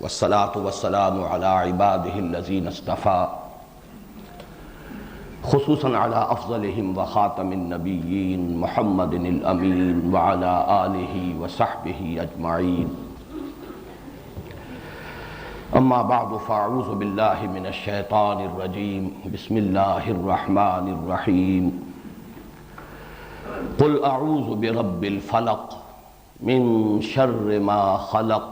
والصلاة والسلام على عباده الذين اصطفى خصوصا على أفضلهم وخاتم النبيين محمد الأمين وعلى آله وصحبه أجمعين. أما بعد فأعوذ بالله من الشيطان الرجيم. بسم الله الرحمن الرحيم. قل أعوذ برب الفلق من شر ما خلق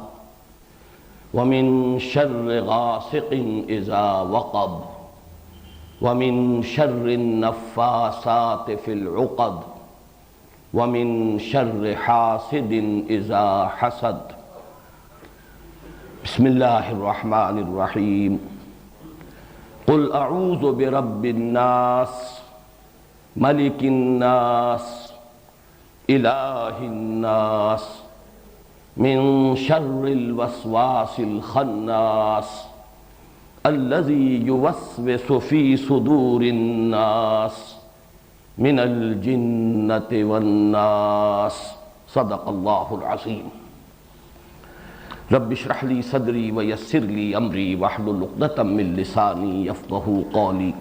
ومن شر غاسق إذا وقب ومن شر النفاثات في العقد ومن شر حاسد إذا حسد. بسم الله الرحمن الرحيم. قل أعوذ برب الناس ملك الناس إله الناس من شر الوسواس الخناس الذي يوسوس في صدور الناس من الجنة والناس. صدق الله العظيم. رب اشرح لي صدري ويسر لي أمري واحلل عقدة من لساني يفقهوا قولي.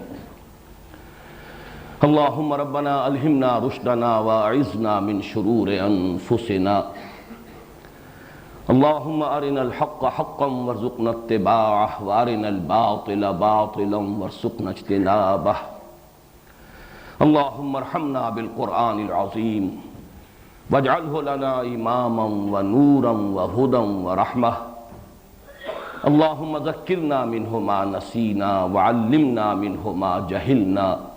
اللهم ربنا ألهمنا رشدنا وأعذنا من شرور أنفسنا. اللهم أرنا الحق حقا وارزقنا اتباعه وأرنا الباطل باطلا وارزقنا اجتنابه. اللهم ارحمنا بالقرآن العظيم واجعله لنا إماما ونورا وهدى ورحمة. اللهم ذكرنا منه ما نسينا وعلمنا منه ما جهلنا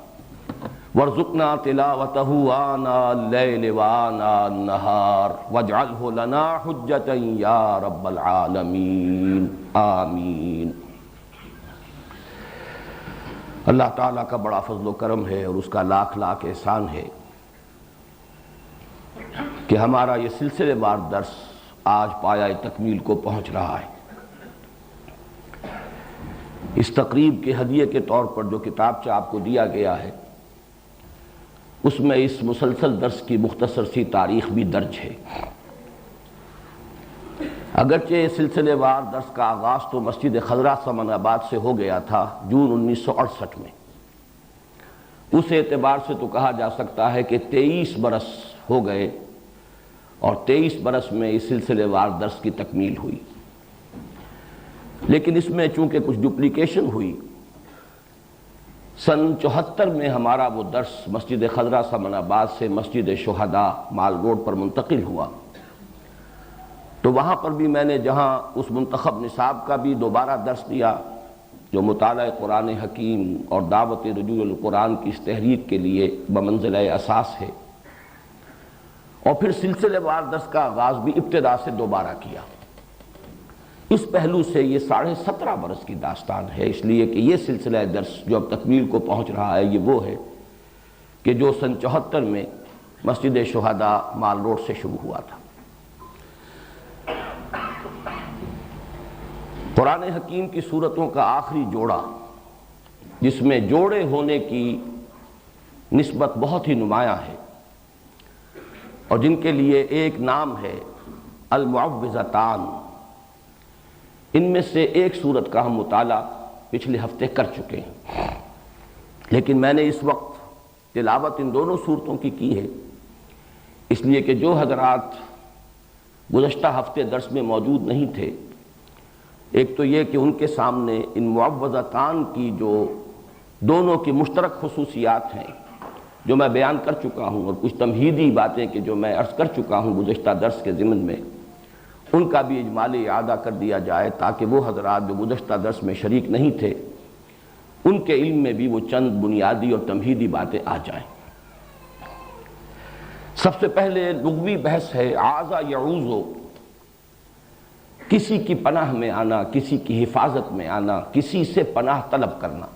وارزقنا تلاوته آناء الليل وآناء النهار واجعله لنا حجة يا رب العالمین آمین. اللہ تعالیٰ کا بڑا فضل و کرم ہے اور اس کا لاکھ لاکھ احسان ہے کہ ہمارا یہ سلسلے وار درس آج پایۂ تکمیل کو پہنچ رہا ہے. اس تقریب کے ہدیے کے طور پر جو کتابچہ آپ کو دیا گیا ہے اس میں اس مسلسل درس کی مختصر سی تاریخ بھی درج ہے. اگرچہ سلسلے وار درس کا آغاز تو مسجد خضرہ سمن آباد سے ہو گیا تھا جون 1968 میں. اس اعتبار سے تو کہا جا سکتا ہے کہ 23 برس ہو گئے اور 23 برس میں اس سلسلے وار درس کی تکمیل ہوئی. لیکن اس میں چونکہ کچھ ڈپلیکیشن ہوئی، سن 74 میں ہمارا وہ درس مسجد خضرہ سمن آباد سے مسجد شہداء مال روڈ پر منتقل ہوا، تو وہاں پر بھی میں نے جہاں اس منتخب نصاب کا بھی دوبارہ درس دیا جو مطالعہ قرآن حکیم اور دعوت رجوع القرآن کی اس تحریک کے لیے بمنزلہ اساس ہے، اور پھر سلسلے وار درس کا آغاز بھی ابتدا سے دوبارہ کیا. اس پہلو سے یہ 17.5 برس کی داستان ہے، اس لیے کہ یہ سلسلہ درس جو اب تکمیل کو پہنچ رہا ہے یہ وہ ہے کہ جو سن 74 میں مسجد شہداء مال روڈ سے شروع ہوا تھا. قرآن حکیم کی صورتوں کا آخری جوڑا جس میں جوڑے ہونے کی نسبت بہت ہی نمایاں ہے اور جن کے لیے ایک نام ہے المعوذتان، ان میں سے ایک صورت کا ہم مطالعہ پچھلے ہفتے کر چکے ہیں. لیکن میں نے اس وقت تلاوت ان دونوں صورتوں کی ہے اس لیے کہ جو حضرات گزشتہ ہفتے درس میں موجود نہیں تھے، ایک تو یہ کہ ان کے سامنے ان معوذتان کی جو دونوں کی مشترک خصوصیات ہیں جو میں بیان کر چکا ہوں، اور کچھ تمہیدی باتیں کہ جو میں عرض کر چکا ہوں گزشتہ درس کے ضمن میں، ان کا بھی اجمالی اعادہ کر دیا جائے تاکہ وہ حضرات جو گزشتہ درس میں شریک نہیں تھے ان کے علم میں بھی وہ چند بنیادی اور تمہیدی باتیں آ جائیں. سب سے پہلے لغوی بحث ہے عاذ یعوذ، کسی کی پناہ میں آنا، کسی کی حفاظت میں آنا، کسی سے پناہ طلب کرنا.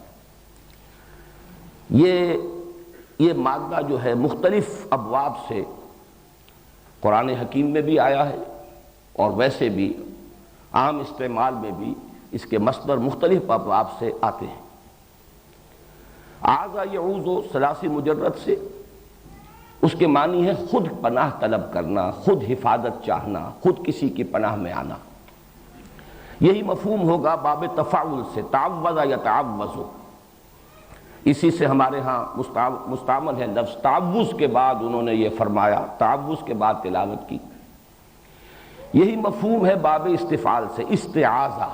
یہ مادہ جو ہے مختلف ابواب سے قرآن حکیم میں بھی آیا ہے اور ویسے بھی عام استعمال میں بھی اس کے مصدر مختلف ابواب سے آتے ہیں. عاذ یعوذ ثلاثی مجرد سے اس کے معنی ہے خود پناہ طلب کرنا، خود حفاظت چاہنا، خود کسی کی پناہ میں آنا. یہی مفہوم ہوگا باب تفاعل سے، تعوذ یا تعوذ، اسی سے ہمارے ہاں مستعمل ہے لفظ تعوذ کے بعد انہوں نے یہ فرمایا، تعوذ کے بعد تلاوت کی۔ یہی مفہوم ہے باب استفعال سے، استعاذہ،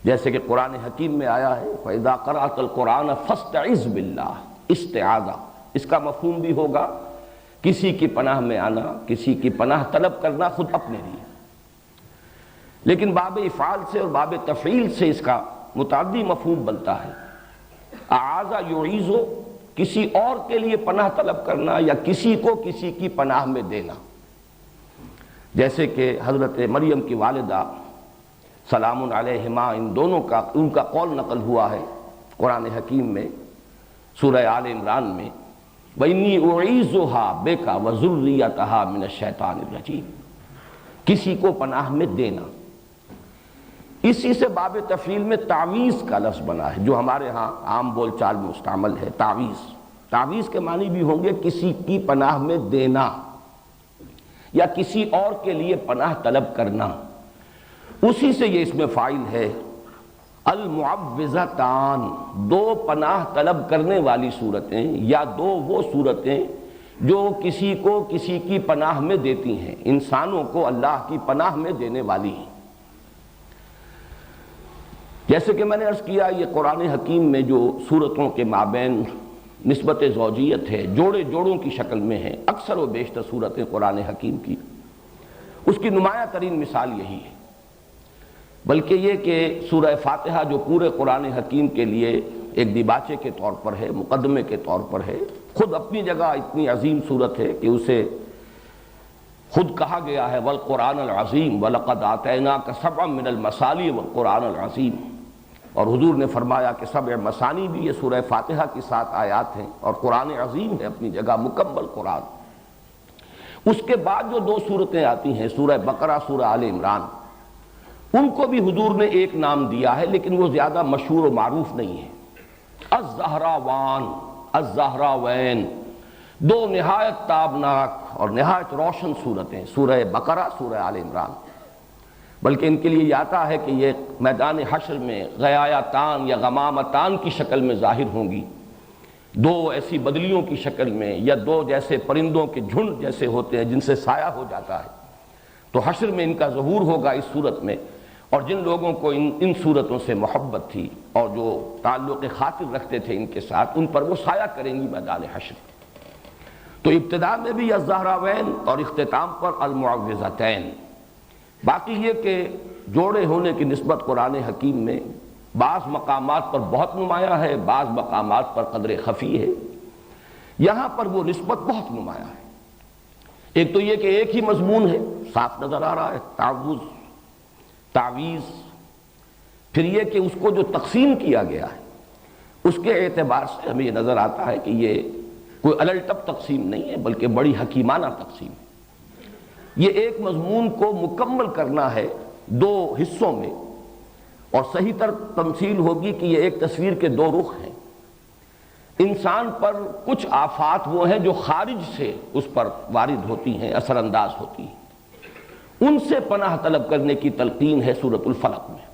جیسے کہ قرآن حکیم میں آیا ہے فَإِذَا قَرَأْتَ الْقُرْآنَ فَاسْتَعِذْ بِاللَّهِ، استعاذہ، اس کا مفہوم بھی ہوگا کسی کی پناہ میں آنا، کسی کی پناہ طلب کرنا خود اپنے لیے۔ لیکن باب افعال سے اور باب تفعیل سے اس کا متعدی مفہوم بنتا ہے۔ اعاذ یعیذ، کسی اور کے لیے پناہ طلب کرنا یا کسی کو کسی کی پناہ میں دینا، جیسے کہ حضرت مریم کی والدہ سلام علیہما، ان دونوں کا ان کا قول نقل ہوا ہے قرآن حکیم میں سورہ آل عمران میں، وَإِنِّي أُعِيذُهَا بِكَ وَذُرِّيَّتَهَا مِنَ الشَّيْطَانِ الرَّجِيمِ، کسی کو پناہ میں دینا۔ اسی سے باب تفعیل میں تعویذ کا لفظ بنا ہے، جو ہمارے ہاں عام بول چال میں مستعمل ہے، تعویذ۔ تعویذ کے معنی بھی ہوں گے کسی کی پناہ میں دینا یا کسی اور کے لیے پناہ طلب کرنا۔ اسی سے یہ اس میں فاعل ہے المعوذتان، دو پناہ طلب کرنے والی صورتیں یا دو وہ صورتیں جو کسی کو کسی کی پناہ میں دیتی ہیں، انسانوں کو اللہ کی پناہ میں دینے والی ہیں۔ جیسے کہ میں نے عرض کیا، یہ قرآن حکیم میں جو صورتوں کے مابین نسبت زوجیت ہے، جوڑے جوڑوں کی شکل میں ہیں، اکثر و بیشتر صورتیں قرآن حکیم کی، اس کی نمایاں ترین مثال یہی ہے۔ بلکہ یہ کہ سورہ فاتحہ جو پورے قرآن حکیم کے لیے ایک دیباچے کے طور پر ہے، مقدمے کے طور پر ہے، خود اپنی جگہ اتنی عظیم صورت ہے کہ اسے خود کہا گیا ہے والقرآن العظیم وَلَقَدْ آتَيْنَاكَ سَبْعًا مِنَ الْمَثَانِي وَالقرآن العظیم، اور حضور نے فرمایا کہ سبع مثانی بھی یہ سورہ فاتحہ کی 7 آیات ہیں، اور قرآن عظیم ہے اپنی جگہ، مکمل قرآن۔ اس کے بعد جو 2 صورتیں آتی ہیں، سورہ بقرہ، سورہ آل عمران، ان کو بھی حضور نے ایک نام دیا ہے، لیکن وہ زیادہ مشہور و معروف نہیں ہے۔ الزہراوان، الزہراوین، 2 نہایت تابناک اور نہایت روشن صورتیں، سورہ بقرہ، سورہ آل عمران۔ بلکہ ان کے لیے یہ آتا ہے کہ یہ میدان حشر میں غیایتان یا غمامتان کی شکل میں ظاہر ہوں گی، 2 ایسی بدلیوں کی شکل میں، یا 2 جیسے پرندوں کے جھنڈ جیسے ہوتے ہیں جن سے سایہ ہو جاتا ہے، تو حشر میں ان کا ظہور ہوگا اس صورت میں۔ اور جن لوگوں کو ان صورتوں سے محبت تھی اور جو تعلق خاطر رکھتے تھے ان کے ساتھ، ان پر وہ سایہ کریں گی میدان حشر۔ تو ابتداء میں بھی الزہراوین اور اختتام پر المعوذتین۔ باقی یہ کہ جوڑے ہونے کی نسبت قرآن حکیم میں بعض مقامات پر بہت نمایاں ہے، بعض مقامات پر قدر خفی ہے، یہاں پر وہ نسبت بہت نمایاں ہے۔ ایک تو یہ کہ ایک ہی مضمون ہے، صاف نظر آ رہا ہے، تعوذ، تعویذ۔ پھر یہ کہ اس کو جو تقسیم کیا گیا ہے، اس کے اعتبار سے ہمیں یہ نظر آتا ہے کہ یہ کوئی الٹپ تقسیم نہیں ہے، بلکہ بڑی حکیمانہ تقسیم ہے۔ یہ ایک مضمون کو مکمل کرنا ہے 2 حصوں میں، اور صحیح تر تمثیل ہوگی کہ یہ ایک تصویر کے 2 رخ ہیں۔ انسان پر کچھ آفات وہ ہیں جو خارج سے اس پر وارد ہوتی ہیں، اثر انداز ہوتی ہیں، ان سے پناہ طلب کرنے کی تلقین ہے سورۃ الفلق میں۔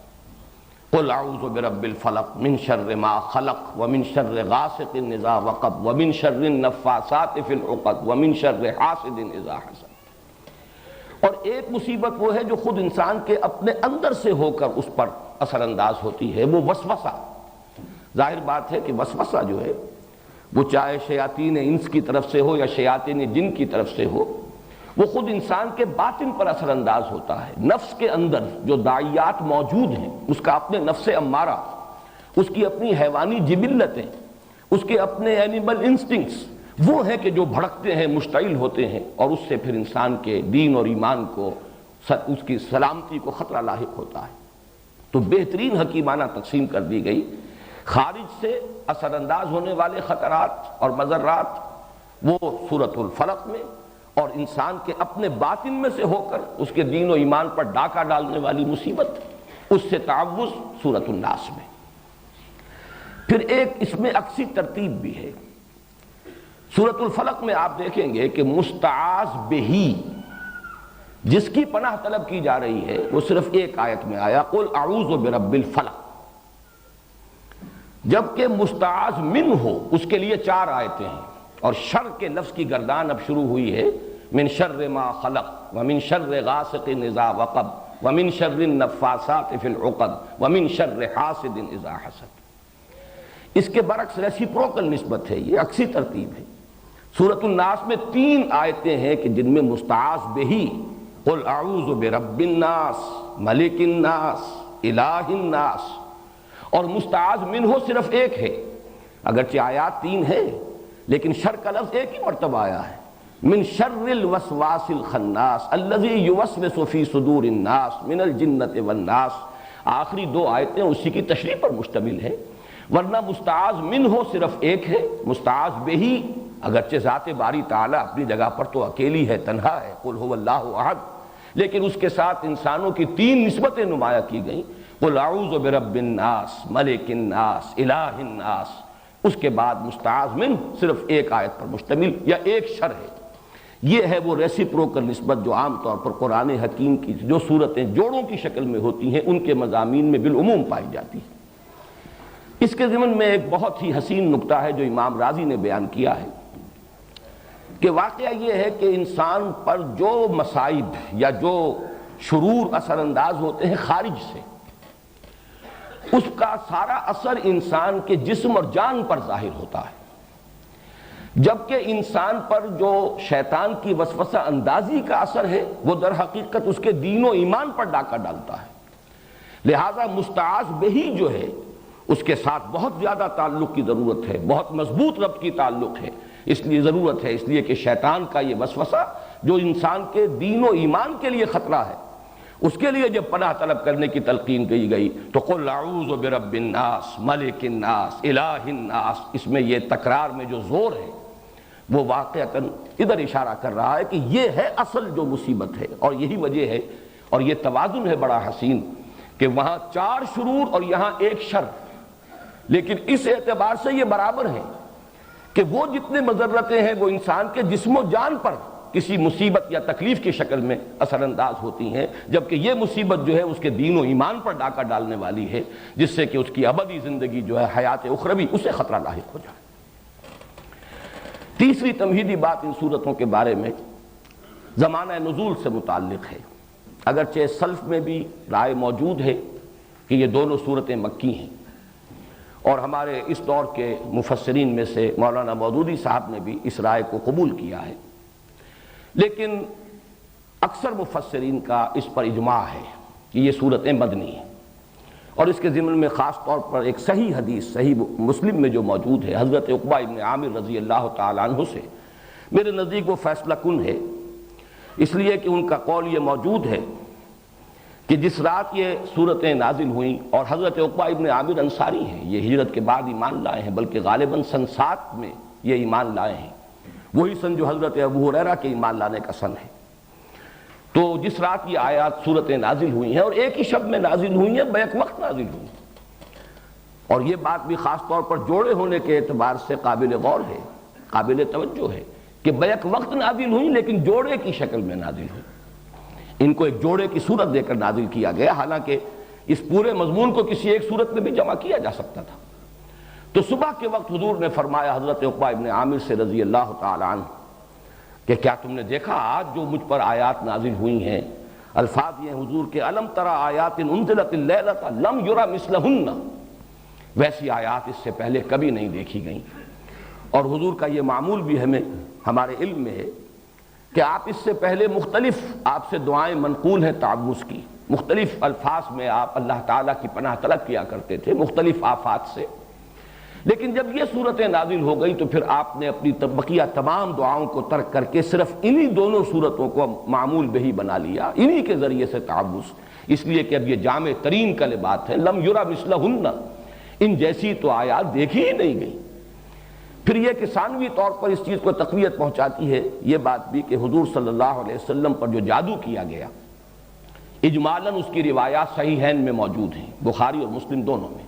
قل اعوذ برب الفلق من شر ما خلق ومن شر غاسق اذا وقب ومن شر النفاثات في العقد ومن شر حاسد اذا حسد۔ اور ایک مصیبت وہ ہے جو خود انسان کے اپنے اندر سے ہو کر اس پر اثر انداز ہوتی ہے، وہ وسوسہ۔ ظاہر بات ہے کہ وسوسہ جو ہے وہ چاہے شیاطین انس کی طرف سے ہو یا شیاطین جن کی طرف سے ہو، وہ خود انسان کے باطن پر اثر انداز ہوتا ہے۔ نفس کے اندر جو داعیات موجود ہیں، اس کا اپنے نفس امارہ، اس کی اپنی حیوانی جبلتیں، اس کے اپنے اینیمل انسٹنکٹس، وہ ہیں کہ جو بھڑکتے ہیں، مشتعل ہوتے ہیں، اور اس سے پھر انسان کے دین اور ایمان کو، اس کی سلامتی کو خطرہ لاحق ہوتا ہے۔ تو بہترین حکیمانہ تقسیم کر دی گئی۔ خارج سے اثر انداز ہونے والے خطرات اور مضرات وہ سورۃ الفلق میں، اور انسان کے اپنے باطن میں سے ہو کر اس کے دین و ایمان پر ڈاکہ ڈالنے والی مصیبت، اس سے تعوذ سورۃ الناس میں۔ پھر ایک اس میں عکسی ترتیب بھی ہے۔ سورۃ الفلق میں آپ دیکھیں گے کہ مستعاذ بہی جس کی پناہ طلب کی جا رہی ہے وہ صرف ایک آیت میں آیا قل اعوذ برب الفلق، جبکہ مستعاذ من ہو اس کے لیے 4 آیتیں ہیں، اور شر کے لفظ کی گردان اب شروع ہوئی ہے من شر ما خلق ومن شر غاسق اذا وقب ومن شر النفاثات فی العقد ومن شر حاسد اذا حسد۔ اس کے برعکس ریسیپروکل نسبت ہے، یہ عکسی ترتیب ہے۔ سورۃ الناس میں 3 آیتیں ہیں کہ جن میں مستعاذ بہی قل اعوذ برب الناس ملک الناس الہ الناس، اور مستعاذ منہ صرف ایک ہے، اگرچہ آیات 3 ہے لیکن شر کا لفظ ایک ہی مرتبہ آیا ہے، من شر الوسواس الخناس الذی یوسوس فی صدور الناس من الجنۃ والناس۔ آخری 2 آیتیں اسی کی تشریح پر مشتمل ہیں، ورنہ مستعاذ منہ صرف ایک ہے، مستعاذ بہی اگرچہ ذات باری تعالیٰ اپنی جگہ پر تو اکیلی ہے، تنہا ہے، قل هو اللہ احد، لیکن اس کے ساتھ انسانوں کی 3 نسبتیں نمایاں کی گئیں، قل اعوذ برب الناس ملک الناس الہ الناس۔ اس کے بعد مستعاذ من صرف ایک آیت پر مشتمل یا ایک شر ہے۔ یہ ہے وہ ریسیپروکل نسبت جو عام طور پر قرآن حکیم کی جو صورتیں جوڑوں کی شکل میں ہوتی ہیں ان کے مضامین میں بالعموم پائی جاتی ہے۔ اس کے ضمن میں ایک بہت ہی حسین نکتہ ہے جو امام رازی نے بیان کیا ہے کہ واقعہ یہ ہے کہ انسان پر جو مصائب یا جو شرور اثر انداز ہوتے ہیں خارج سے، اس کا سارا اثر انسان کے جسم اور جان پر ظاہر ہوتا ہے، جبکہ انسان پر جو شیطان کی وسوسہ اندازی کا اثر ہے وہ در حقیقت اس کے دین و ایمان پر ڈاکہ ڈالتا ہے۔ لہذا مستعاذ بہی جو ہے اس کے ساتھ بہت زیادہ تعلق کی ضرورت ہے، بہت مضبوط ربط کی تعلق ہے، اس لیے ضرورت ہے، اس لیے کہ شیطان کا یہ وسوسہ جو انسان کے دین و ایمان کے لیے خطرہ ہے، اس کے لیے جب پناہ طلب کرنے کی تلقین کی گئی تو قل اعوذ برب الناس ملک الناس الہ الناس، اس میں یہ تکرار میں جو زور ہے وہ واقعتاً ادھر اشارہ کر رہا ہے کہ یہ ہے اصل جو مصیبت ہے، اور یہی وجہ ہے، اور یہ توازن ہے بڑا حسین کہ وہاں 4 شرور اور یہاں ایک شر، لیکن اس اعتبار سے یہ برابر ہیں کہ وہ جتنے مضرتیں ہیں وہ انسان کے جسم و جان پر کسی مصیبت یا تکلیف کی شکل میں اثر انداز ہوتی ہیں، جبکہ یہ مصیبت جو ہے اس کے دین و ایمان پر ڈاکہ ڈالنے والی ہے، جس سے کہ اس کی ابدی زندگی جو ہے حیات اخروی اسے خطرہ لاحق ہو جائے۔ تیسری تمہیدی بات ان صورتوں کے بارے میں زمانہ نزول سے متعلق ہے، اگرچہ سلف میں بھی رائے موجود ہے کہ یہ دونوں صورتیں مکی ہیں، اور ہمارے اس دور کے مفسرین میں سے مولانا مودودی صاحب نے بھی اس رائے کو قبول کیا ہے، لیکن اکثر مفسرین کا اس پر اجماع ہے کہ یہ صورتیں مدنی ہیں، اور اس کے ضمن میں خاص طور پر ایک صحیح حدیث صحیح مسلم میں جو موجود ہے حضرت عقبہ ابن عامر رضی اللہ تعالیٰ عنہ سے، میرے نزدیک وہ فیصلہ کن ہے، اس لیے کہ ان کا قول یہ موجود ہے کہ جس رات یہ صورتیں نازل ہوئیں، اور حضرت عقبہ ابن عامر انصاری ہیں، یہ ہجرت کے بعد ایمان لائے ہیں، بلکہ غالباً سن 7 میں یہ ایمان لائے ہیں، وہی سن جو حضرت ابو ہریرہ کے ایمان لانے کا سن ہے۔ تو جس رات یہ آیات صورتیں نازل ہوئی ہیں اور ایک ہی شب میں نازل ہوئی ہیں، بیک وقت نازل ہوئی ہیں، اور یہ بات بھی خاص طور پر جوڑے ہونے کے اعتبار سے قابل غور ہے، قابل توجہ ہے کہ بیک وقت نازل ہوئی لیکن جوڑے کی شکل میں نازل ہوئی، ان کو ایک جوڑے کی صورت دے کر نازل کیا گیا، حالانکہ اس پورے مضمون کو کسی ایک صورت میں بھی جمع کیا جا سکتا تھا۔ تو صبح کے وقت حضور نے فرمایا حضرت عقبہ ابن عامر سے رضی اللہ تعالیٰ عنہ کہ کیا تم نے دیکھا آج جو مجھ پر آیات نازل ہوئی ہیں، الفاظ یہ حضور کے الم تری آیات انزلت اللیلۃ لم یری مثلہن، ویسی آیات اس سے پہلے کبھی نہیں دیکھی گئیں، اور حضور کا یہ معمول بھی ہمارے علم میں ہے کہ آپ اس سے پہلے مختلف آپ سے دعائیں منقول ہیں تعوذ کی، مختلف الفاظ میں آپ اللہ تعالیٰ کی پناہ طلب کیا کرتے تھے مختلف آفات سے، لیکن جب یہ صورتیں نازل ہو گئی تو پھر آپ نے اپنی بقیہ تمام دعاؤں کو ترک کر کے صرف انہی دونوں صورتوں کو معمول بہی بنا لیا، انہی کے ذریعے سے تعوذ، اس لیے کہ اب یہ جامع ترین کلمات ہیں، لم یری مثلہن، ان جیسی تو آیات دیکھی ہی نہیں گئی۔ پھر یہ کہ ثانوی طور پر اس چیز کو تقویت پہنچاتی ہے یہ بات بھی کہ حضور صلی اللہ علیہ وسلم پر جو جادو کیا گیا، اجمالاً اس کی روایات صحیحین میں موجود ہیں، بخاری اور مسلم دونوں میں،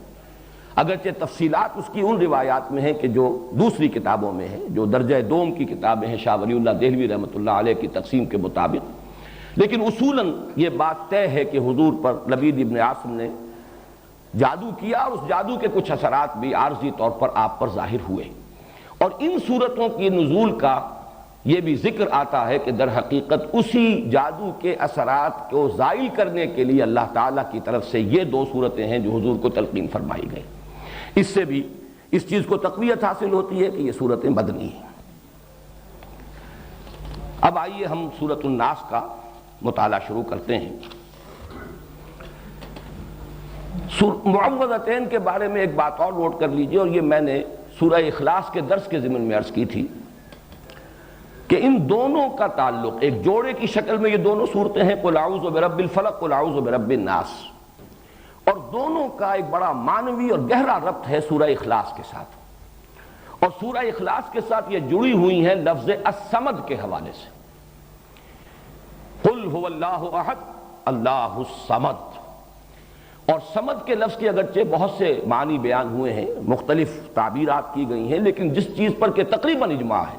اگرچہ تفصیلات اس کی ان روایات میں ہیں کہ جو دوسری کتابوں میں ہیں، جو درجہ دوم کی کتابیں ہیں شاہ ولی اللہ دہلوی رحمۃ اللہ علیہ کی تقسیم کے مطابق، لیکن اصولاً یہ بات طے ہے کہ حضور پر لبید ابن عاصم نے جادو کیا، اور اس جادو کے کچھ اثرات بھی عارضی طور پر آپ پر ظاہر ہوئے، اور ان صورتوں کی نزول کا یہ بھی ذکر آتا ہے کہ در حقیقت اسی جادو کے اثرات کو زائل کرنے کے لیے اللہ تعالیٰ کی طرف سے یہ دو صورتیں ہیں جو حضور کو تلقین فرمائی گئی۔ اس سے بھی اس چیز کو تقویت حاصل ہوتی ہے کہ یہ صورتیں مدنی ہیں۔ اب آئیے ہم سورۃ الناس کا مطالعہ شروع کرتے ہیں۔ معوذتین کے بارے میں ایک بات اور نوٹ کر لیجئے، اور یہ میں نے سورہ اخلاص کے درس کے ضمن میں عرض کی تھی کہ ان دونوں کا تعلق ایک جوڑے کی شکل میں، یہ دونوں صورتیں ہیں قل اعوذ برب الفلق قل اعوذ برب الناس، اور دونوں کا ایک بڑا معنوی اور گہرا ربط ہے سورہ اخلاص کے ساتھ، اور سورہ اخلاص کے ساتھ یہ جڑی ہوئی ہیں لفظ الصمد کے حوالے سے۔ قل هو اللہ احد اللہ الصمد، اور صمد کے لفظ کے اگرچہ بہت سے معنی بیان ہوئے ہیں، مختلف تعبیرات کی گئی ہیں، لیکن جس چیز پر کہ تقریباً اجماع ہے،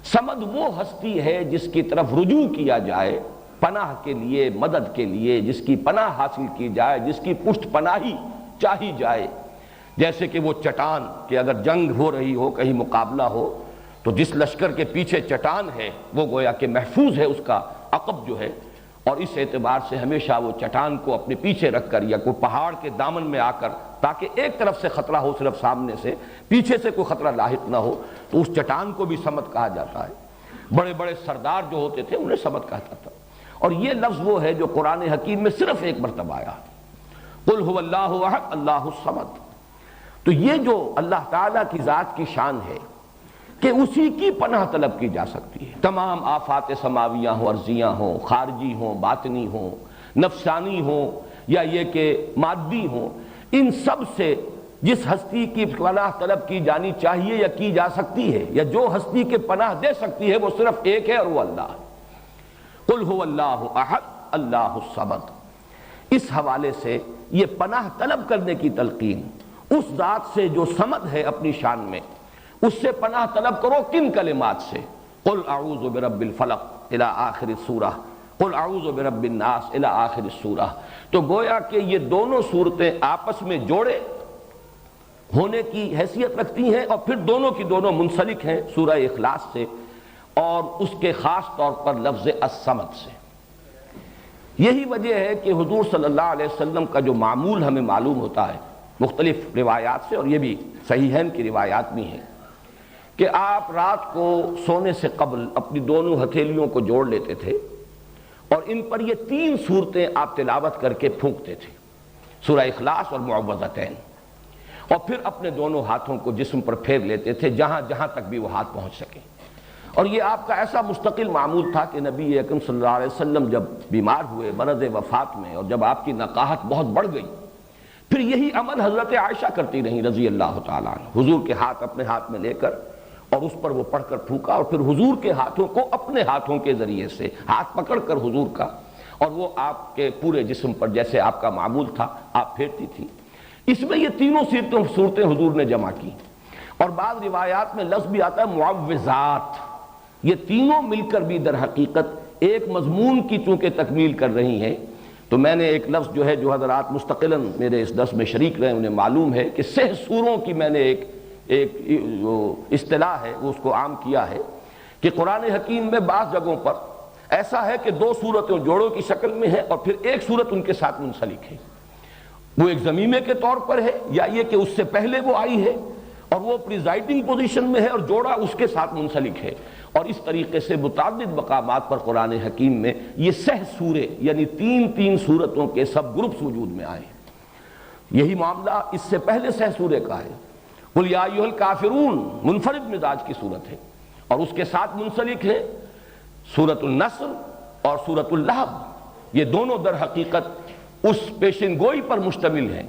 صمد وہ ہستی ہے جس کی طرف رجوع کیا جائے پناہ کے لیے، مدد کے لیے، جس کی پناہ حاصل کی جائے، جس کی پشت پناہی چاہی جائے۔ جیسے کہ وہ چٹان کہ اگر جنگ ہو رہی ہو، کہیں مقابلہ ہو، تو جس لشکر کے پیچھے چٹان ہے وہ گویا کہ محفوظ ہے، اس کا عقب جو ہے، اور اس اعتبار سے ہمیشہ وہ چٹان کو اپنے پیچھے رکھ کر یا کوئی پہاڑ کے دامن میں آ کر، تاکہ ایک طرف سے خطرہ ہو صرف سامنے سے، پیچھے سے کوئی خطرہ لاحق نہ ہو، تو اس چٹان کو بھی صمد کہا جاتا ہے۔ بڑے بڑے سردار جو ہوتے تھے انہیں صمد کہتا تھا، اور یہ لفظ وہ ہے جو قرآن حکیم میں صرف ایک مرتبہ آیا، قل هو اللہ احد اللہ الصمد۔ تو یہ جو اللہ تعالیٰ کی ذات کی شان ہے کہ اسی کی پناہ طلب کی جا سکتی ہے، تمام آفات سماویہ ہوں، ارضیہ ہوں، خارجی ہوں، باطنی ہوں، نفسانی ہوں، یا یہ کہ مادی ہوں، ان سب سے جس ہستی کی پناہ طلب کی جانی چاہیے یا کی جا سکتی ہے، یا جو ہستی کے پناہ دے سکتی ہے، وہ صرف ایک ہے، اور وہ اللہ ہے۔ قل هو اللہ احد اللہ الصمد۔ اس حوالے سے یہ پناہ طلب کرنے کی تلقین اس ذات سے جو صمد ہے اپنی شان میں، اس سے پناہ طلب کرو کن کلمات سے؟ قل اعوذ برب الفلق الی آخر السورہ، قل اعوذ برب الناس الی آخر السورہ۔ تو گویا کہ یہ دونوں صورتیں آپس میں جوڑے ہونے کی حیثیت رکھتی ہیں، اور پھر دونوں کی دونوں منسلک ہیں سورہ اخلاص سے، اور اس کے خاص طور پر لفظ الصمد سے۔ یہی وجہ ہے کہ حضور صلی اللہ علیہ وسلم کا جو معمول ہمیں معلوم ہوتا ہے مختلف روایات سے، اور یہ بھی صحیحین کی روایات بھی ہیں، کہ آپ رات کو سونے سے قبل اپنی دونوں ہتھیلیوں کو جوڑ لیتے تھے، اور ان پر یہ تین صورتیں آپ تلاوت کر کے پھونکتے تھے، سورہ اخلاص اور معوذتین، اور پھر اپنے دونوں ہاتھوں کو جسم پر پھیر لیتے تھے جہاں جہاں تک بھی وہ ہاتھ پہنچ سکے۔ اور یہ آپ کا ایسا مستقل معمول تھا کہ نبی اکرم صلی اللہ علیہ وسلم جب بیمار ہوئے مرض وفات میں، اور جب آپ کی نقاہت بہت بڑھ گئی، پھر یہی عمل حضرت عائشہ کرتی رہیں رضی اللہ تعالیٰ عنہ، حضور کے ہاتھ اپنے ہاتھ میں لے کر، اور اس پر وہ پڑھ کر پھونکا، اور پھر حضور کے ہاتھوں کو اپنے ہاتھوں کے ذریعے سے ہاتھ پکڑ کر حضور کا، اور وہ آپ کے پورے جسم پر جیسے آپ کا معمول تھا آپ پھیرتی تھی۔ اس میں یہ تینوں صورتیں حضور نے جمع کی، اور بعض روایات میں لفظ بھی آتا ہے معوذات۔ یہ تینوں مل کر بھی در حقیقت ایک مضمون کی چونکہ تکمیل کر رہی ہیں۔ تو میں نے ایک لفظ جو ہے، جو حضرات مستقلاً میرے اس درس میں شریک رہے انہیں معلوم ہے کہ 6 سوروں کی میں نے ایک اصطلاح ہے وہ اس کو عام کیا ہے، کہ قرآن حکیم میں بعض جگہوں پر ایسا ہے کہ 2 صورتیں جوڑوں کی شکل میں ہیں، اور پھر ایک صورت ان کے ساتھ منسلک ہے، وہ ایک ضمیمے کے طور پر ہے، یا یہ کہ اس سے پہلے وہ آئی ہے اور وہ پریزائڈنگ پوزیشن میں ہے، اور جوڑا اس کے ساتھ منسلک ہے۔ اور اس طریقے سے متعدد مقامات پر قرآن حکیم میں یہ 6 سورے یعنی 3 صورتوں کے سب گروپس وجود میں آئے ہیں۔ یہی معاملہ اس سے پہلے 6 سورے کا ہے، قل یا ایھا الکافرون منفرد مزاج کی صورت ہے، اور اس کے ساتھ منسلک ہے سورۃ النصر اور سورۃ اللہب۔ یہ دونوں در حقیقت اس پیشن گوئی پر مشتمل ہیں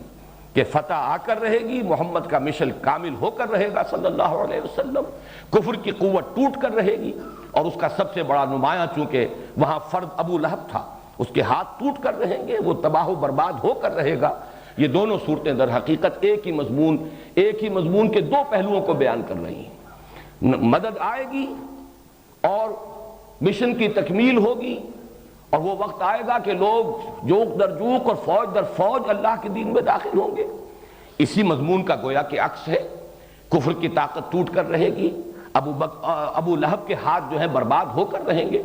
کہ فتح آ کر رہے گی، محمد کا مشن کامل ہو کر رہے گا صلی اللہ علیہ وسلم، کفر کی قوت ٹوٹ کر رہے گی، اور اس کا سب سے بڑا نمایاں چونکہ وہاں فرد ابو لہب تھا، اس کے ہاتھ ٹوٹ کر رہیں گے، وہ تباہ و برباد ہو کر رہے گا۔ یہ دونوں صورتیں در حقیقت ایک ہی مضمون کے 2 پہلوؤں کو بیان کر رہی ہیں۔ مدد آئے گی اور مشن کی تکمیل ہوگی، اور وہ وقت آئے گا کہ لوگ جوق در جوق اور فوج در فوج اللہ کے دین میں داخل ہوں گے۔ اسی مضمون کا گویا کہ عکس ہے، کفر کی طاقت ٹوٹ کر رہے گی، ابو لہب کے ہاتھ جو ہیں برباد ہو کر رہیں گے۔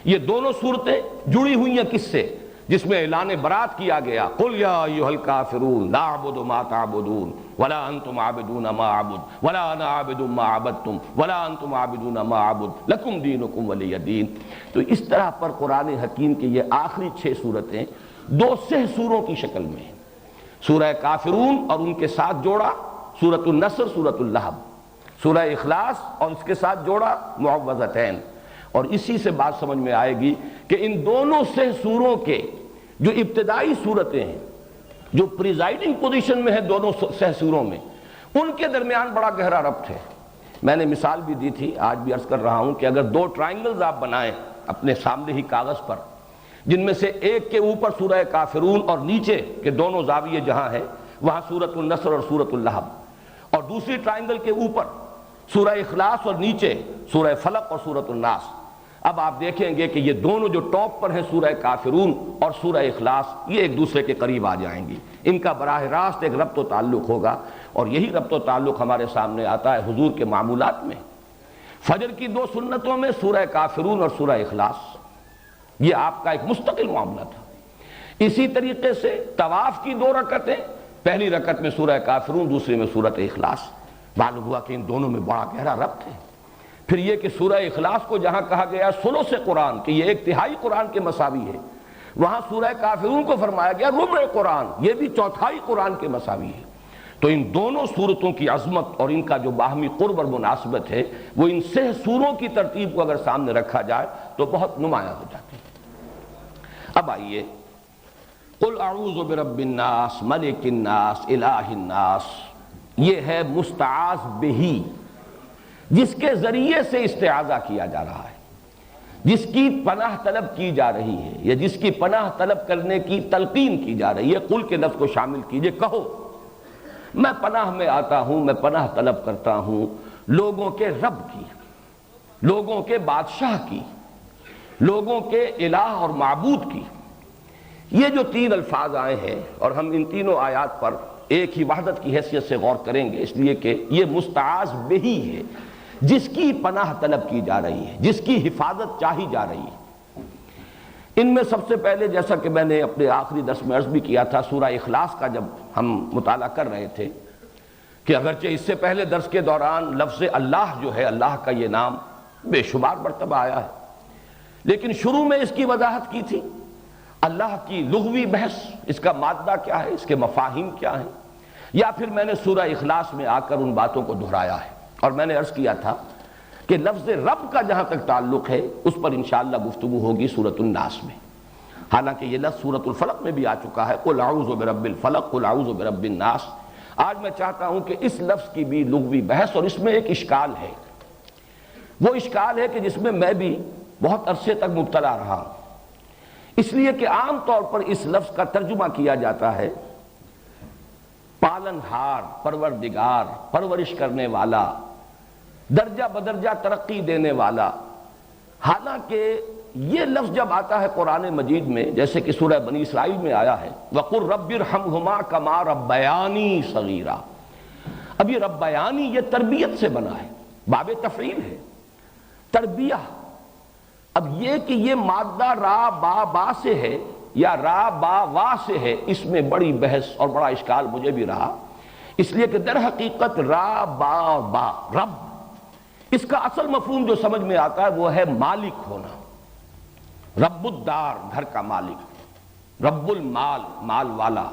یہ دونوں صورتیں جڑی ہوئی ہیں کس سے؟ جس میں اعلان برات کیا گیا، قل یا ایھا الکافرون لا اعبد ما تعبدون ولا انتم عابدون ما اعبد ولا انا عابد ما عبدتم ولا انتم عابدون ما اعبد لکم دینکم ولی دین۔ تو اس طرح پر قرآن حکیم کی یہ آخری 6 صورتیں 2 سہ سوروں کی شکل میں ہیں، سورہ کافرون اور ان کے ساتھ جوڑا سورۃ النصر، سورۃ اللہب، سورہ اخلاص اور اس کے ساتھ جوڑا معوذتین۔ اور اسی سے بات سمجھ میں آئے گی کہ ان دونوں سے سوروں کے جو ابتدائی صورتیں ہیں، جو پریزائڈنگ پوزیشن میں ہیں دونوں سہ سوروں میں، ان کے درمیان بڑا گہرا ربط ہے۔ میں نے مثال بھی دی تھی، آج بھی عرض کر رہا ہوں کہ اگر 2 ٹرائنگلز آپ بنائیں اپنے سامنے ہی کاغذ پر، جن میں سے ایک کے اوپر سورہ کافرون اور نیچے کے دونوں زاویے جہاں ہیں وہاں سورۃ النصر اور سورۃ اللہب، اور دوسری ٹرائنگل کے اوپر سورہ اخلاص اور نیچے سورہ فلق اور سورۃ الناس، اب آپ دیکھیں گے کہ یہ دونوں جو ٹاپ پر ہیں سورہ کافرون اور سورہ اخلاص، یہ ایک دوسرے کے قریب آ جائیں گی، ان کا براہ راست ایک ربط و تعلق ہوگا۔ اور یہی ربط و تعلق ہمارے سامنے آتا ہے حضور کے معمولات میں۔ فجر کی 2 سنتوں میں سورہ کافرون اور سورہ اخلاص، یہ آپ کا ایک مستقل معاملہ تھا۔ اسی طریقے سے طواف کی 2 رکعتیں، پہلی رکعت میں سورہ کافرون، دوسری میں سورۃ اخلاص، معلوم ہوا کہ ان دونوں میں بڑا گہرا ربط ہے۔ پھر یہ کہ سورہ اخلاص کو جہاں کہا گیا ثلث قرآن کہ یہ 1/3 قرآن کے مساوی ہے، وہاں سورہ کافرون کو فرمایا گیا ربع قرآن، یہ بھی 1/4 قرآن کے مساوی ہے۔ تو ان دونوں صورتوں کی عظمت اور ان کا جو باہمی قرب اور مناسبت ہے وہ ان 6 سوروں کی ترتیب کو اگر سامنے رکھا جائے تو بہت نمایاں ہو جاتی ہے۔ اب آئیے، قل اعوذ برب الناس ملک الناس الہ الناس، یہ ہے مستعاذ بہ، جس کے ذریعے سے استعاذہ کیا جا رہا ہے، جس کی پناہ طلب کی جا رہی ہے، یا جس کی پناہ طلب کرنے کی تلقین کی جا رہی ہے۔ قل کے لفظ کو شامل کیجئے، کہو میں پناہ میں آتا ہوں، میں پناہ طلب کرتا ہوں لوگوں کے رب کی، لوگوں کے بادشاہ کی، لوگوں کے الہ اور معبود کی۔ یہ جو 3 الفاظ آئے ہیں اور ہم ان تینوں آیات پر ایک ہی وحدت کی حیثیت سے غور کریں گے، اس لیے کہ یہ مستعاذ بہ ہے، جس کی پناہ طلب کی جا رہی ہے، جس کی حفاظت چاہی جا رہی ہے۔ ان میں سب سے پہلے، جیسا کہ میں نے اپنے آخری درس میں عرض بھی کیا تھا، سورہ اخلاص کا جب ہم مطالعہ کر رہے تھے کہ اگرچہ اس سے پہلے درس کے دوران لفظ اللہ جو ہے، اللہ کا یہ نام بے شمار مرتبہ آیا ہے، لیکن شروع میں اس کی وضاحت کی تھی، اللہ کی لغوی بحث، اس کا مادہ کیا ہے، اس کے مفاہیم کیا ہیں، یا پھر میں نے سورہ اخلاص میں آ کر ان باتوں کو دہرایا ہے۔ اور میں نے عرض کیا تھا کہ لفظ رب کا جہاں تک تعلق ہے اس پر انشاءاللہ گفتگو ہوگی سورۃ الناس میں، حالانکہ یہ لفظ سورۃ الفلق میں بھی آ چکا ہے، قل اعوذ برب الفلق قل اعوذ برب الناس۔ آج میں چاہتا ہوں کہ اس لفظ کی بھی لغوی بحث، اور اس میں ایک اشکال ہے، وہ اشکال ہے کہ جس میں بھی بہت عرصے تک مبتلا رہا ہوں، اس لیے کہ عام طور پر اس لفظ کا ترجمہ کیا جاتا ہے پالن ہار، پروردگار، پرورش کرنے والا، درجہ بدرجہ ترقی دینے والا۔ حالانکہ یہ لفظ جب آتا ہے قرآن مجید میں، جیسے کہ سورہ بنی اسرائیل میں آیا ہے وَقُلْ رَبِّ ارْحَمْهُمَا كَمَا رَبَّيَانِي صَغِيرًا، اب یہ ربیانی یہ تربیت سے بنا ہے، باب تفعیل ہے، تربیہ۔ اب یہ کہ یہ مادہ را با با سے ہے یا را با وا سے ہے، اس میں بڑی بحث اور بڑا اشکال مجھے بھی رہا، اس لیے کہ در حقیقت را با با رب، اس کا اصل مفہوم جو سمجھ میں آتا ہے وہ ہے مالک ہونا، رب الدار، گھر کا مالک، رب المال، مال والا،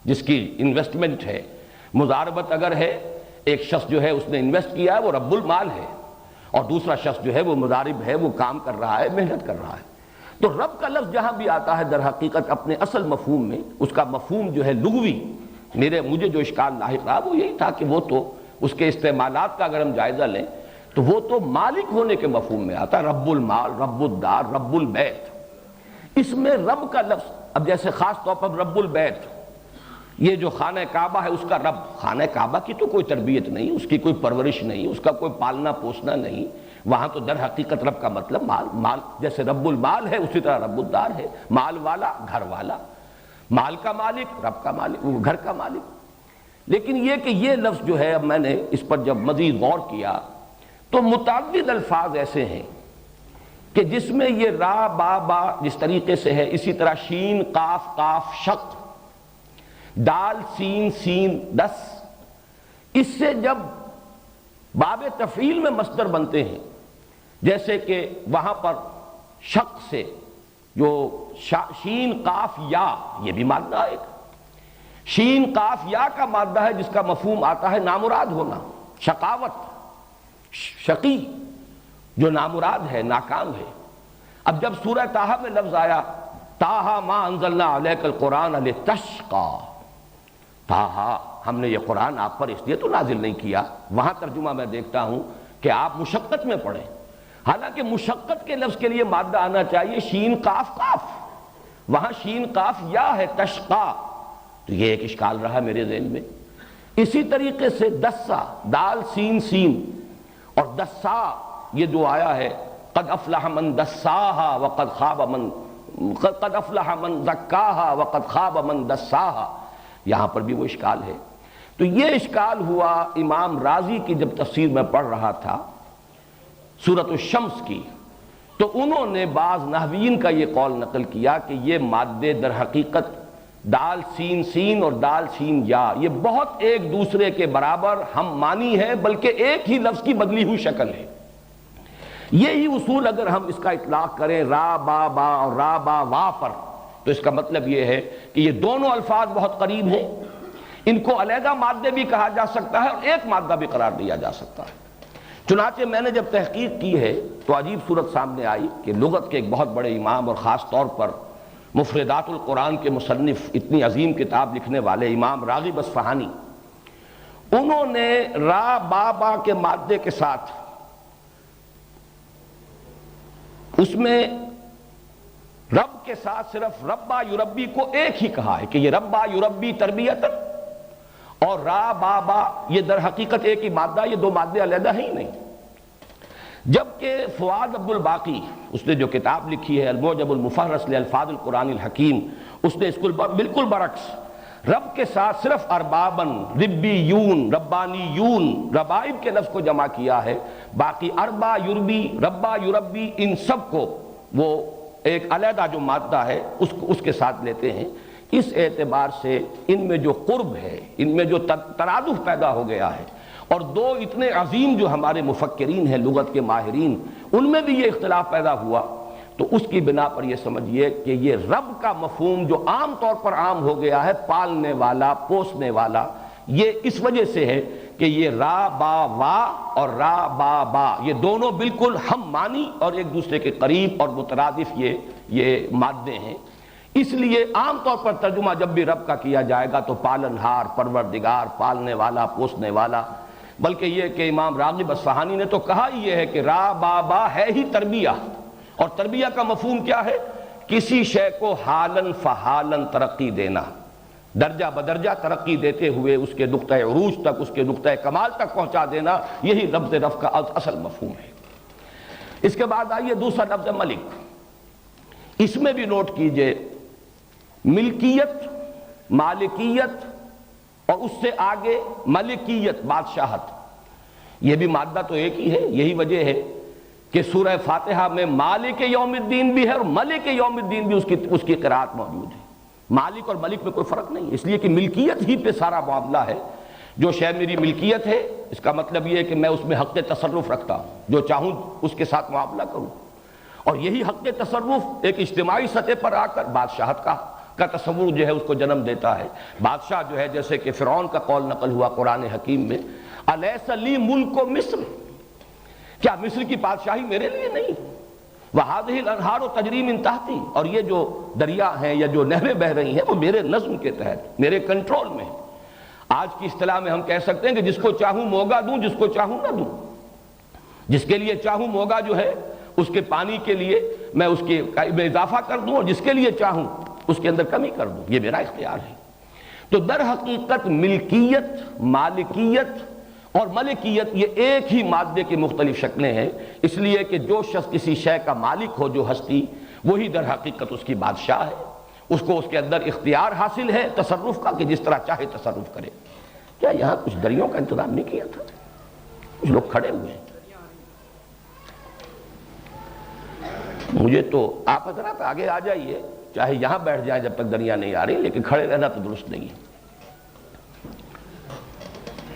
جس کی انویسٹمنٹ ہے، مضاربت اگر ہے، ایک شخص جو ہے اس نے انویسٹ کیا ہے وہ رب المال ہے، اور دوسرا شخص جو ہے وہ مضارب ہے، وہ کام کر رہا ہے، محنت کر رہا ہے۔ تو رب کا لفظ جہاں بھی آتا ہے در حقیقت اپنے اصل مفہوم میں، اس کا مفہوم جو ہے لغوی، مجھے جو اشکال لاحق رہا وہ یہی تھا کہ وہ تو اس کے استعمالات کا اگر ہم جائزہ لیں تو وہ تو مالک ہونے کے مفہوم میں آتا ہے، رب المال، رب الدار، رب البیت۔ اس میں رب کا لفظ، اب جیسے خاص طور پر رب البیت، یہ جو خانہ کعبہ ہے اس کا رب، خانہ کعبہ کی تو کوئی تربیت نہیں، اس کی کوئی پرورش نہیں، اس کا کوئی پالنا پوسنا نہیں، وہاں تو در حقیقت رب کا مطلب مال جیسے رب المال ہے اسی طرح رب الدار ہے، مال والا گھر والا، مال کا مالک رب کا مالک، گھر کا مالک۔ لیکن یہ کہ یہ لفظ جو ہے، اب میں نے اس پر جب مزید غور کیا تو متعدد الفاظ ایسے ہیں کہ جس میں یہ را با با جس طریقے سے ہے، اسی طرح شین قاف قاف شق، دال سین سین دس، اس سے جب باب تفعیل میں مصدر بنتے ہیں، جیسے کہ وہاں پر شق سے جو شین قاف یا، یہ بھی مادہ ہے، شین قاف یا کا مادہ ہے جس کا مفہوم آتا ہے نامراد ہونا، شقاوت، شقی جو نامراد ہے، ناکام ہے۔ اب جب سورہ طٰہٰ میں لفظ آیا طٰہٰ ما انزلنا علیک القرآن لتشقی، طٰہٰ ہم نے یہ قرآن آپ پر اس لیے تو نازل نہیں کیا، وہاں ترجمہ میں دیکھتا ہوں کہ آپ مشقت میں پڑھیں، حالانکہ مشقت کے لفظ کے لیے مادہ آنا چاہیے شین قاف قاف، وہاں شین قاف یا ہے تشقا، تو یہ ایک اشکال رہا میرے ذہن میں۔ اسی طریقے سے دسا، دال سین سین، اور دسا یہ جو آیا ہے قد افلح من دساہا وقد خاب من، قد افلح من زکاہا وقد خاب من دساہا، یہاں پر بھی وہ اشکال ہے۔ تو یہ اشکال ہوا امام رازی کی جب تفسیر میں پڑھ رہا تھا سورۃ الشمس کی، تو انہوں نے بعض نحویین کا یہ قول نقل کیا کہ یہ مادے در حقیقت دال سین سین اور دال سین یا، یہ بہت ایک دوسرے کے برابر ہم معنی ہے، بلکہ ایک ہی لفظ کی بدلی ہوئی شکل ہے۔ یہی اصول اگر ہم اس کا اطلاق کریں را با با اور را با وا پر، تو اس کا مطلب یہ ہے کہ یہ دونوں الفاظ بہت قریب ہیں، ان کو علیحدہ مادے بھی کہا جا سکتا ہے اور ایک مادہ بھی قرار دیا جا سکتا ہے۔ چنانچہ میں نے جب تحقیق کی ہے تو عجیب صورت سامنے آئی کہ لغت کے ایک بہت بڑے امام اور خاص طور پر مفردات القرآن کے مصنف، اتنی عظیم کتاب لکھنے والے امام راغب اصفہانی، انہوں نے را با با کے مادے کے ساتھ اس میں رب کے ساتھ صرف ربا یربی کو ایک ہی کہا ہے کہ یہ ربا یربی تربیتاً، اور را با با یہ در حقیقت ایک ہی مادہ، یہ دو مادے علیحدہ ہیں ہی نہیں۔ جبکہ فؤاد عبد الباقی، اس نے جو کتاب لکھی ہے المعجم المفہرس لالفاظ القرآن الحکیم، اس نے اس کو بالکل برعکس رب کے ساتھ صرف اربابن، ربیون، ربانیون، ربائب کے لفظ کو جمع کیا ہے، باقی اربا یربی، ربا یربی، ان سب کو وہ ایک علیحدہ جو مادہ ہے اس کے ساتھ لیتے ہیں۔ اس اعتبار سے ان میں جو قرب ہے، ان میں جو ترادف پیدا ہو گیا ہے، اور دو اتنے عظیم جو ہمارے مفکرین ہیں لغت کے ماہرین، ان میں بھی یہ اختلاف پیدا ہوا، تو اس کی بنا پر یہ سمجھیے کہ یہ رب کا مفہوم جو عام طور پر عام ہو گیا ہے، پالنے والا، پوسنے والا، یہ اس وجہ سے ہے کہ یہ را با وا اور را با با یہ دونوں بالکل ہم معنی اور ایک دوسرے کے قریب اور مترادف یہ مادے ہیں۔ اس لیے عام طور پر ترجمہ جب بھی رب کا کیا جائے گا تو پالن ہار، پروردگار، پالنے والا، پوسنے والا، بلکہ یہ کہ امام راغب اصفہانی نے تو کہا ہی یہ ہے کہ را با با ہے ہی تربیہ، اور تربیہ کا مفہوم کیا ہے؟ کسی شے کو حالن فحالن ترقی دینا، درجہ بدرجہ ترقی دیتے ہوئے اس کے نقطہ عروج تک، اس کے نقطہ کمال تک پہنچا دینا، یہی لفظ رب کا اصل مفہوم ہے۔ اس کے بعد آئیے دوسرا لفظ ملک، اس میں بھی نوٹ کیجئے ملکیت، مالکیت، اور اس سے آگے ملکیت، بادشاہت، یہ بھی مادہ تو ایک ہی ہے۔ یہی وجہ ہے کہ سورہ فاتحہ میں مالک یوم الدین بھی ہے اور ملک یوم الدین بھی اس کی قرأت موجود ہے۔ مالک اور ملک میں کوئی فرق نہیں، اس لیے کہ ملکیت ہی پہ سارا معاملہ ہے۔ جو شے میری ملکیت ہے، اس کا مطلب یہ ہے کہ میں اس میں حق تصرف رکھتا ہوں، جو چاہوں اس کے ساتھ معاملہ کروں، اور یہی حق تصرف ایک اجتماعی سطح پر آ کر بادشاہت کا تصور جو ہے اس کو جنم دیتا ہے۔ بادشاہ جو ہے، جیسے کہ فرعون کا قول نقل ہوا قرآن حکیم میں، الیس لی ملک مصر، کیا مصر کی بادشاہی میرے لیے نہیں؟ وَهَذِهِ الْأَنْهَارُ تَجْرِي مِن تَحْتِي، اور یہ جو دریا ہیں یا جو نہریں بہ رہی ہیں وہ میرے نظم کے تحت، میرے کنٹرول میں۔ آج کی اصطلاح میں ہم کہہ سکتے ہیں کہ جس کو چاہوں موگا دوں، جس کو چاہوں نہ دوں، جس کے لیے چاہوں موگا جو ہے اس کے پانی کے لیے میں اس کے میں اضافہ کر دوں، اور جس کے لیے چاہوں اس کے اندر کمی کر دوں، یہ میرا اختیار ہے۔ تو در حقیقت ملکیت، مالکیت اور ملکیت یہ ایک ہی مادے کی مختلف شکلیں ہیں، اس لیے کہ جو شخص کسی شے کا مالک ہو، جو ہستی، وہی در حقیقت اس کی بادشاہ ہے، اس کو اس کے اندر اختیار حاصل ہے تصرف کا کہ جس طرح چاہے تصرف کرے۔ کیا یہاں کچھ دریوں کا انتظام نہیں کیا تھا؟ کچھ لوگ کھڑے ہوئے ہیں، مجھے تو آپ حضرات آگے آ جائیے، چاہے یہاں بیٹھ جائیں جب تک دریا نہیں آ رہی، لیکن کھڑے رہنا تو درست نہیں ہے۔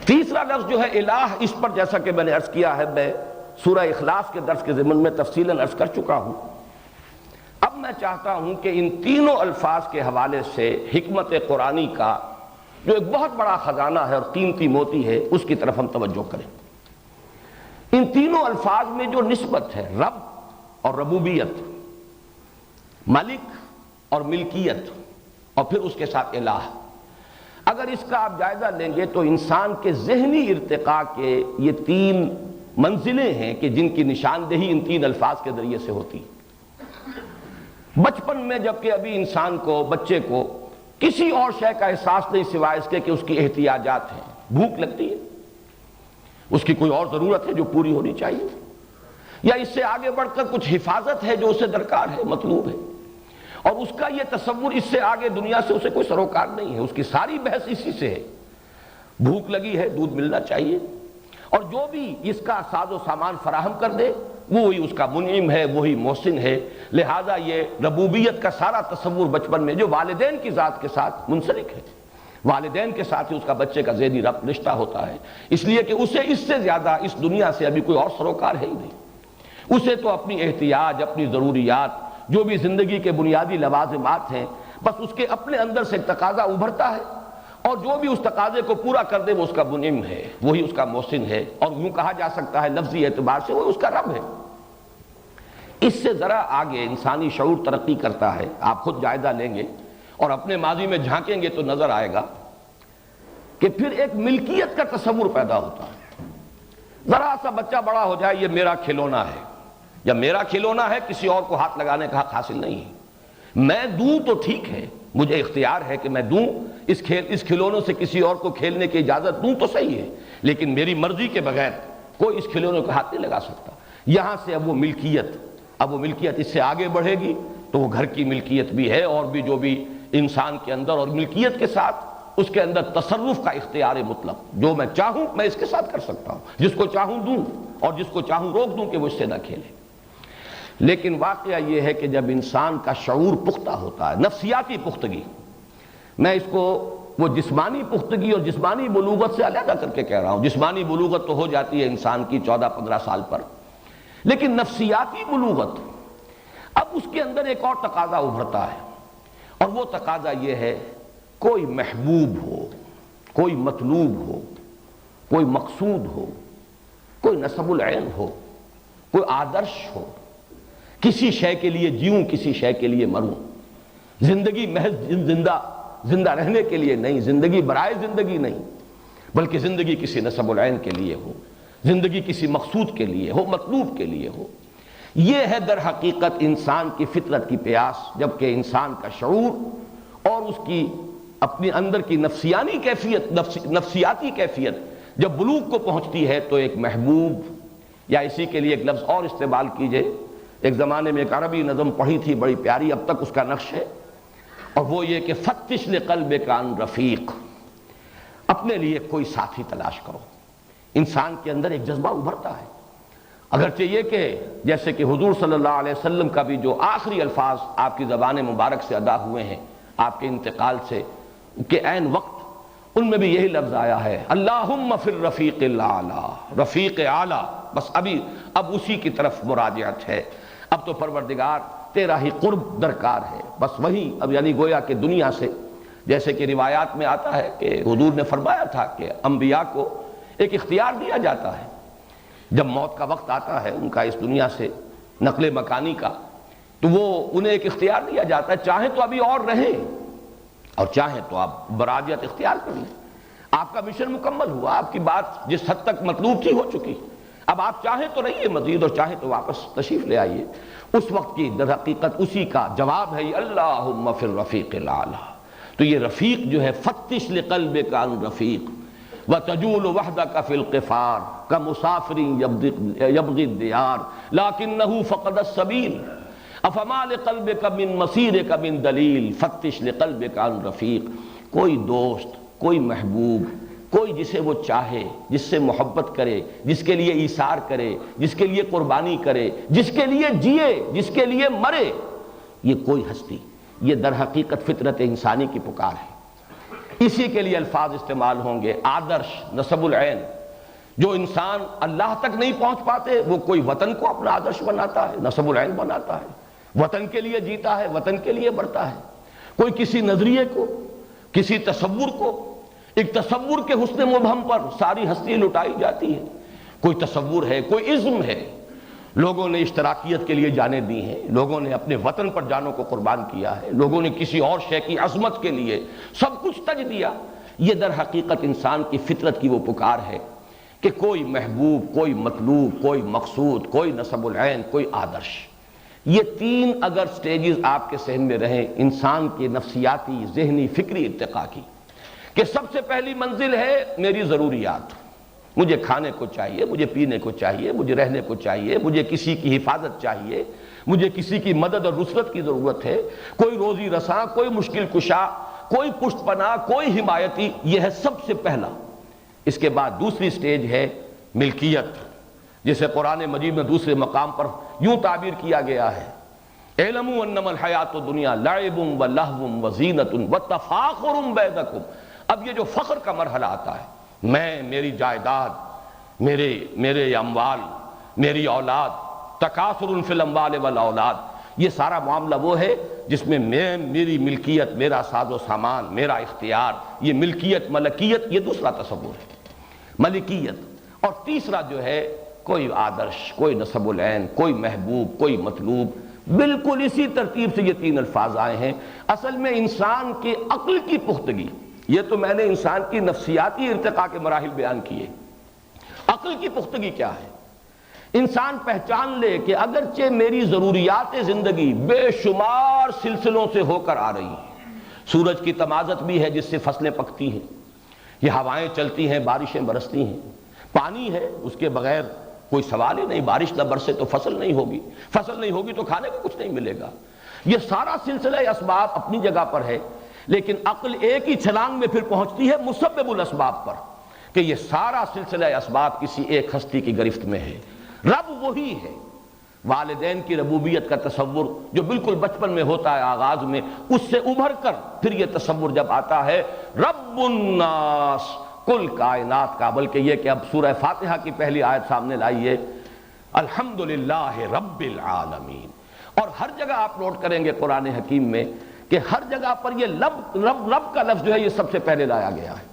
تیسرا لفظ جو ہے الہ، اس پر جیسا کہ میں نے عرض کیا ہے، میں سورہ اخلاص کے درس کے ضمن میں تفصیلاً عرض کر چکا ہوں۔ اب میں چاہتا ہوں کہ ان تینوں الفاظ کے حوالے سے حکمت قرآنی کا جو ایک بہت بڑا خزانہ ہے اور قیمتی موتی ہے، اس کی طرف ہم توجہ کریں۔ ان تینوں الفاظ میں جو نسبت ہے، رب اور ربوبیت، ملک اور ملکیت، اور پھر اس کے ساتھ الہ، اگر اس کا آپ جائزہ لیں گے تو انسان کے ذہنی ارتقاء کے یہ تین منزلیں ہیں کہ جن کی نشاندہی ان تین الفاظ کے ذریعے سے ہوتی۔ بچپن میں جبکہ ابھی انسان کو، بچے کو کسی اور شے کا احساس نہیں سوائے اس کے کہ اس کی احتیاجات ہیں، بھوک لگتی ہے، اس کی کوئی اور ضرورت ہے جو پوری ہونی چاہیے، یا اس سے آگے بڑھ کر کچھ حفاظت ہے جو اسے درکار ہے، مطلوب ہے، اور اس کا یہ تصور اس سے آگے دنیا سے اسے کوئی سروکار نہیں ہے، اس کی ساری بحث اسی سے ہے۔ بھوک لگی ہے، دودھ ملنا چاہیے، اور جو بھی اس کا ساز و سامان فراہم کر دے وہی اس کا منعم ہے، وہی محسن ہے۔ لہذا یہ ربوبیت کا سارا تصور بچپن میں جو والدین کی ذات کے ساتھ منسلک ہے، والدین کے ساتھ ہی اس کا بچے کا ذہنی رشتہ ہوتا ہے، اس لیے کہ اسے اس سے زیادہ اس دنیا سے ابھی کوئی اور سروکار ہے ہی نہیں۔ اسے تو اپنی احتیاج، اپنی ضروریات، جو بھی زندگی کے بنیادی لوازمات ہیں، بس اس کے اپنے اندر سے ایک تقاضا ابھرتا ہے، اور جو بھی اس تقاضے کو پورا کر دے وہ اس کا منعم ہے، وہی اس کا محسن ہے، اور یوں کہا جا سکتا ہے لفظی اعتبار سے وہ اس کا رب ہے۔ اس سے ذرا آگے انسانی شعور ترقی کرتا ہے، آپ خود جائزہ لیں گے اور اپنے ماضی میں جھانکیں گے تو نظر آئے گا کہ پھر ایک ملکیت کا تصور پیدا ہوتا ہے۔ ذرا سا بچہ بڑا ہو جائے، یہ میرا کھلونا ہے، یا میرا کھلونا ہے، کسی اور کو ہاتھ لگانے کا حق حاصل نہیں ہے، میں دوں تو ٹھیک ہے، مجھے اختیار ہے کہ میں دوں، اس کھلونوں سے کسی اور کو کھیلنے کی اجازت دوں تو صحیح ہے، لیکن میری مرضی کے بغیر کوئی اس کھلونے کو ہاتھ نہیں لگا سکتا۔ یہاں سے اب وہ ملکیت اس سے آگے بڑھے گی تو وہ گھر کی ملکیت بھی ہے، اور بھی جو بھی انسان کے اندر، اور ملکیت کے ساتھ اس کے اندر تصرف کا اختیار مطلق، جو میں چاہوں میں اس کے ساتھ کر سکتا ہوں، جس کو چاہوں دوں اور جس کو چاہوں روک دوں کہ وہ اس سے نہ کھیلے۔ لیکن واقعہ یہ ہے کہ جب انسان کا شعور پختہ ہوتا ہے، نفسیاتی پختگی، میں اس کو وہ جسمانی پختگی اور جسمانی بلوغت سے علیحدہ کر کے کہہ رہا ہوں، جسمانی بلوغت تو ہو جاتی ہے انسان کی 14-15 سال پر، لیکن نفسیاتی بلوغت، اب اس کے اندر ایک اور تقاضا ابھرتا ہے، اور وہ تقاضا یہ ہے کوئی محبوب ہو، کوئی مطلوب ہو، کوئی مقصود ہو، کوئی نصب العین ہو، کوئی آدرش ہو، کسی شے کے لیے جیوں، کسی شے کے لیے مروں، زندگی محض زندہ رہنے کے لیے نہیں، زندگی برائے زندگی نہیں، بلکہ زندگی کسی نصب العین کے لیے ہو، زندگی کسی مقصود کے لیے ہو، مطلوب کے لیے ہو۔ یہ ہے در حقیقت انسان کی فطرت کی پیاس، جبکہ انسان کا شعور اور اس کی اپنے اندر کی نفسیاتی کیفیت جب بلوغ کو پہنچتی ہے تو ایک محبوب، یا اسی کے لیے ایک لفظ اور استعمال کیجئے، ایک زمانے میں ایک عربی نظم پڑھی تھی بڑی پیاری، اب تک اس کا نقش ہے، اور وہ یہ کہ فتش لقلبک عن رفیق، اپنے لیے کوئی ساتھی تلاش کرو۔ انسان کے اندر ایک جذبہ ابھرتا ہے، اگرچہ یہ کہ جیسے کہ حضور صلی اللہ علیہ وسلم کا بھی جو آخری الفاظ آپ کی زبان مبارک سے ادا ہوئے ہیں آپ کے انتقال سے کے عین وقت، ان میں بھی یہی لفظ آیا ہے، اللہم فی الرفیق الاعلی، رفیق اعلیٰ، بس اب اسی کی طرف مراجعت ہے، اب تو پروردگار تیرا ہی قرب درکار ہے، بس وہی، اب یعنی گویا کہ دنیا سے، جیسے کہ روایات میں آتا ہے کہ حضور نے فرمایا تھا کہ انبیاء کو ایک اختیار دیا جاتا ہے، جب موت کا وقت آتا ہے ان کا اس دنیا سے نقل مکانی کا، تو وہ انہیں ایک اختیار دیا جاتا ہے، چاہیں تو ابھی اور رہیں اور چاہیں تو آپ براجعت اختیار کر لیں، آپ کا مشن مکمل ہوا، آپ کی بات جس حد تک مطلوب تھی ہو چکی، اب آپ چاہیں تو رہیے مزید اور چاہیں تو واپس تشریف لے آئیے۔ اس وقت کی در حقیقت اسی کا جواب ہے اللہم فی الرفیق الاعلی۔ تو یہ رفیق جو ہے فتش لقلبک عن رفیق، وتجول وحدك في القفار كمسافر يبغي الديار لكنه فقد السبيل افما لقلبك من مسيرك من دلیل فتش لقلبك عن رفیق. کوئی دوست، کوئی محبوب، کوئی جسے وہ چاہے، جس سے محبت کرے، جس کے لیے ایثار کرے، جس کے لیے قربانی کرے، جس کے لیے جیے، جس کے لیے مرے، یہ کوئی ہستی، یہ در حقیقت فطرت انسانی کی پکار ہے. اسی کے لیے الفاظ استعمال ہوں گے. آدرش، نصب العین. جو انسان اللہ تک نہیں پہنچ پاتے وہ کوئی وطن کو اپنا آدرش بناتا ہے، نصب العین بناتا ہے، وطن کے لیے جیتا ہے، وطن کے لیے مرتا ہے. کوئی کسی نظریے کو، کسی تصور کو، ایک تصور کے حسن مبہم پر ساری ہستی لٹائی جاتی ہے. کوئی تصور ہے، کوئی عزم ہے. لوگوں نے اشتراکیت کے لیے جانیں دی ہیں، لوگوں نے اپنے وطن پر جانوں کو قربان کیا ہے، لوگوں نے کسی اور شے کی عظمت کے لیے سب کچھ تج دیا. یہ در حقیقت انسان کی فطرت کی وہ پکار ہے کہ کوئی محبوب، کوئی مطلوب، کوئی مقصود، کوئی نصب العین، کوئی آدرش. یہ تین اگر سٹیجز آپ کے ذہن میں رہیں انسان کے نفسیاتی، ذہنی، فکری ارتقاء کی، کہ سب سے پہلی منزل ہے میری ضروریات. مجھے کھانے کو چاہیے، مجھے پینے کو چاہیے، مجھے رہنے کو چاہیے، مجھے کسی کی حفاظت چاہیے، مجھے کسی کی مدد اور نصرت کی ضرورت ہے، کوئی روزی رساں، کوئی مشکل کشا، کوئی پشت پناہ، کوئی حمایتی. یہ ہے سب سے پہلا. اس کے بعد دوسری سٹیج ہے ملکیت، جسے قرآن مجید میں دوسرے مقام پر یوں تعبیر کیا گیا ہے: اعلموا انما الحیات الدنیا لعب ولہو وزینۃ وتفاخر بینکم. اب یہ جو فخر کا مرحلہ آتا ہے، میں، میری جائیداد، میرے اموال، میری اولاد، تکاثر فی الاموال والاولاد، یہ سارا معاملہ وہ ہے جس میں میری ملکیت، میرا ساز و سامان، میرا اختیار، یہ ملکیت، ملکیت، یہ دوسرا تصور ہے، ملکیت. اور تیسرا جو ہے کوئی آدرش، کوئی نصب العین، کوئی محبوب، کوئی مطلوب. بالکل اسی ترتیب سے یہ تین الفاظ آئے ہیں. اصل میں انسان کی عقل کی پختگی، یہ تو میں نے انسان کی نفسیاتی ارتقاء کے مراحل بیان کیے. عقل کی پختگی کیا ہے؟ انسان پہچان لے کہ اگرچہ میری ضروریات زندگی بے شمار سلسلوں سے ہو کر آ رہی ہیں، سورج کی تمازت بھی ہے جس سے فصلیں پکتی ہیں، یہ ہوائیں چلتی ہیں، بارشیں برستی ہیں، پانی ہے اس کے بغیر کوئی سوال ہی نہیں، بارش نہ برسے تو فصل نہیں ہوگی، فصل نہیں ہوگی تو کھانے کو کچھ نہیں ملے گا. یہ سارا سلسلہ اسباب اپنی جگہ پر ہے، لیکن عقل ایک ہی چھلانگ میں پھر پہنچتی ہے مسبب الاسباب پر، کہ یہ سارا سلسلہ اسباب کسی ایک ہستی کی گرفت میں ہے. رب وہی ہے. والدین کی ربوبیت کا تصور جو بالکل بچپن میں ہوتا ہے آغاز میں، اس سے ابھر کر پھر یہ تصور جب آتا ہے رب الناس، کل کائنات کا، بلکہ یہ کہ اب سورہ فاتحہ کی پہلی آیت سامنے لائیے، الحمدللہ رب العالمین. اور ہر جگہ آپ نوٹ کریں گے قرآن حکیم میں کہ ہر جگہ پر یہ رب کا لفظ جو ہے یہ سب سے پہلے لایا گیا ہے.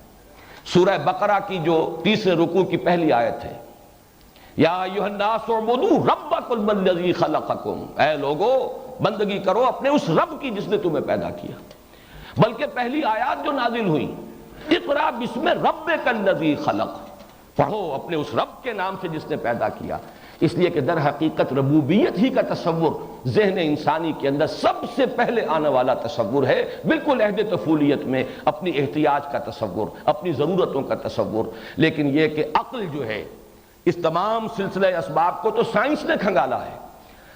سورہ بقرہ کی جو تیسرے رکوع کی پہلی آیت ہے، یا ایھا الناس اعبدوا ربکم الذی خلقکم، اے لوگو بندگی کرو اپنے اس رب کی جس نے تمہیں پیدا کیا. بلکہ پہلی آیات جو نازل ہوئی، اقرا بسم ربک الذی خلق، پڑھو اپنے اس رب کے نام سے جس نے پیدا کیا. اس لیے کہ در حقیقت ربوبیت ہی کا تصور ذہن انسانی کے اندر سب سے پہلے آنے والا تصور ہے، بالکل عہد طفولیت میں اپنی احتیاج کا تصور، اپنی ضرورتوں کا تصور. لیکن یہ کہ عقل جو ہے اس تمام سلسلہ اسباب کو تو سائنس نے کھنگالا ہے.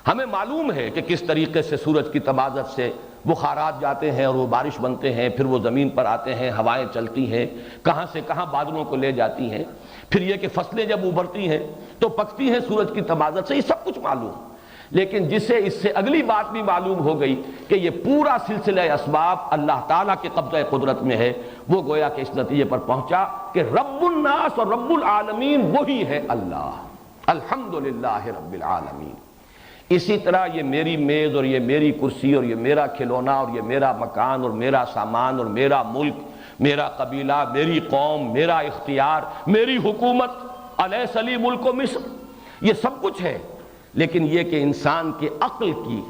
ہمیں معلوم ہے کہ کس طریقے سے سورج کی تمازت سے بخارات جاتے ہیں اور وہ بارش بنتے ہیں، پھر وہ زمین پر آتے ہیں، ہوائیں چلتی ہیں، کہاں سے کہاں بادلوں کو لے جاتی ہیں، پھر یہ کہ فصلیں جب ابھرتی ہیں تو پکتی ہیں سورج کی تمازت سے. یہ سب کچھ معلوم. لیکن جسے اس سے اگلی بات بھی معلوم ہو گئی کہ یہ پورا سلسلہ اسباب اللہ تعالیٰ کے قبضہ قدرت میں ہے، وہ گویا کہ اس نتیجے پر پہنچا کہ رب الناس اور رب العالمین وہی ہے اللہ. الحمدللہ رب العالمین. اسی طرح یہ میری میز اور یہ میری کرسی اور یہ میرا کھلونا اور یہ میرا مکان اور میرا سامان اور میرا ملک، میرا قبیلہ، میری قوم، میرا اختیار، میری حکومت، الیس لی ملک مصر، یہ سب کچھ ہے. لیکن یہ کہ انسان کے عقل کی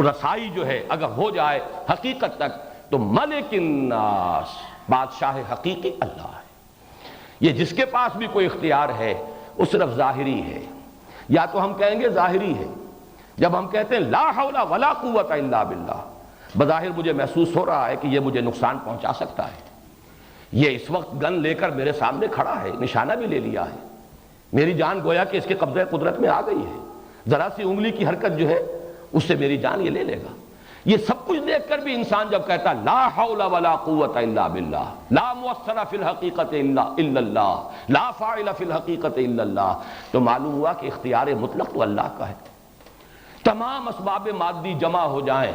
رسائی جو ہے اگر ہو جائے حقیقت تک تو ملک الناس، بادشاہ حقیقی اللہ ہے. یہ جس کے پاس بھی کوئی اختیار ہے وہ صرف ظاہری ہے. یا تو ہم کہیں گے ظاہری ہے. جب ہم کہتے ہیں لا حول ولا قوت الا باللہ، بظاہر مجھے محسوس ہو رہا ہے کہ یہ مجھے نقصان پہنچا سکتا ہے، یہ اس وقت گن لے کر میرے سامنے کھڑا ہے، نشانہ بھی لے لیا ہے، میری جان گویا کہ اس کے قبضہ قدرت میں آ گئی ہے، ذرا سی انگلی کی حرکت جو ہے اس سے میری جان یہ لے لے گا۔ یہ سب کچھ دیکھ کر بھی انسان جب کہتا لا حول ولا قوت الا باللہ، لا مؤثر فی الحقیقت الا اللہ، لا فاعل فی الحقیقت الا اللہ، تو معلوم ہوا کہ اختیار مطلق تو اللہ کا ہے۔ تمام اسباب مادی جمع ہو جائیں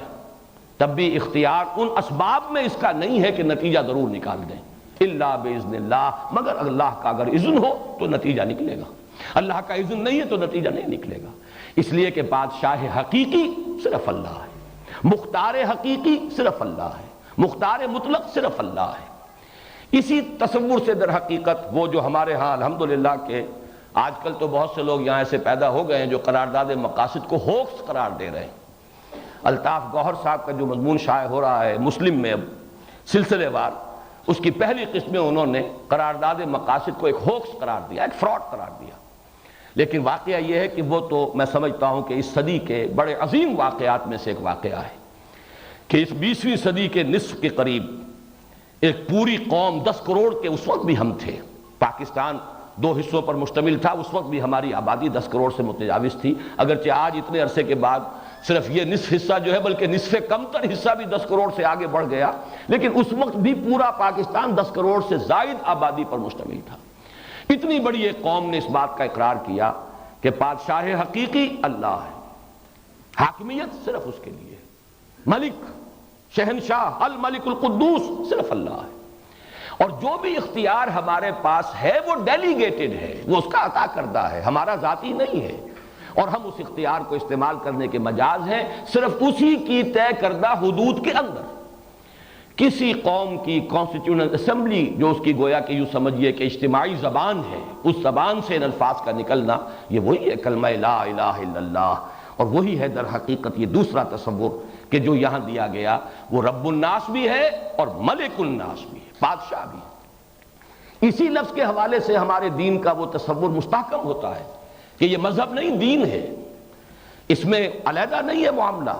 تب بھی اختیار ان اسباب میں اس کا نہیں ہے کہ نتیجہ ضرور نکال دیں، الا باذن اللہ، مگر اللہ کا اگر اذن ہو تو نتیجہ نکلے گا، اللہ کا اذن نہیں ہے تو نتیجہ نہیں نکلے گا۔ اس لیے کہ بادشاہ حقیقی صرف اللہ ہے، مختار حقیقی صرف اللہ ہے، مختار مطلق صرف اللہ ہے۔ اسی تصور سے در حقیقت وہ جو ہمارے ہاں الحمدللہ کہ آج کل تو بہت سے لوگ یہاں ایسے پیدا ہو گئے ہیں جو قرارداد مقاصد کو ہوکس قرار دے رہے ہیں۔ الطاف گوہر صاحب کا جو مضمون شائع ہو رہا ہے مسلم میں اب سلسلے وار، اس کی پہلی قسم میں انہوں نے قرارداد مقاصد کو ایک ہوکس قرار دیا، ایک فراڈ قرار دیا۔ لیکن واقعہ یہ ہے کہ وہ تو میں سمجھتا ہوں کہ اس صدی کے بڑے عظیم واقعات میں سے ایک واقعہ ہے کہ اس 20ویں صدی کے نصف کے قریب ایک پوری قوم 10 کروڑ کے اس وقت بھی ہم تھے، پاکستان 2 حصوں پر مشتمل تھا، اس وقت بھی ہماری آبادی 10 کروڑ سے متجاوز تھی، اگرچہ آج اتنے عرصے کے بعد صرف یہ نصف حصہ جو ہے بلکہ نصف کم تر حصہ بھی 10 کروڑ سے آگے بڑھ گیا، لیکن اس وقت بھی پورا پاکستان 10 کروڑ سے زائد آبادی پر مشتمل تھا۔ اتنی بڑی ایک قوم نے اس بات کا اقرار کیا کہ بادشاہ حقیقی اللہ ہے، حاکمیت صرف اس کے لیے، ملک شہنشاہ الملک القدوس صرف اللہ ہے، اور جو بھی اختیار ہمارے پاس ہے وہ ڈیلیگیٹڈ ہے، وہ اس کا عطا کردہ ہے، ہمارا ذاتی نہیں ہے، اور ہم اس اختیار کو استعمال کرنے کے مجاز ہیں صرف اسی کی طے کردہ حدود کے اندر۔ کسی قوم کی کانسٹیٹیوشنل اسمبلی جو اس کی گویا کہ یوں سمجھیے کہ اجتماعی زبان ہے، اس زبان سے ان الفاظ کا نکلنا یہ وہی ہے کلمہ لا الہ الا اللہ، اور وہی ہے در حقیقت یہ دوسرا تصور کہ جو یہاں دیا گیا وہ رب الناس بھی ہے اور ملک الناس بھی ہے، بادشاہ بھی ہے۔ اسی لفظ کے حوالے سے ہمارے دین کا وہ تصور مستحکم ہوتا ہے کہ یہ مذہب نہیں دین ہے، اس میں علیحدہ نہیں ہے معاملہ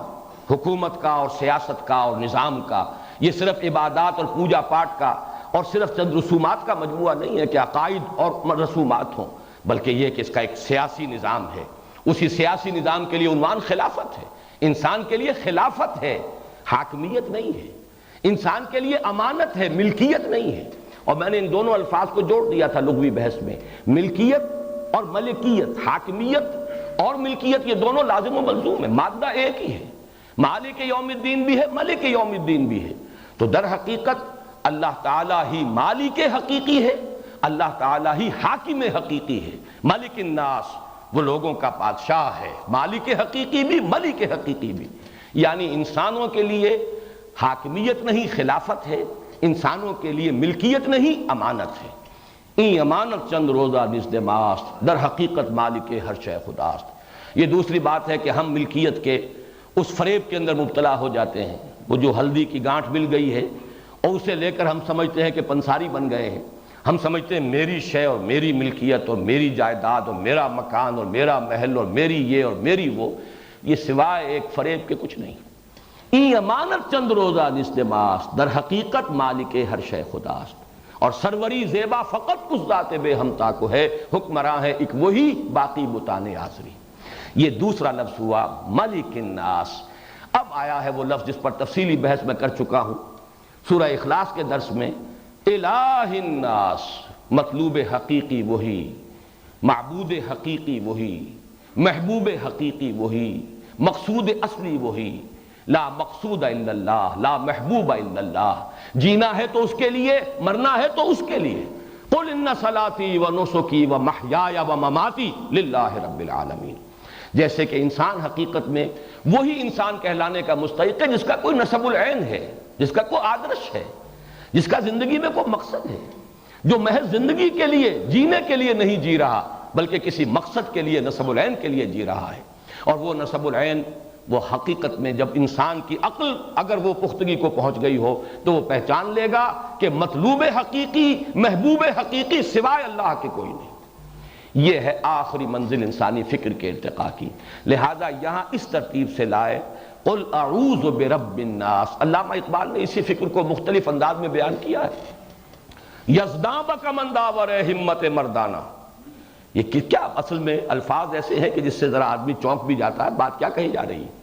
حکومت کا اور سیاست کا اور نظام کا، یہ صرف عبادات اور پوجا پاٹ کا اور صرف چند رسومات کا مجموعہ نہیں ہے کہ عقائد اور رسومات ہوں، بلکہ یہ کہ اس کا ایک سیاسی نظام ہے، اسی سیاسی نظام کے لیے عنوان خلافت ہے، انسان کے لیے خلافت ہے، حاکمیت نہیں ہے، انسان کے لیے امانت ہے، ملکیت نہیں ہے۔ اور میں نے ان دونوں الفاظ کو جوڑ دیا تھا لغوی بحث میں، ملکیت اور ملکیت، حاکمیت اور ملکیت یہ دونوں لازم و ملزوم ہے، مادہ ایک ہی ہے، مالک یوم الدین بھی ہے، ملک یوم الدین بھی ہے۔ تو در حقیقت اللہ تعالیٰ ہی مالک حقیقی ہے، اللہ تعالیٰ ہی حاکم حقیقی ہے، ملک الناس وہ لوگوں کا بادشاہ ہے، مالک حقیقی بھی ملک حقیقی بھی، یعنی انسانوں کے لیے حاکمیت نہیں خلافت ہے، انسانوں کے لیے ملکیت نہیں امانت ہے۔ این امانت چند روزہ نزد ماست، در حقیقت مالک ہر شے خداست۔ یہ دوسری بات ہے کہ ہم ملکیت کے اس فریب کے اندر مبتلا ہو جاتے ہیں، وہ جو ہلدی کی گانٹھ مل گئی ہے اور اسے لے کر ہم سمجھتے ہیں کہ پنساری بن گئے ہیں، ہم سمجھتے ہیں میری شے اور میری ملکیت اور میری جائیداد اور میرا مکان اور میرا محل اور میری یہ اور میری وہ، یہ سوائے ایک فریب کے کچھ نہیں۔ این امانت چند روزہ نزد ماست، در حقیقت مالک ہر شے خداست، اور سروری زیبا فقط اس ذات بے ہمتا کو ہے، حکمراں ہے ایک وہی باقی بتان آزری۔ یہ دوسرا لفظ ہوا ملک الناس۔ اب آیا ہے وہ لفظ جس پر تفصیلی بحث میں کر چکا ہوں سورہ اخلاص کے درس میں، الہ الناس، مطلوب حقیقی وہی، معبود حقیقی وہی، محبوب حقیقی وہی، مقصود اصلی وہی، لا مقصود الا اللہ، لا محبوب الا اللہ، جینا ہے تو اس کے لیے، مرنا ہے تو اس کے لیے۔ قل ان صلاتی و نسکی و محیای و مماتی للہ رب العالمین۔ جیسے کہ انسان حقیقت میں وہی انسان کہلانے کا مستحق ہے جس کا کوئی نسب العین ہے، جس کا کوئی آدرش ہے، جس کا زندگی میں کوئی مقصد ہے، جو محض زندگی کے لیے جینے کے لیے نہیں جی رہا بلکہ کسی مقصد کے لیے نسب العین کے لیے جی رہا ہے۔ اور وہ نسب العین وہ حقیقت میں جب انسان کی عقل اگر وہ پختگی کو پہنچ گئی ہو تو وہ پہچان لے گا کہ مطلوب حقیقی، محبوب حقیقی سوائے اللہ کے کوئی نہیں۔ یہ ہے آخری منزل انسانی فکر کے ارتقاء کی، لہذا یہاں اس ترتیب سے لائے قل اعوذ برب الناس۔ علامہ اقبال نے اسی فکر کو مختلف انداز میں بیان کیا ہے۔ یزداں بکمن داور ہمت مردانہ. یہ کیا اصل میں الفاظ ایسے ہیں کہ جس سے ذرا آدمی چونک بھی جاتا ہے، بات کیا کہی جا رہی ہے.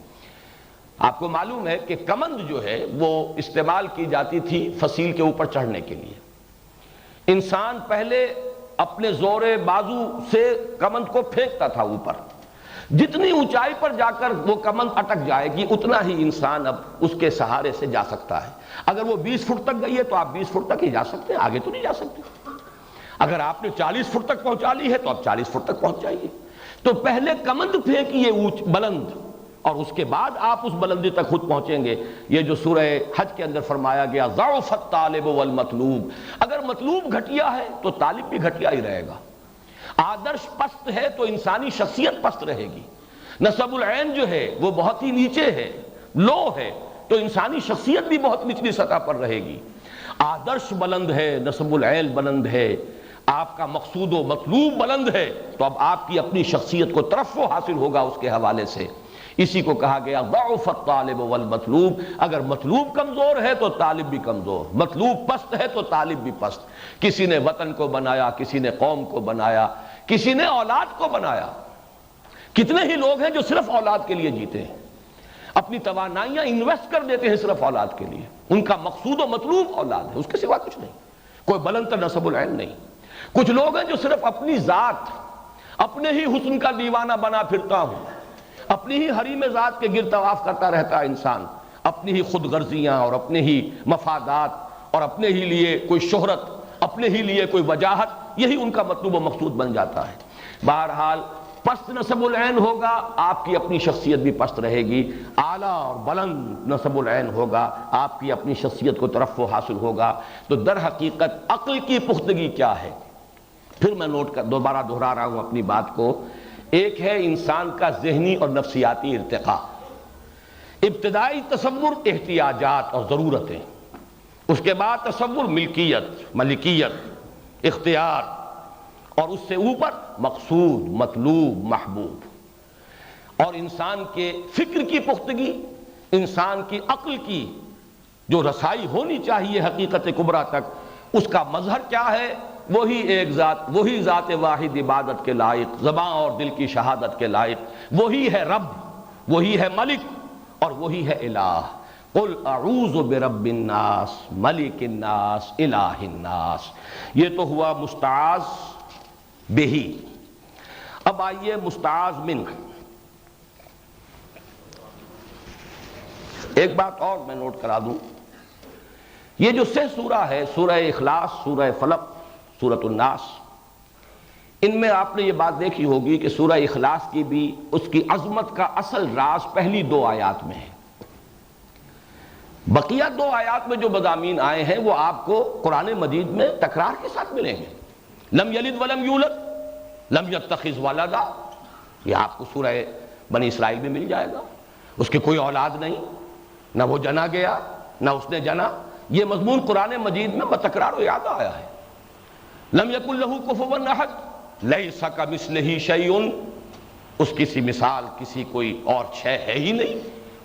آپ کو معلوم ہے کہ کمند جو ہے وہ استعمال کی جاتی تھی فصیل کے اوپر چڑھنے کے لیے. انسان پہلے اپنے زور بازو سے کمند کو پھینکتا تھا اوپر، جتنی اونچائی پر جا کر وہ کمند اٹک جائے گی اتنا ہی انسان اب اس کے سہارے سے جا سکتا ہے. اگر وہ 20 فٹ تک گئی ہے تو آپ 20 فٹ تک ہی جا سکتے ہیں، آگے تو نہیں جا سکتے. اگر آپ نے 40 فٹ تک پہنچا لی ہے تو آپ 40 فٹ تک پہنچ جائیے. تو پہلے کمند پھینکیے اونچ بلند، اور اس کے بعد آپ اس بلندی تک خود پہنچیں گے. یہ جو سورہ حج کے اندر فرمایا گیا ضعف الطالب والمطلوب، اگر مطلوب گھٹیا ہے تو طالب بھی گھٹیا ہی رہے گا. آدرش پست ہے تو انسانی شخصیت پست رہے گی. نصب العین جو ہے وہ بہت ہی نیچے ہے، لو ہے، تو انسانی شخصیت بھی بہت نچلی سطح پر رہے گی. آدرش بلند ہے، نصب العین بلند ہے، آپ کا مقصود و مطلوب بلند ہے، تو اب آپ کی اپنی شخصیت کو ترفع حاصل ہوگا اس کے حوالے سے. اسی کو کہا گیا ضعف الطالب والمطلوب. اگر مطلوب کمزور ہے تو طالب بھی کمزور، مطلوب پست ہے تو طالب بھی پست. کسی نے وطن کو بنایا، کسی نے قوم کو بنایا، کسی نے اولاد کو بنایا. کتنے ہی لوگ ہیں جو صرف اولاد کے لیے جیتے ہیں، اپنی توانائیاں انویسٹ کر دیتے ہیں صرف اولاد کے لیے. ان کا مقصود و مطلوب اولاد ہے، اس کے سوا کچھ نہیں، کوئی بلند تر نسب العین نہیں. کچھ لوگ ہیں جو صرف اپنی ذات، اپنے ہی حسن کا دیوانہ بنا پھرتا ہوں، اپنی ہی حریم ذات کے گرد طواف کرتا رہتا ہے انسان، اپنی ہی خود غرضیاں اور اپنے ہی مفادات اور اپنے ہی لیے کوئی شہرت، اپنے ہی لیے کوئی وجاہت، یہی ان کا مطلوب و مقصود بن جاتا ہے. بہرحال پست نسب العین ہوگا آپ کی اپنی شخصیت بھی پست رہے گی، اعلیٰ اور بلند نسب العین ہوگا آپ کی اپنی شخصیت کو ترفع حاصل ہوگا. تو در حقیقت عقل کی پختگی کیا ہے؟ پھر میں دوبارہ دہرا رہا ہوں اپنی بات کو. ایک ہے انسان کا ذہنی اور نفسیاتی ارتقاء. ابتدائی تصور احتیاجات اور ضرورتیں، اس کے بعد تصور ملکیت، اختیار، اور اس سے اوپر مقصود، مطلوب، محبوب. اور انسان کے فکر کی پختگی، انسان کی عقل کی جو رسائی ہونی چاہیے حقیقت کبریٰ تک، اس کا مظہر کیا ہے؟ وہی ایک ذات، وہی ذات واحد عبادت کے لائق، زبان اور دل کی شہادت کے لائق. وہی ہے رب، وہی ہے ملک، اور وہی ہے الہ. قل اعوذ برب الناس ملک الناس الہ الناس. یہ تو ہوا مستعاذ بہی. اب آئیے مستعاذ من. ایک بات اور میں نوٹ کرا دوں، یہ جو 6 سورہ ہے، سورہ اخلاص، سورہ فلق، سورۃ الناس، ان میں آپ نے یہ بات دیکھی ہوگی کہ سورہ اخلاص کی بھی اس کی عظمت کا اصل راز پہلی 2 آیات میں ہے. بقیہ 2 آیات میں جو مضامین آئے ہیں وہ آپ کو قرآن مجید میں تکرار کے ساتھ ملیں گے. لم یلد ولم یولد، لم یتخذ ولدا، یہ آپ کو سورہ بنی اسرائیل میں مل جائے گا. اس کی کوئی اولاد نہیں، نہ وہ جنا گیا نہ اس نے جنا. یہ مضمون قرآن مجید میں بتکرار و یاد آیا ہے. لم یکن لہ کفوا احد لیس کمثلہ شیء، اس کی سی مثال کسی کوئی اور شے ہے ہی نہیں،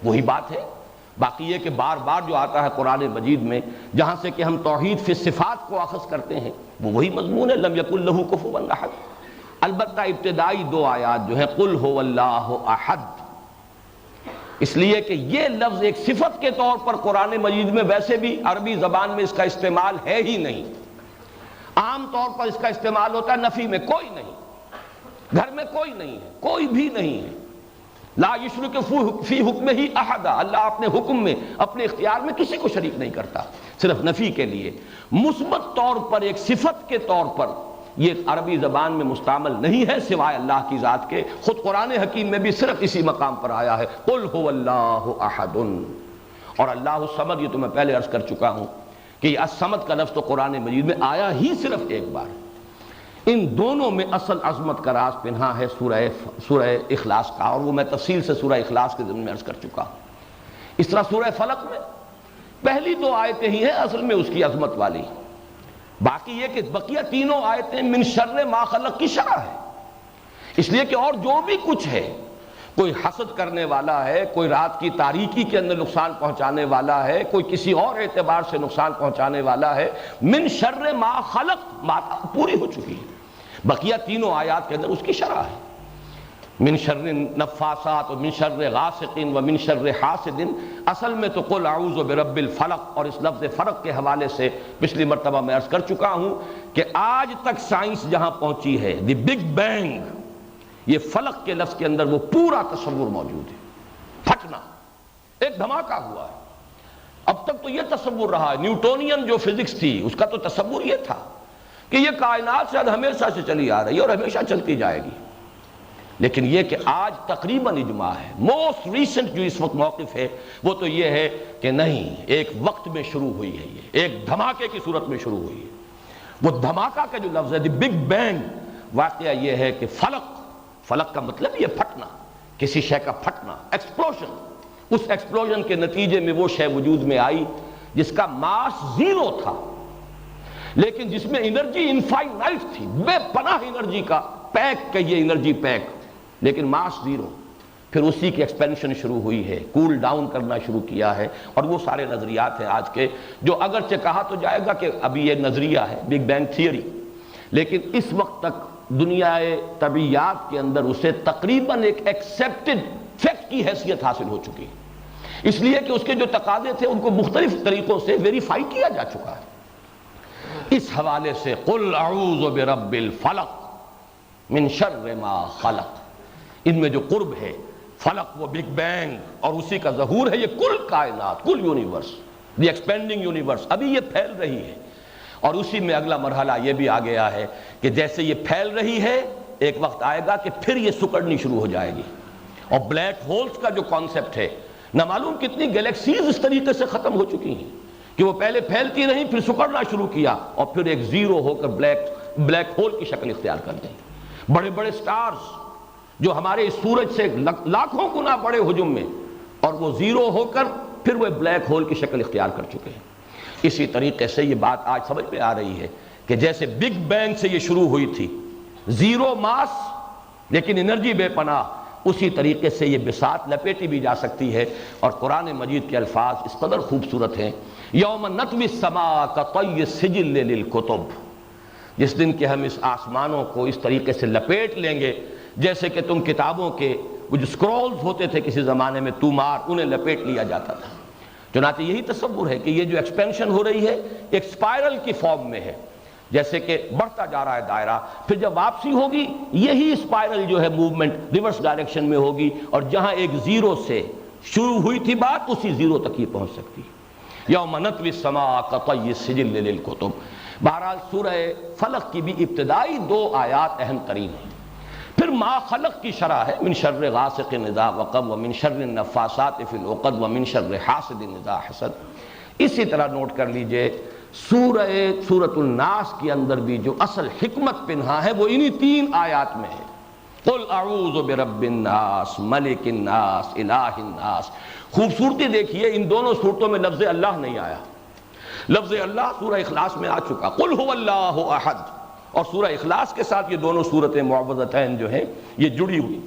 وہی بات ہے. باقی یہ کہ بار بار جو آتا ہے قرآن مجید میں جہاں سے کہ ہم توحید فی صفات کو اخذ کرتے ہیں وہ وہی مضمون ہے، لم یکن لہ کفوا احد. البتہ ابتدائی 2 آیات جو ہیں قل هو اللہ احد، اس لیے کہ یہ لفظ ایک صفت کے طور پر قرآن مجید میں ویسے بھی عربی زبان میں اس کا استعمال ہے ہی نہیں. عام طور پر اس کا استعمال ہوتا ہے نفی میں، کوئی نہیں، گھر میں کوئی نہیں ہے، کوئی بھی نہیں ہے. لا یشرک فی حکمہ احد، اللہ اپنے حکم میں، اپنے اختیار میں کسی کو شریک نہیں کرتا، صرف نفی کے لیے. مثبت طور پر ایک صفت کے طور پر یہ عربی زبان میں مستعمل نہیں ہے سوائے اللہ کی ذات کے. خود قرآن حکیم میں بھی صرف اسی مقام پر آیا ہے قل هو اللہ احد. اور اللہ الصمد، یہ تو میں پہلے عرض کر چکا ہوں کہ یہ الصمد کا لفظ تو قرآن مجید میں آیا ہی صرف ایک بار. ان دونوں میں اصل عظمت کا راز پنہا ہے سورہ اخلاص کا، اور وہ میں تفصیل سے سورہ اخلاص کے ضمن میں عرض کر چکا ہوں. اس طرح سورہ فلق میں پہلی 2 آیتیں ہی ہیں اصل میں اس کی عظمت والی. باقی یہ کہ بقیہ 3 آیتیں من شر ما خلق کی شرح ہے، اس لیے کہ اور جو بھی کچھ ہے کوئی حسد کرنے والا ہے، کوئی رات کی تاریکی کے اندر نقصان پہنچانے والا ہے، کوئی کسی اور اعتبار سے نقصان پہنچانے والا ہے۔ من شر ما خلق، پوری ہو چکی ہے، بقیہ تینوں آیات کے اندر اس کی شرح ہے۔ من شر النفاثات و من شر غاسق و من شر حاسد، اصل میں تو قل اعوذ برب الفلق، اور اس لفظ فلق کے حوالے سے پچھلی مرتبہ میں عرض کر چکا ہوں کہ آج تک سائنس جہاں پہنچی ہے، دی بگ بینگ، یہ فلق کے لفظ کے اندر وہ پورا تصور موجود ہے، پھٹنا، ایک دھماکہ ہوا ہے۔ اب تک تو یہ تصور رہا ہے، نیوٹونین جو فزکس تھی اس کا تو تصور یہ تھا کہ یہ کائنات شاید ہمیشہ سے چلی آ رہی ہے اور ہمیشہ چلتی جائے گی، لیکن یہ کہ آج تقریباً اجماع ہے، موسٹ ریسنٹ جو اس وقت موقف ہے وہ تو یہ ہے کہ نہیں، ایک وقت میں شروع ہوئی ہے، یہ ایک دھماکے کی صورت میں شروع ہوئی ہے۔ وہ دھماکہ کا جو لفظ ہے، دی بگ بینگ، واقعہ یہ ہے کہ فلق کا مطلب یہ پھٹنا، کسی شے کا پھٹنا، ایکسپلوژن۔ اس ایکسپلوژن کے نتیجے میں وہ شے وجود میں آئی جس کا ماس زیرو تھا، لیکن جس میں انرجی انفائنائٹ تھی، بے پناہ انرجی کا پیک، کہیے انرجی پیک، لیکن ماس زیرو۔ پھر اسی کی ایکسپینشن شروع ہوئی ہے، کول ڈاؤن کرنا شروع کیا ہے، اور وہ سارے نظریات ہیں آج کے، جو اگرچہ کہا تو جائے گا کہ ابھی یہ نظریہ ہے، بگ بینگ تھیوری، لیکن اس وقت تک دنیا طبیعیات کے اندر اسے تقریباً ایک ایکسیپٹڈ فیکٹ کی حیثیت حاصل ہو چکی ہے، اس لیے کہ اس کے جو تقاضے تھے ان کو مختلف طریقوں سے ویریفائی کیا جا چکا ہے۔ اس حوالے سے قل اعوذ برب الفلق من شر ما خلق، ان میں جو قرب ہے، فلق وہ بگ بینگ اور اسی کا ظہور ہے، یہ کل کائنات، کل یونیورس، دی ایکسپینڈنگ یونیورس ابھی یہ پھیل رہی ہے، اور اسی میں اگلا مرحلہ یہ بھی آ گیا ہے کہ جیسے یہ پھیل رہی ہے، ایک وقت آئے گا کہ پھر یہ سکڑنی شروع ہو جائے گی۔ اور بلیک ہولز کا جو کانسیپٹ ہے، نہ معلوم کتنی گیلیکسیز اس طریقے سے ختم ہو چکی ہیں کہ وہ پہلے پھیلتی رہیں، پھر سکڑنا شروع کیا، اور پھر ایک زیرو ہو کر بلیک ہول کی شکل اختیار کر دیں۔ بڑے بڑے سٹارز جو ہمارے اس سورج سے لاکھوں گنا بڑے حجم میں، اور وہ زیرو ہو کر پھر وہ بلیک ہول کی شکل اختیار کر چکے ہیں۔ اسی طریقے سے یہ بات آج سمجھ میں آ رہی ہے کہ جیسے بگ بینگ سے یہ شروع ہوئی تھی، زیرو ماس لیکن انرجی بے پناہ، اسی طریقے سے یہ بساط لپیٹی بھی جا سکتی ہے۔ اور قرآن مجید کے الفاظ اس قدر خوبصورت ہیں، یوم نطوی السماء کطی السجل للکتب، جس دن کہ ہم اس آسمانوں کو اس طریقے سے لپیٹ لیں گے جیسے کہ تم کتابوں کے وہ جو سکرولز ہوتے تھے کسی زمانے میں تومار، انہیں لپیٹ لیا جاتا تھا۔ چنانچہ یہی تصور ہے کہ یہ جو ایکسپینشن ہو رہی ہے ایک سپائرل کی فارم میں ہے، جیسے کہ بڑھتا جا رہا ہے دائرہ، پھر جب واپسی ہوگی یہی سپائرل جو ہے موومنٹ ریورس ڈائریکشن میں ہوگی، اور جہاں ایک زیرو سے شروع ہوئی تھی بات اسی زیرو تک یہ پہنچ سکتی ہے۔ یوم نطوی السماء کطی السجل للکتب۔ بہرحال سورہ فلق کی بھی ابتدائی 2 آیات اہم ترین ہیں۔ پھر ما خلق کی شرح ہے، من شر غاسق اذا وقب ومن شر النفاثات فی العقد ومن شر حاسد اذا حسد۔ اسی طرح نوٹ کر لیجئے سورۃ الناس کے اندر بھی جو اصل حکمت پنہا ہے وہ انہی 3 آیات میں ہے۔ قل اعوذ برب الناس ملک الناس الہ الناس۔ خوبصورتی دیکھیے، ان دونوں صورتوں میں لفظ اللہ نہیں آیا۔ لفظ اللہ سورہ اخلاص میں آ چکا، قل هو اللہ احد، اور سورہ اخلاص کے ساتھ یہ دونوں صورتیں معوذتین جو ہیں یہ جڑی ہوئی۔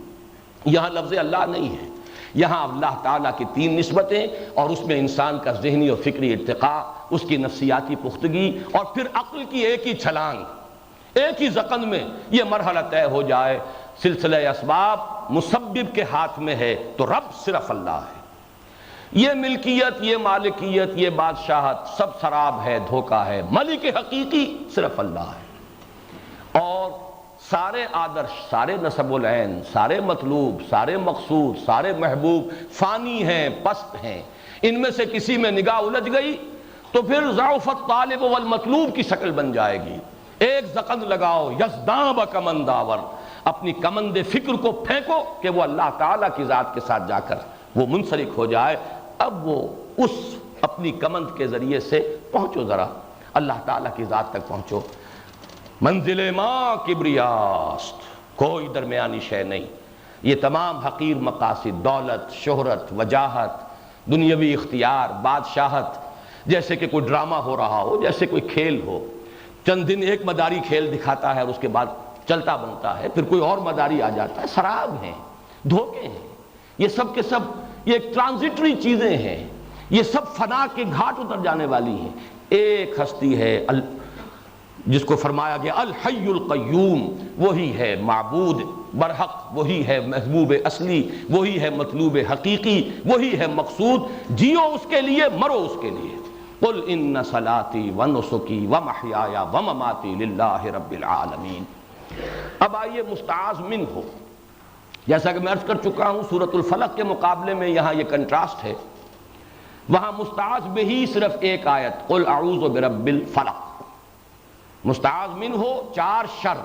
یہاں لفظ اللہ نہیں ہے، یہاں اللہ تعالیٰ کی 3 نسبتیں، اور اس میں انسان کا ذہنی اور فکری ارتقاء، اس کی نفسیاتی پختگی، اور پھر عقل کی ایک ہی چھلانگ، ایک ہی زقن میں یہ مرحلہ طے ہو جائے، سلسلہ اسباب مسبب کے ہاتھ میں ہے تو رب صرف اللہ ہے۔ یہ ملکیت، یہ مالکیت، یہ بادشاہت سب سراب ہے، دھوکہ ہے، ملک حقیقی صرف اللہ ہے۔ اور سارے آدرش، سارے نسب العین، سارے مطلوب، سارے مقصود، سارے محبوب فانی ہیں، پست ہیں، ان میں سے کسی میں نگاہ الجھ گئی تو پھر ضعف الطالب والمطلوب کی شکل بن جائے گی۔ ایک زقن لگاؤ، یزداں بکمن داور، اپنی کمند فکر کو پھینکو کہ وہ اللہ تعالیٰ کی ذات کے ساتھ جا کر وہ منسلک ہو جائے۔ اب وہ اس اپنی کمند کے ذریعے سے پہنچو، ذرا اللہ تعالیٰ کی ذات تک پہنچو۔ منزل ماں کبریاست، کوئی درمیانی شے نہیں۔ یہ تمام حقیر مقاصد، دولت، شہرت، وجاہت، دنیاوی اختیار، بادشاہت، جیسے کہ کوئی ڈرامہ ہو رہا ہو، جیسے کوئی کھیل ہو، چند دن ایک مداری کھیل دکھاتا ہے اور اس کے بعد چلتا بنتا ہے، پھر کوئی اور مداری آ جاتا ہے، سراب ہیں، دھوکے ہیں۔ یہ سب کے سب یہ ایک ٹرانزٹری چیزیں ہیں، یہ سب فنا کے گھاٹ اتر جانے والی ہیں۔ ایک ہستی ہے جس کو فرمایا گیا الحی القیوم، وہی ہے معبود برحق، وہی ہے محبوب اصلی، وہی ہے مطلوب حقیقی، وہی ہے مقصود، جیو اس کے لیے، مرو اس کے لیے۔ قل ان صلاتی ونسکی ومحیایا ومماتی للہ رب العالمین۔ اب آئیے مستعاذ منہ ہو، جیسا کہ میں عرض کر چکا ہوں سورۃ الفلق کے مقابلے میں یہاں یہ کنٹراسٹ ہے، وہاں مستعاذ بہ صرف ایک آیت قل اعوذ برب الفلق، مستعاذ منہ ہو 4 شر،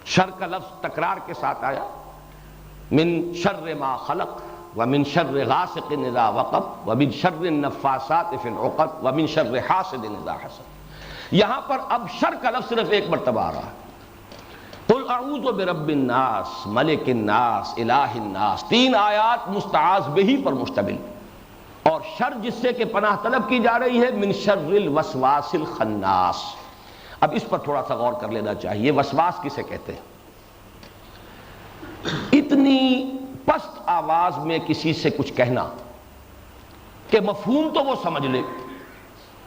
شر کا لفظ تکرار کے ساتھ آیا، من شر ما خلق ومن شر غاسق اذا وقب ومن شر النفاثات فی العقد ومن شر حاسد اذا حسد۔ یہاں پر اب شر کا لفظ صرف ایک مرتبہ آ رہا ہے، قل اعوذ برب الناس ملک الناس الہ الناس، 3 آیات مستعاذ بہ پر مشتمل، اور شر جس سے کہ پناہ طلب کی جا رہی ہے من شر الوسواس الخناس۔ اب اس پر تھوڑا سا غور کر لینا چاہیے، وسواس کسے کہتے ہیں؟ اتنی پست آواز میں کسی سے کچھ کہنا کہ مفہوم تو وہ سمجھ لے،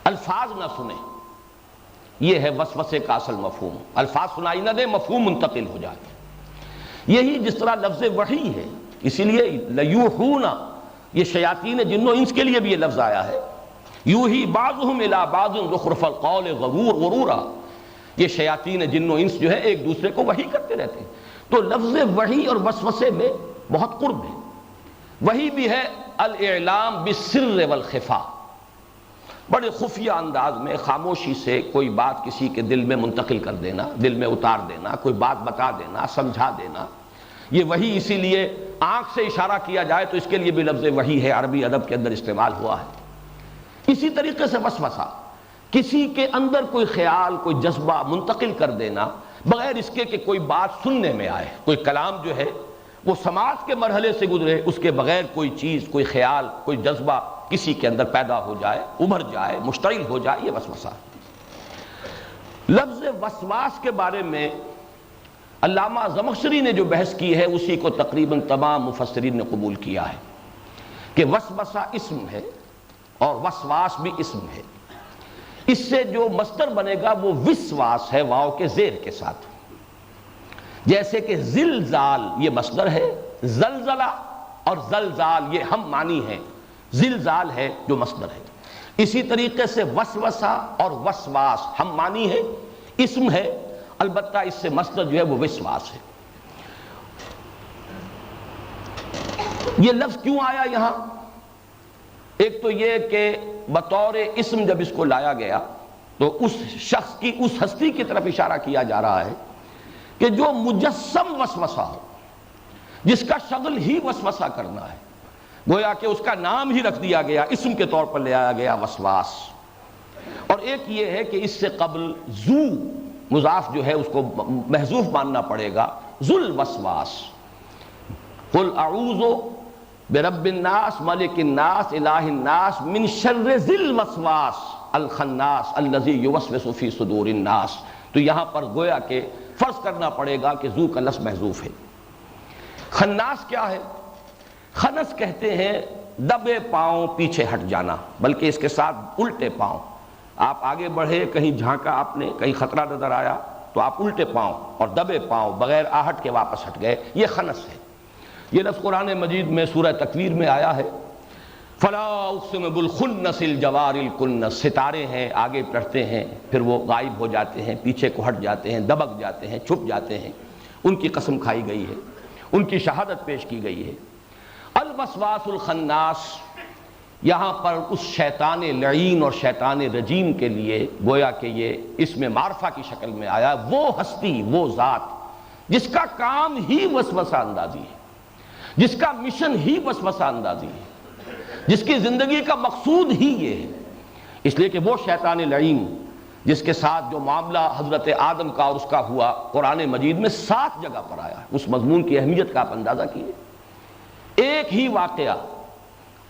الفاظ نہ سنے، یہ ہے وسوسے کا اصل مفہوم۔ الفاظ سنائی نہ دے، مفہوم منتقل ہو جائے۔ یہی جس طرح لفظ وحی ہے، اسی لیے لیوحون، یہ شیاطین جن و انس کے لیے بھی یہ لفظ آیا ہے، یوحی بعضهم الی بعض زخرف القول غرورا، یہ شیاطین جن و انس جو ہے ایک دوسرے کو وحی کرتے رہتے ہیں۔ تو لفظ وحی اور وسوسے میں بہت قرب ہے۔ وحی بھی ہے الاعلام بالسر والخفا، بڑے خفیہ انداز میں خاموشی سے کوئی بات کسی کے دل میں منتقل کر دینا، دل میں اتار دینا، کوئی بات بتا دینا، سمجھا دینا، یہ وحی اسی لیے آنکھ سے اشارہ کیا جائے تو اس کے لیے بھی لفظ وحی ہے، عربی ادب کے اندر استعمال ہوا ہے۔ اسی طریقے سے وسوسہ، کسی کے اندر کوئی خیال، کوئی جذبہ منتقل کر دینا بغیر اس کے کہ کوئی بات سننے میں آئے، کوئی کلام جو ہے وہ سماعت کے مرحلے سے گزرے، اس کے بغیر کوئی چیز، کوئی خیال، کوئی جذبہ کسی کے اندر پیدا ہو جائے، ابھر جائے، مشتعل ہو جائے، یہ وسوسہ۔ لفظ وسواس کے بارے میں علامہ زمخشری نے جو بحث کی ہے اسی کو تقریباً تمام مفسرین نے قبول کیا ہے کہ وسوسہ اسم ہے اور وسواس بھی اسم ہے۔ اس سے جو مصدر بنے گا وہ وسواس ہے، واو کے زیر کے ساتھ، جیسے کہ زلزال یہ مصدر ہے، زلزلہ اور زلزال یہ ہم معنی ہیں، زلزال ہے جو مصدر ہے۔ اسی طریقے سے وسوسہ اور وسواس ہم معنی ہے، اسم ہے، البتہ اس سے مصدر جو ہے وہ وسواس ہے۔ یہ لفظ کیوں آیا یہاں؟ ایک تو یہ کہ بطور اسم جب اس کو لایا گیا تو اس شخص کی، اس ہستی کی طرف اشارہ کیا جا رہا ہے کہ جو مجسم وسوسہ ہو، جس کا شغل ہی وسوسہ کرنا ہے، گویا کہ اس کا نام ہی رکھ دیا گیا، اسم کے طور پر لے آیا گیا وسواس۔ اور ایک یہ ہے کہ اس سے قبل ذو مضاف جو ہے اس کو محذوف ماننا پڑے گا، ذو الوسواس۔ قل اعوذ برب الناس ملک الناس الہ الناس من شر ذی الوسواس الخناس الذی یوسوس فی صدور الناس۔ تو یہاں پر گویا کہ فرض کرنا پڑے گا کہ ذو کا لفظ محذوف ہے۔ خناس کیا ہے؟ خنس کہتے ہیں دبے پاؤں پیچھے ہٹ جانا، بلکہ اس کے ساتھ الٹے پاؤں، آپ آگے بڑھے، کہیں جھانکا آپ نے، کہیں خطرہ نظر آیا تو آپ الٹے پاؤں اور دبے پاؤں بغیر آہٹ کے واپس ہٹ گئے، یہ خنس ہے۔ یہ لفظ قرآن مجید میں سورہ تکویر میں آیا ہے، فلا اقسم بالخنس الجوار الکنس، ستارے ہیں آگے بڑھتے ہیں پھر وہ غائب ہو جاتے ہیں، پیچھے کو ہٹ جاتے ہیں، دبک جاتے ہیں، چھپ جاتے ہیں، ان کی قسم کھائی گئی ہے، ان کی شہادت پیش کی گئی ہے۔ الوسواس الخناس یہاں پر اس شیطان لعین اور شیطان رجیم کے لیے گویا کہ یہ اسم معرفہ کی شکل میں آیا، وہ ہستی، وہ ذات جس کا کام ہی وسوسہ اندازی ہے، جس کا مشن ہی وسوسہ اندازی ہے، جس کی زندگی کا مقصود ہی یہ ہے۔ اس لیے کہ وہ شیطان لعین جس کے ساتھ جو معاملہ حضرت آدم کا اور اس کا ہوا قرآن مجید میں 7 جگہ پر آیا، اس مضمون کی اہمیت کا آپ اندازہ کیجیے۔ ایک ہی واقعہ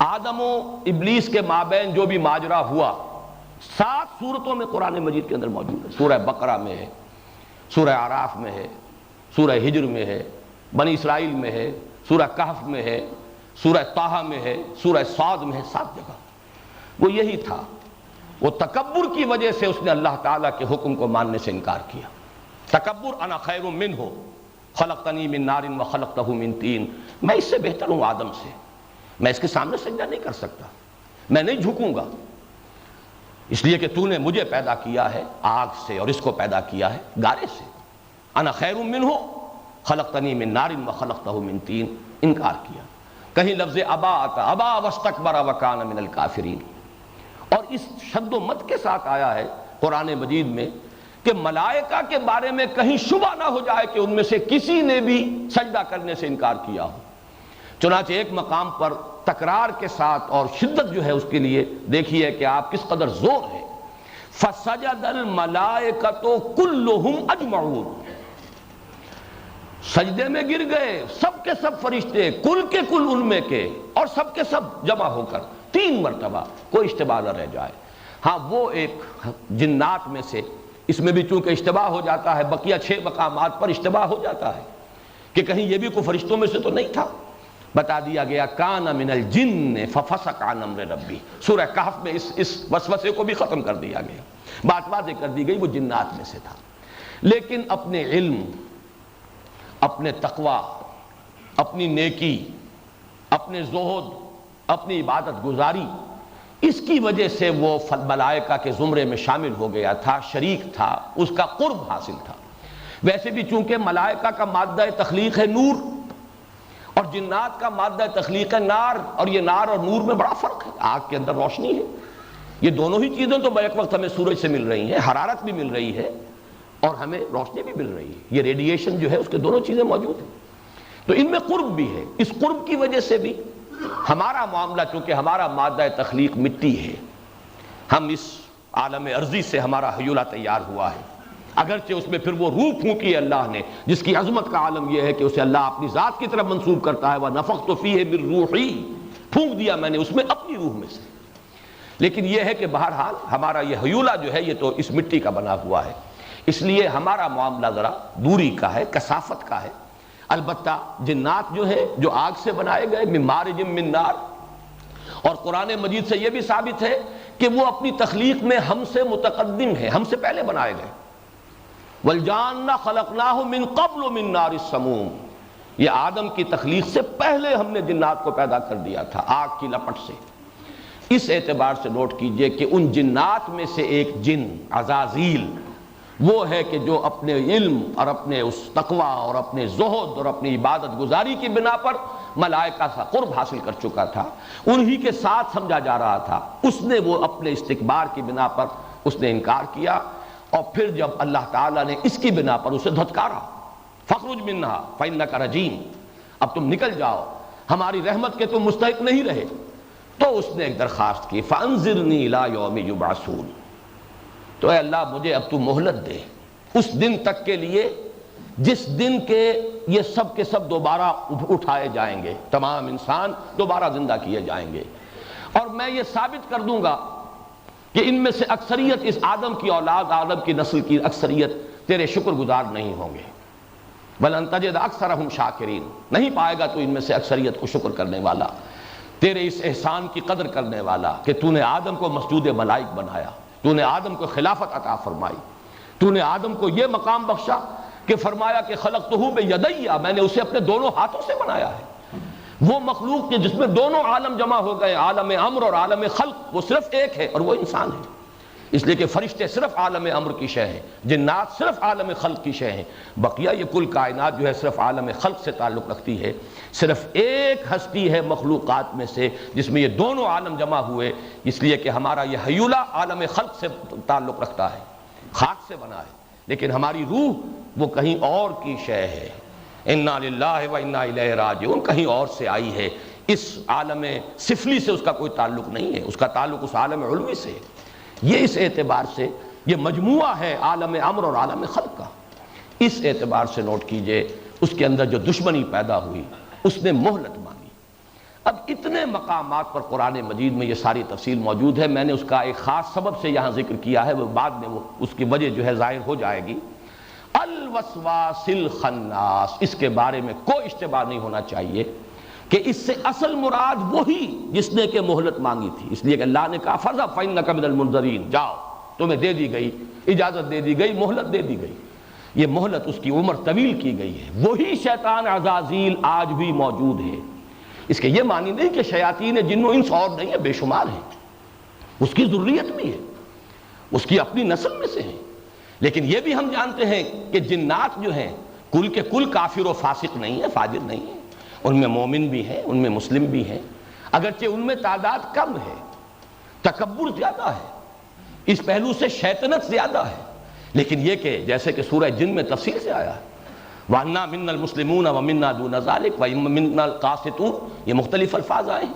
آدم و ابلیس کے مابین جو بھی ماجرا ہوا 7 صورتوں میں قرآن مجید کے اندر موجود ہے۔ سورہ بقرہ میں ہے، سورہ اعراف میں ہے، سورہ ہجر میں ہے، بنی اسرائیل میں ہے، سورہ کہف میں ہے، سورہ طٰہٰ میں ہے، سورہ صاد میں ہے، 7 جگہ وہ یہی تھا۔ وہ تکبر کی وجہ سے اس نے اللہ تعالیٰ کے حکم کو ماننے سے انکار کیا۔ تکبر، انا خیر منہ خلقتنی من نار وخلقتہ من طین، میں اس سے بہتر ہوں آدم سے، میں اس کے سامنے سجدہ نہیں کر سکتا، میں نہیں جھکوں گا، اس لیے کہ تو نے مجھے پیدا کیا ہے آگ سے اور اس کو پیدا کیا ہے گارے سے۔ انا خیر منہ خلقتنی من نار وخلقتہ من طین، انکار کیا۔ کہیں لفظ ابا آتا، ابا واستکبر وکان من الکافرین، اور اس شد و مت کے ساتھ آیا ہے قرآن مجید میں کہ ملائکہ کے بارے میں کہیں شبہ نہ ہو جائے کہ ان میں سے کسی نے بھی سجدہ کرنے سے انکار کیا ہو۔ چنانچہ ایک مقام پر تکرار کے ساتھ اور شدت جو ہے اس کے لیے دیکھیے کہ آپ کس قدر زور ہے، فسجد الملائکۃ کلہم اجمعون، سجدے میں گر گئے سب کے سب فرشتے، کل کے کل ان میں کے، اور سب کے سب جمع ہو کر 3 مرتبہ، کوئی اشتباہ نہ رہ جائے۔ ہاں وہ ایک جنات میں سے، اس میں بھی چونکہ اشتباہ ہو جاتا ہے، بقیہ 6 مقامات پر اشتباہ ہو جاتا ہے کہ کہیں یہ بھی کوئی فرشتوں میں سے تو نہیں تھا، بتا دیا گیا کان من الجن ففسق عن امر ربی۔ سورہ کہف میں اس وسوسے کو بھی ختم کر دیا گیا، بات واضح کر دی گئی وہ جنات میں سے تھا۔ لیکن اپنے علم، اپنے تقوی، اپنی نیکی، اپنے زہد، اپنی عبادت گزاری، اس کی وجہ سے وہ ملائکہ کے زمرے میں شامل ہو گیا تھا، شریک تھا، اس کا قرب حاصل تھا۔ ویسے بھی چونکہ ملائکہ کا مادہ تخلیق ہے نور، اور جنات کا مادہ تخلیق ہے نار، اور یہ نار اور نور میں بڑا فرق ہے۔ آگ کے اندر روشنی ہے، یہ دونوں ہی چیزیں تو بیک وقت ہمیں سورج سے مل رہی ہیں، حرارت بھی مل رہی ہے اور ہمیں روشنی بھی مل رہی ہے، یہ ریڈیشن جو ہے اس کے دونوں چیزیں موجود ہیں، تو ان میں قرب بھی ہے۔ اس قرب کی وجہ سے بھی ہمارا معاملہ، چونکہ ہمارا مادہ تخلیق مٹی ہے، ہم اس عالم ارضی سے ہمارا حیولہ تیار ہوا ہے، اگرچہ اس میں پھر وہ روح پھونکی ہے اللہ نے، جس کی عظمت کا عالم یہ ہے کہ اسے اللہ اپنی ذات کی طرف منسوب کرتا ہے، وَنَفَخْتُ فِيهِ مِن رُوحِي، پھونک دیا میں نے اس میں اپنی روح میں سے۔ لیکن یہ ہے کہ بہرحال ہمارا یہ حیولہ جو ہے یہ تو اس مٹی کا بنا ہوا ہے، اس لیے ہمارا معاملہ ذرا دوری کا ہے، کثافت کا ہے۔ البتہ جنات جو ہے جو آگ سے بنائے گئے، من مارج من نار، اور قرآن مجید سے یہ بھی ثابت ہے کہ وہ اپنی تخلیق میں ہم سے متقدم ہے، ہم سے پہلے بنائے گئے۔ والجان خلقناہ من قبل من نار السموم، یہ آدم کی تخلیق سے پہلے ہم نے جنات کو پیدا کر دیا تھا آگ کی لپٹ سے۔ اس اعتبار سے نوٹ کیجئے کہ ان جنات میں سے ایک جن عزازیل وہ ہے کہ جو اپنے علم اور اپنے اس تقوی اور اپنے زہد اور اپنی عبادت گزاری کی بنا پر ملائکہ سے قرب حاصل کر چکا تھا، انہی کے ساتھ سمجھا جا رہا تھا، اس نے وہ اپنے استکبار کی بنا پر اس نے انکار کیا، اور پھر جب اللہ تعالیٰ نے اس کی بنا پر اسے دھتکارا، فَخْرُجْ مِنْهَا فَإِنَّكَ رَجِيمٌ، اب تم نکل جاؤ، ہماری رحمت کے تم مستحق نہیں رہے، تو اس نے ایک درخواست کی، فَأَنذِرْنِي إِلَىٰ يَوْمِ يُبْعَثُونَ، تو اے اللہ مجھے اب تو مہلت دے اس دن تک کے لیے جس دن کے یہ سب کے سب دوبارہ اٹھائے جائیں گے، تمام انسان دوبارہ زندہ کیے جائیں گے، اور میں یہ ثابت کر دوں گا کہ ان میں سے اکثریت، اس آدم کی اولاد، آدم کی نسل کی اکثریت تیرے شکر گزار نہیں ہوں گے، بَلْ تَجِدَ أَكْثَرَهُمْ شَاكِرِينَ، نہیں پائے گا تو ان میں سے اکثریت کو شکر کرنے والا، تیرے اس احسان کی قدر کرنے والا کہ تو نے آدم کو مسجود ملائک بنایا، تو نے آدم کو خلافت عطا فرمائی، تو نے آدم کو یہ مقام بخشا کہ فرمایا کہ خلقتہ بیدی، میں نے اسے اپنے دونوں ہاتھوں سے بنایا ہے۔ وہ مخلوق جس میں دونوں عالم جمع ہو گئے، عالم امر اور عالم خلق، وہ صرف ایک ہے اور وہ انسان ہے، اس لیے کہ فرشتے صرف عالم امر کی شے ہیں، جنات صرف عالم خلق کی شے ہیں، بقیہ یہ کل کائنات جو ہے صرف عالم خلق سے تعلق رکھتی ہے۔ صرف ایک ہستی ہے مخلوقات میں سے جس میں یہ دونوں عالم جمع ہوئے، اس لیے کہ ہمارا یہ حیولہ عالم خلق سے تعلق رکھتا ہے، خاک سے بنا ہے، لیکن ہماری روح وہ کہیں اور کی شے ہے، انا للہ و انا الیہ راجعون، کہیں اور سے آئی ہے، اس عالم سفلی سے اس کا کوئی تعلق نہیں ہے، اس کا تعلق اس عالم علوی سے ہے۔ یہ اس اعتبار سے یہ مجموعہ ہے عالم امر اور عالم خلق کا، اس اعتبار سے نوٹ کیجئے اس کے اندر جو دشمنی پیدا ہوئی اس نے مہلت مانگی۔ اب اتنے مقامات پر قرآن مجید میں یہ ساری تفصیل موجود ہے، میں نے اس کا ایک خاص سبب سے یہاں ذکر کیا ہے، وہ بعد میں وہ اس کی وجہ جو ہے ظاہر ہو جائے گی۔ الوسواس الخناس، اس کے بارے میں کوئی اشتباہ نہیں ہونا چاہیے کہ اس سے اصل مراد وہی جس نے کہ مہلت مانگی تھی، اس لیے کہ اللہ نے کہا فَذْهَبْ فَإِنَّكَ مِنَ الْمُنذَرِينَ، جاؤ تمہیں دے دی گئی، اجازت دے دی گئی، مہلت دے دی گئی۔ یہ مہلت اس کی عمر طویل کی گئی ہے۔ وہی شیطان عزازیل آج بھی موجود ہے۔ اس کے یہ معنی نہیں کہ شیاطین جن و انس اور نہیں ہے، بے شمار ہیں، اس کی ذریت بھی ہے، اس کی اپنی نسل میں سے ہیں، لیکن یہ بھی ہم جانتے ہیں کہ جنات جو ہیں کل کے کل کافر و فاسق نہیں ہیں، فاجر نہیں ہیں، ان میں مومن بھی ہیں، ان میں مسلم بھی ہیں، اگرچہ ان میں تعداد کم ہے، تکبر زیادہ ہے، اس پہلو سے شیطنت زیادہ ہے، لیکن یہ کہ جیسے کہ سورہ جن میں تفصیل سے آیا ہے وَأَنَّا مِنَّا الْمُسْلِمُونَ وَمِنَّا دُونَ ذَلِكَ وَمِنَّا الْقَاسِطُونَ، یہ مختلف الفاظ آئے ہیں۔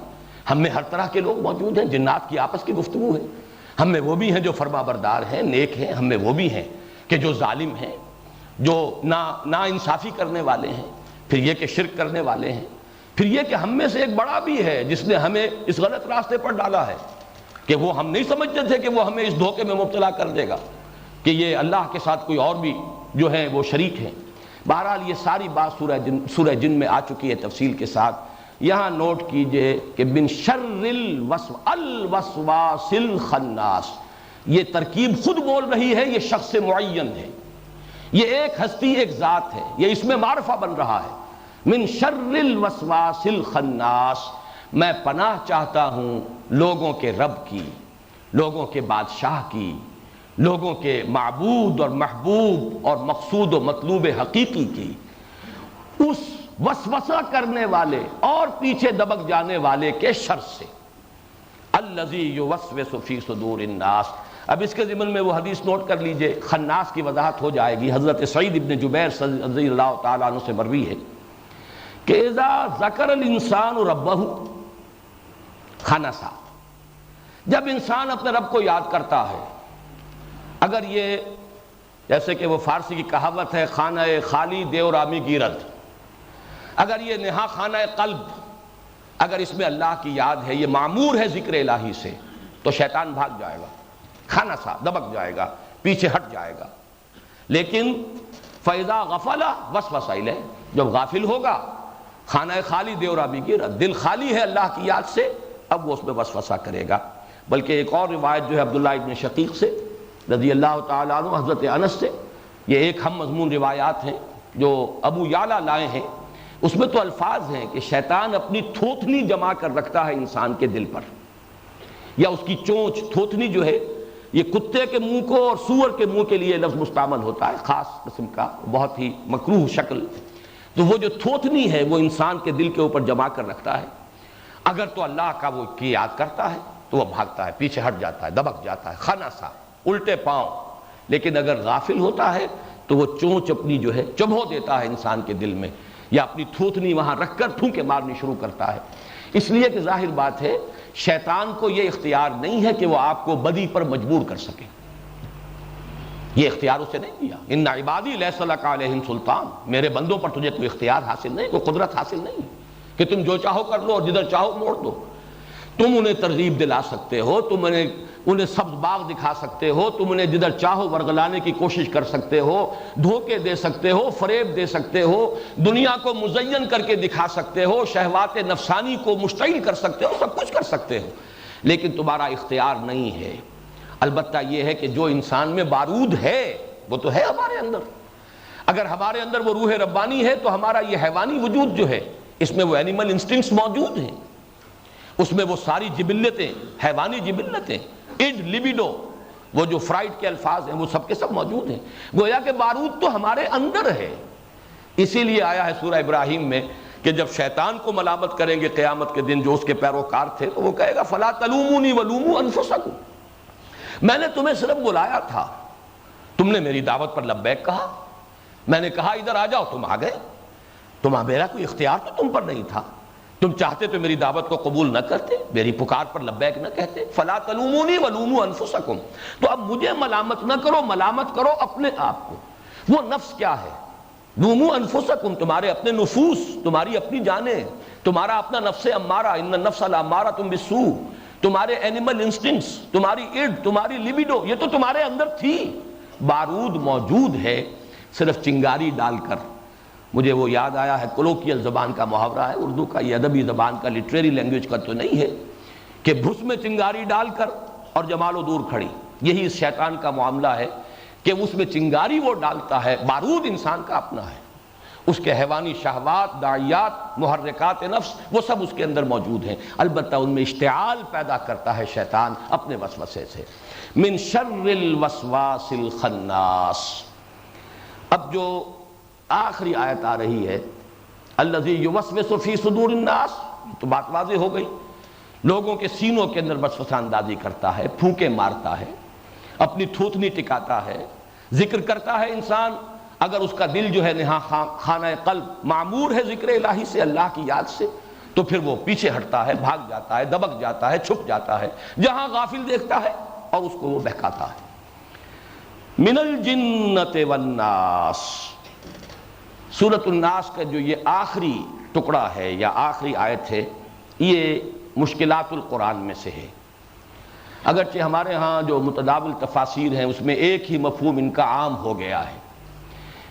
ہم میں ہر طرح کے لوگ موجود ہیں، جنات کی آپس کی گفتگو ہے، ہم میں وہ بھی ہیں جو فرما بردار ہیں، نیک ہیں، ہم میں وہ بھی ہیں کہ جو ظالم ہیں، جو نا انصافی کرنے والے ہیں، پھر یہ کہ شرک کرنے والے ہیں، پھر یہ کہ ہم میں سے ایک بڑا بھی ہے جس نے ہمیں اس غلط راستے پر ڈالا ہے کہ وہ ہم نہیں سمجھتے تھے کہ وہ ہمیں اس دھوکے میں مبتلا کر دے گا کہ یہ اللہ کے ساتھ کوئی اور بھی جو ہے وہ شریک ہیں۔ بہرحال یہ ساری بات سورہ جن میں آ چکی ہے تفصیل کے ساتھ۔ یہاں نوٹ کیجئے کہ من شر الوسواس الخناس، یہ ترکیب خود بول رہی ہے، یہ شخص معین ہے، یہ ایک ہستی، ایک ذات ہے، یہ اس میں معرفہ بن رہا ہے۔ من شر الوسواس الخناس، میں پناہ چاہتا ہوں لوگوں کے رب کی، لوگوں کے بادشاہ کی، لوگوں کے معبود اور محبوب اور مقصود و مطلوب حقیقی کی، اس وسوسہ کرنے والے اور پیچھے دبک جانے والے کے شر سے۔ الذی یوسوس فی صدور الناس، اب اس کے ضمن میں وہ حدیث نوٹ کر لیجئے، خناس کی وضاحت ہو جائے گی۔ حضرت سعید ابن جبیر رضی اللہ تعالیٰ عنہ سے مروی ہے کہ اذا ذکر الانسان ربہ خنسا، جب انسان اپنے رب کو یاد کرتا ہے، اگر یہ جیسے کہ وہ فارسی کی کہاوت ہے خانہ خالی دیورامی گیرد، اگر یہ نہا خانہ قلب، اگر اس میں اللہ کی یاد ہے، یہ معمور ہے ذکر الہی سے، تو شیطان بھاگ جائے گا، کھانا سا دبک جائے گا، پیچھے ہٹ جائے گا۔ لیکن فَإِذَا غَفَلَ وَسْوَسَ إِلَيْهِ، جب غافل ہوگا، خانہ خالی دیورامی گیرد، دل خالی ہے اللہ کی یاد سے، اب وہ اس میں وسوسہ کرے گا۔ بلکہ ایک اور روایت جو ہے عبداللہ ابن شقیق سے رضی اللہ تعالیٰ عنہ، حضرت انس سے، یہ ایک ہم مضمون روایات ہیں جو ابو یعلا لائے ہیں، اس میں تو الفاظ ہیں کہ شیطان اپنی تھوتنی جما کر رکھتا ہے انسان کے دل پر، یا اس کی چونچ، تھوتنی جو ہے یہ کتے کے منہ کو اور سور کے منہ کے لیے لفظ مستعمل ہوتا ہے، خاص قسم کا، بہت ہی مکروہ شکل، تو وہ جو تھوتنی ہے وہ انسان کے دل کے اوپر جما کر رکھتا ہے۔ اگر تو اللہ کا وہ کی یاد کرتا ہے تو وہ بھاگتا ہے، پیچھے ہٹ جاتا ہے، دبک جاتا ہے، خنسا، الٹے پاؤں۔ لیکن اگر غافل ہوتا ہے تو وہ چونچ اپنی جو ہے چبھو دیتا ہے انسان کے دل میں، یا اپنی تھوتنی وہاں رکھ کر پھونکے مارنی شروع کرتا ہے۔ اس لیے کہ ظاہر بات ہے شیطان کو یہ اختیار نہیں ہے کہ وہ آپ کو بدی پر مجبور کر سکے، یہ اختیار اسے نہیں دیا۔ ان عبادی لیس لک علیہم سلطان، میرے بندوں پر تجھے کوئی اختیار حاصل نہیں، کوئی قدرت حاصل نہیں کہ تم جو چاہو کر لو اور جدھر چاہو موڑ دو۔ تم انہیں ترغیب دلا سکتے ہو، تم انہیں سبز باغ دکھا سکتے ہو، تم انہیں جدھر چاہو ورگلانے کی کوشش کر سکتے ہو، دھوکے دے سکتے ہو، فریب دے سکتے ہو، دنیا کو مزین کر کے دکھا سکتے ہو، شہوات نفسانی کو مشتعل کر سکتے ہو، سب کچھ کر سکتے ہو، لیکن تمہارا اختیار نہیں ہے۔ البتہ یہ ہے کہ جو انسان میں بارود ہے وہ تو ہے ہمارے اندر، اگر ہمارے اندر وہ روح ربانی ہے تو ہمارا یہ حیوانی وجود جو ہے اس میں وہ اینیمل انسٹنکٹس موجود ہیں، اس میں وہ ساری جبلتیں، حیوانی جبلتیں، اڈ لیبیڈو، وہ جو فرائڈ کے الفاظ ہیں وہ سب کے سب موجود ہیں، گویا کہ بارود تو ہمارے اندر ہے۔ اسی لیے آیا ہے سورہ ابراہیم میں کہ جب شیطان کو ملامت کریں گے قیامت کے دن جو اس کے پیروکار تھے تو وہ کہے گا فلا تلومونی ولوموا انفسکم، میں نے تمہیں صرف بلایا تھا، تم نے میری دعوت پر لبیک کہا، میں نے کہا ادھر آ جاؤ، تم آ گئے، میرا کوئی اختیار تو تم پر نہیں تھا، تم چاہتے تو میری دعوت کو قبول نہ کرتے، میری پکار پر لبیک نہ کہتے۔ فلا تلومونی ولوموا انفسکم، تو اب مجھے ملامت نہ کرو، ملامت کرو اپنے آپ کو۔ وہ نفس کیا ہے؟ لوموا انفسکم، تمہارے اپنے نفوس، تمہاری اپنی جانیں، تمہارا اپنا نفس امارہ، ان النفس لامارۃ بالسوء، تمہارے اینیمل انسٹنکٹس، تمہاری اڈ، تمہاری لیبیڈو، یہ تو تمہارے اندر تھی۔ بارود موجود ہے، صرف چنگاری ڈال کر، مجھے وہ یاد آیا ہے، کولوکیل زبان کا محاورہ ہے اردو کا، یہ ادبی زبان کا، لٹریری لینگویج کا تو نہیں ہے، کہ بھس میں چنگاری ڈال کر اور جمال و دور کھڑی. یہی اس شیطان کا معاملہ ہے کہ اس میں چنگاری وہ ڈالتا ہے، بارود انسان کا اپنا ہے، اس کے حیوانی شہوات، داعیات، محرکات نفس وہ سب اس کے اندر موجود ہیں، البتہ ان میں اشتعال پیدا کرتا ہے شیطان اپنے وسوسے سے. من شر الوسواس الخناس. اب جو آخری آیت آ رہی ہے الذی یوسوس فی صدور الناس، تو بات واضح ہو گئی، لوگوں کے سینوں کے اندر وسوسہ اندازی کرتا ہے، پھونکے مارتا ہے، اپنی تھوتنی ٹکاتا ہے، ذکر کرتا ہے انسان. اگر اس کا دل جو ہے خانہ قلب معمور ہے ذکر الہی سے، اللہ کی یاد سے، تو پھر وہ پیچھے ہٹتا ہے، بھاگ جاتا ہے، دبک جاتا ہے، چھپ جاتا ہے، جہاں غافل دیکھتا ہے اور اس کو وہ بہکاتا ہے. من الجنۃ والناس. سورۃ الناس کا جو یہ آخری ٹکڑا ہے یا آخری آیت ہے، یہ مشکلات القرآن میں سے ہے. اگرچہ ہمارے ہاں جو متداول تفاسیر ہیں اس میں ایک ہی مفہوم ان کا عام ہو گیا ہے،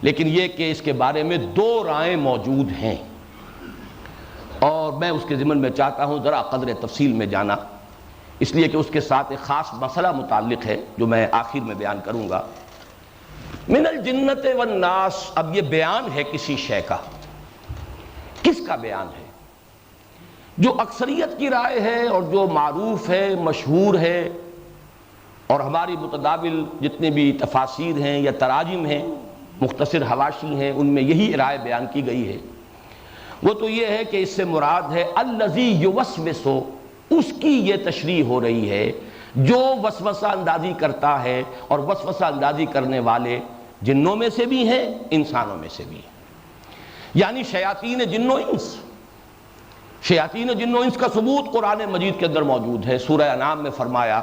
لیکن یہ کہ اس کے بارے میں دو رائیں موجود ہیں، اور میں اس کے ضمن میں چاہتا ہوں ذرا قدر تفصیل میں جانا، اس لیے کہ اس کے ساتھ ایک خاص مسئلہ متعلق ہے جو میں آخر میں بیان کروں گا. من الجنۃ والناس. اب یہ بیان ہے کسی شے کا. کس کا بیان ہے؟ جو اکثریت کی رائے ہے اور جو معروف ہے، مشہور ہے، اور ہماری متداول جتنے بھی تفاسیر ہیں یا تراجم ہیں، مختصر حواشی ہیں، ان میں یہی رائے بیان کی گئی ہے. وہ تو یہ ہے کہ اس سے مراد ہے الذی یوسوس، اس کی یہ تشریح ہو رہی ہے جو وسوسہ اندازی کرتا ہے، اور وسوسہ اندازی کرنے والے جنوں میں سے بھی ہیں، انسانوں میں سے بھی ہیں، یعنی شیاطین جن و انس. شیاطین جن و انس کا ثبوت قرآن مجید کے اندر موجود ہے. سورہ انعام میں فرمایا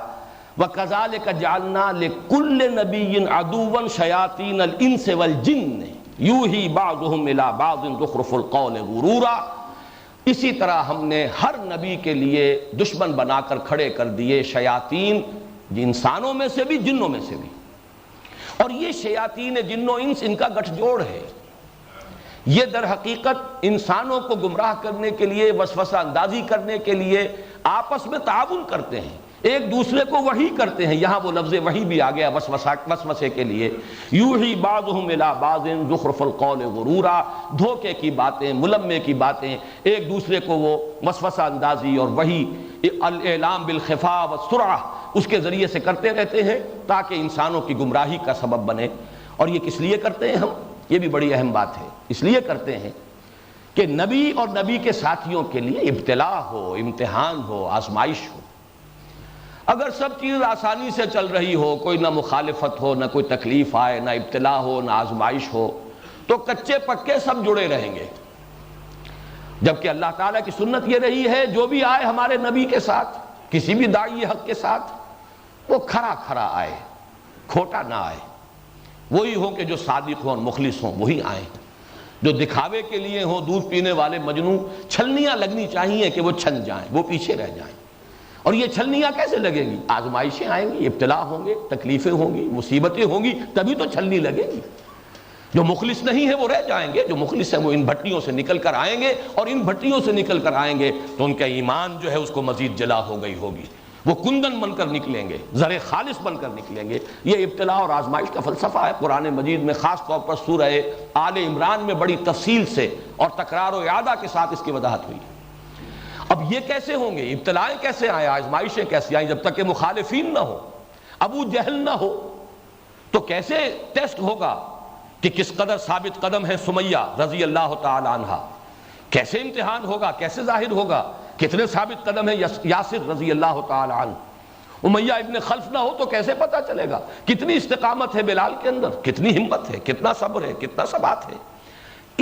وَكَذَلِكَ جَعَلْنَا لِكُلِّ نَبِيٍّ عَدُوًّا شَيَاطِينَ الْإِنسِ وَالْجِنِّ يُوحِي بَعْضُهُمْ إِلَىٰ بَعْضٍ زُخْرُفَ الْقَوْلِ غُرُورًا. اسی طرح ہم نے ہر نبی کے لیے دشمن بنا کر کھڑے کر دیے شیاطین، انسانوں میں سے بھی جنوں میں سے بھی. اور یہ شیاطین جن و انس ان کا گٹھ جوڑ ہے. یہ در حقیقت انسانوں کو گمراہ کرنے کے لیے، وسوسہ اندازی کرنے کے لیے آپس میں تعاون کرتے ہیں، ایک دوسرے کو وحی کرتے ہیں. یہاں وہ لفظ وحی بھی آ گیا وسوسے کے لیے. یوحی بعضهم الی بعض زخرف القول غرورا. دھوکے کی باتیں، ملمے کی باتیں، ایک دوسرے کو وہ وسوسہ اندازی اور وحی الاعلام بالخفاء والسرعہ اس کے ذریعے سے کرتے رہتے ہیں تاکہ انسانوں کی گمراہی کا سبب بنے. اور یہ کس لیے کرتے ہیں ہم؟ یہ بھی بڑی اہم بات ہے. اس لیے کرتے ہیں کہ نبی اور نبی کے ساتھیوں کے لیے ابتلا ہو، امتحان ہو، آزمائش ہو. اگر سب چیز آسانی سے چل رہی ہو، کوئی نہ مخالفت ہو، نہ کوئی تکلیف آئے، نہ ابتلا ہو، نہ آزمائش ہو، تو کچے پکے سب جڑے رہیں گے. جبکہ اللہ تعالیٰ کی سنت یہ رہی ہے جو بھی آئے ہمارے نبی کے ساتھ، کسی بھی داعی حق کے ساتھ، وہ کھرا کھرا آئے، کھوٹا نہ آئے. وہی ہوں کہ جو صادق ہوں اور مخلص ہوں وہی آئیں. جو دکھاوے کے لیے ہوں، دودھ پینے والے مجنوں، چھلنیاں لگنی چاہیے کہ وہ چھن جائیں، وہ پیچھے رہ جائیں. اور یہ چھلنیاں کیسے لگیں گی؟ آزمائشیں آئیں گی، ابتلا ہوں گے، تکلیفیں ہوں گی، مصیبتیں ہوں گی، تبھی تو چھلنی لگے گی. جو مخلص نہیں ہے وہ رہ جائیں گے، جو مخلص ہیں وہ ان بھٹیوں سے نکل کر آئیں گے، اور ان بھٹیوں سے نکل کر آئیں گے تو ان کا ایمان جو ہے اس کو مزید جلا ہو گئی ہوگی. وہ کندن بن کر نکلیں گے، زر خالص بن کر نکلیں گے. یہ ابتلا اور آزمائش کا فلسفہ ہے. قرآن مجید میں خاص طور پر سورہ آل عمران میں بڑی تفصیل سے اور تکرار و اعادہ کے ساتھ اس کی وضاحت ہوئی. اب یہ کیسے ہوں گے؟ ابتلائیں کیسے آئیں، آزمائشیں کیسے آئیں؟ جب تک کہ مخالفین نہ ہو، ابو جہل نہ ہو، تو کیسے ٹیسٹ ہوگا کہ کس قدر ثابت قدم ہے سمیہ رضی اللہ تعالی عنہ؟ کیسے امتحان ہوگا؟ کیسے ظاہر ہوگا؟ کتنے ثابت قدم ہے یاسر رضی اللہ تعالی عنہ؟ امیہ ابن خلف نہ ہو تو کیسے پتہ چلے گا؟ کتنی استقامت ہے بلال کے اندر، کتنی ہمت ہے، کتنا صبر ہے، کتنا ثبات ہے.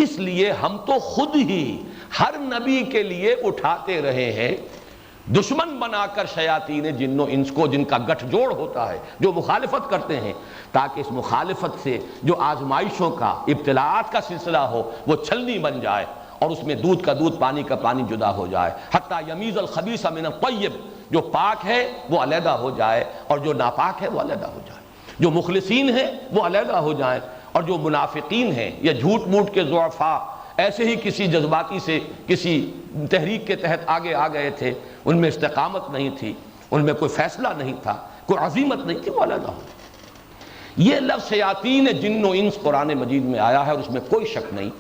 اس لیے ہم تو خود ہی ہر نبی کے لیے اٹھاتے رہے ہیں دشمن بنا کر شیاطین جن و انس کو، جن کا گٹھ جوڑ ہوتا ہے، جو مخالفت کرتے ہیں، تاکہ اس مخالفت سے جو آزمائشوں کا، ابتلاعات کا سلسلہ ہو وہ چھلنی بن جائے، اور اس میں دودھ کا دودھ، پانی کا پانی جدا ہو جائے. حتیٰ یمیز الخبیث من الطیب، جو پاک ہے وہ علیحدہ ہو جائے اور جو ناپاک ہے وہ علیحدہ ہو جائے. جو مخلصین ہیں وہ علیحدہ ہو جائیں اور جو منافقین ہیں یا جھوٹ موٹ کے ضعفاء ایسے ہی کسی جذباتی سے کسی تحریک کے تحت آگے آ گئے تھے، ان میں استقامت نہیں تھی، ان میں کوئی فیصلہ نہیں تھا، کوئی عزیمت نہیں تھی، وہ علیحدہ ہو۔ یہ لفظ شیاطین جن و انس قرآن مجید میں آیا ہے، اور اس میں کوئی شک نہیں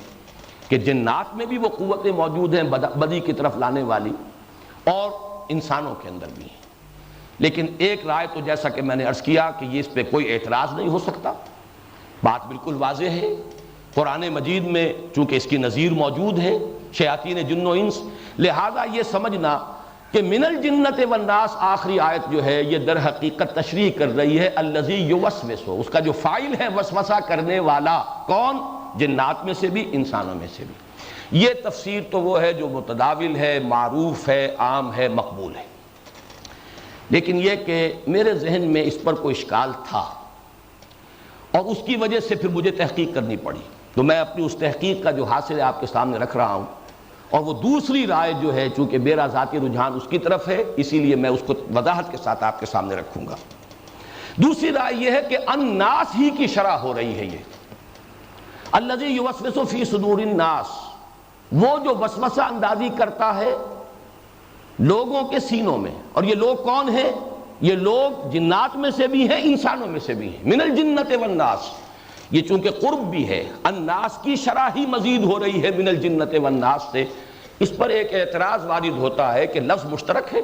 کہ جنات میں بھی وہ قوتیں موجود ہیں بدی کی طرف لانے والی، اور انسانوں کے اندر بھی ہیں۔ لیکن ایک رائے تو جیسا کہ میں نے عرض کیا کہ یہ اس پہ کوئی اعتراض نہیں ہو سکتا، بات بالکل واضح ہے۔ قرآن مجید میں چونکہ اس کی نظیر موجود ہے شیاطین جن و انس، لہذا یہ سمجھنا کہ من الجنت والناس آخری آیت جو ہے یہ در حقیقت تشریح کر رہی ہے الذی یوسوس، اس کا جو فاعل ہے وسوسہ کرنے والا، کون؟ جنات میں سے بھی انسانوں میں سے بھی۔ یہ تفسیر تو وہ ہے جو متداول ہے، معروف ہے، عام ہے، مقبول ہے۔ لیکن یہ کہ میرے ذہن میں اس پر کوئی اشکال تھا، اور اس کی وجہ سے پھر مجھے تحقیق کرنی پڑی، تو میں اپنی اس تحقیق کا جو حاصل ہے آپ کے سامنے رکھ رہا ہوں، اور وہ دوسری رائے جو ہے چونکہ میرا ذاتی رجحان اس کی طرف ہے، اسی لیے میں اس کو وضاحت کے ساتھ آپ کے سامنے رکھوں گا۔ دوسری رائے یہ ہے کہ الناس ہی کی شرح ہو رہی ہے، یہ الذی یوسوس فی صدور الناس، وہ جو وسوسہ اندازی کرتا ہے لوگوں کے سینوں میں، اور یہ لوگ کون ہیں؟ یہ لوگ جنات میں سے بھی ہیں، انسانوں میں سے بھی ہیں، من الجنت والناس۔ یہ چونکہ قرب بھی ہے، الناس کی شرح ہی مزید ہو رہی ہے من الجنت والناس سے، اس پر ایک اعتراض وارد ہوتا ہے کہ لفظ مشترک ہے،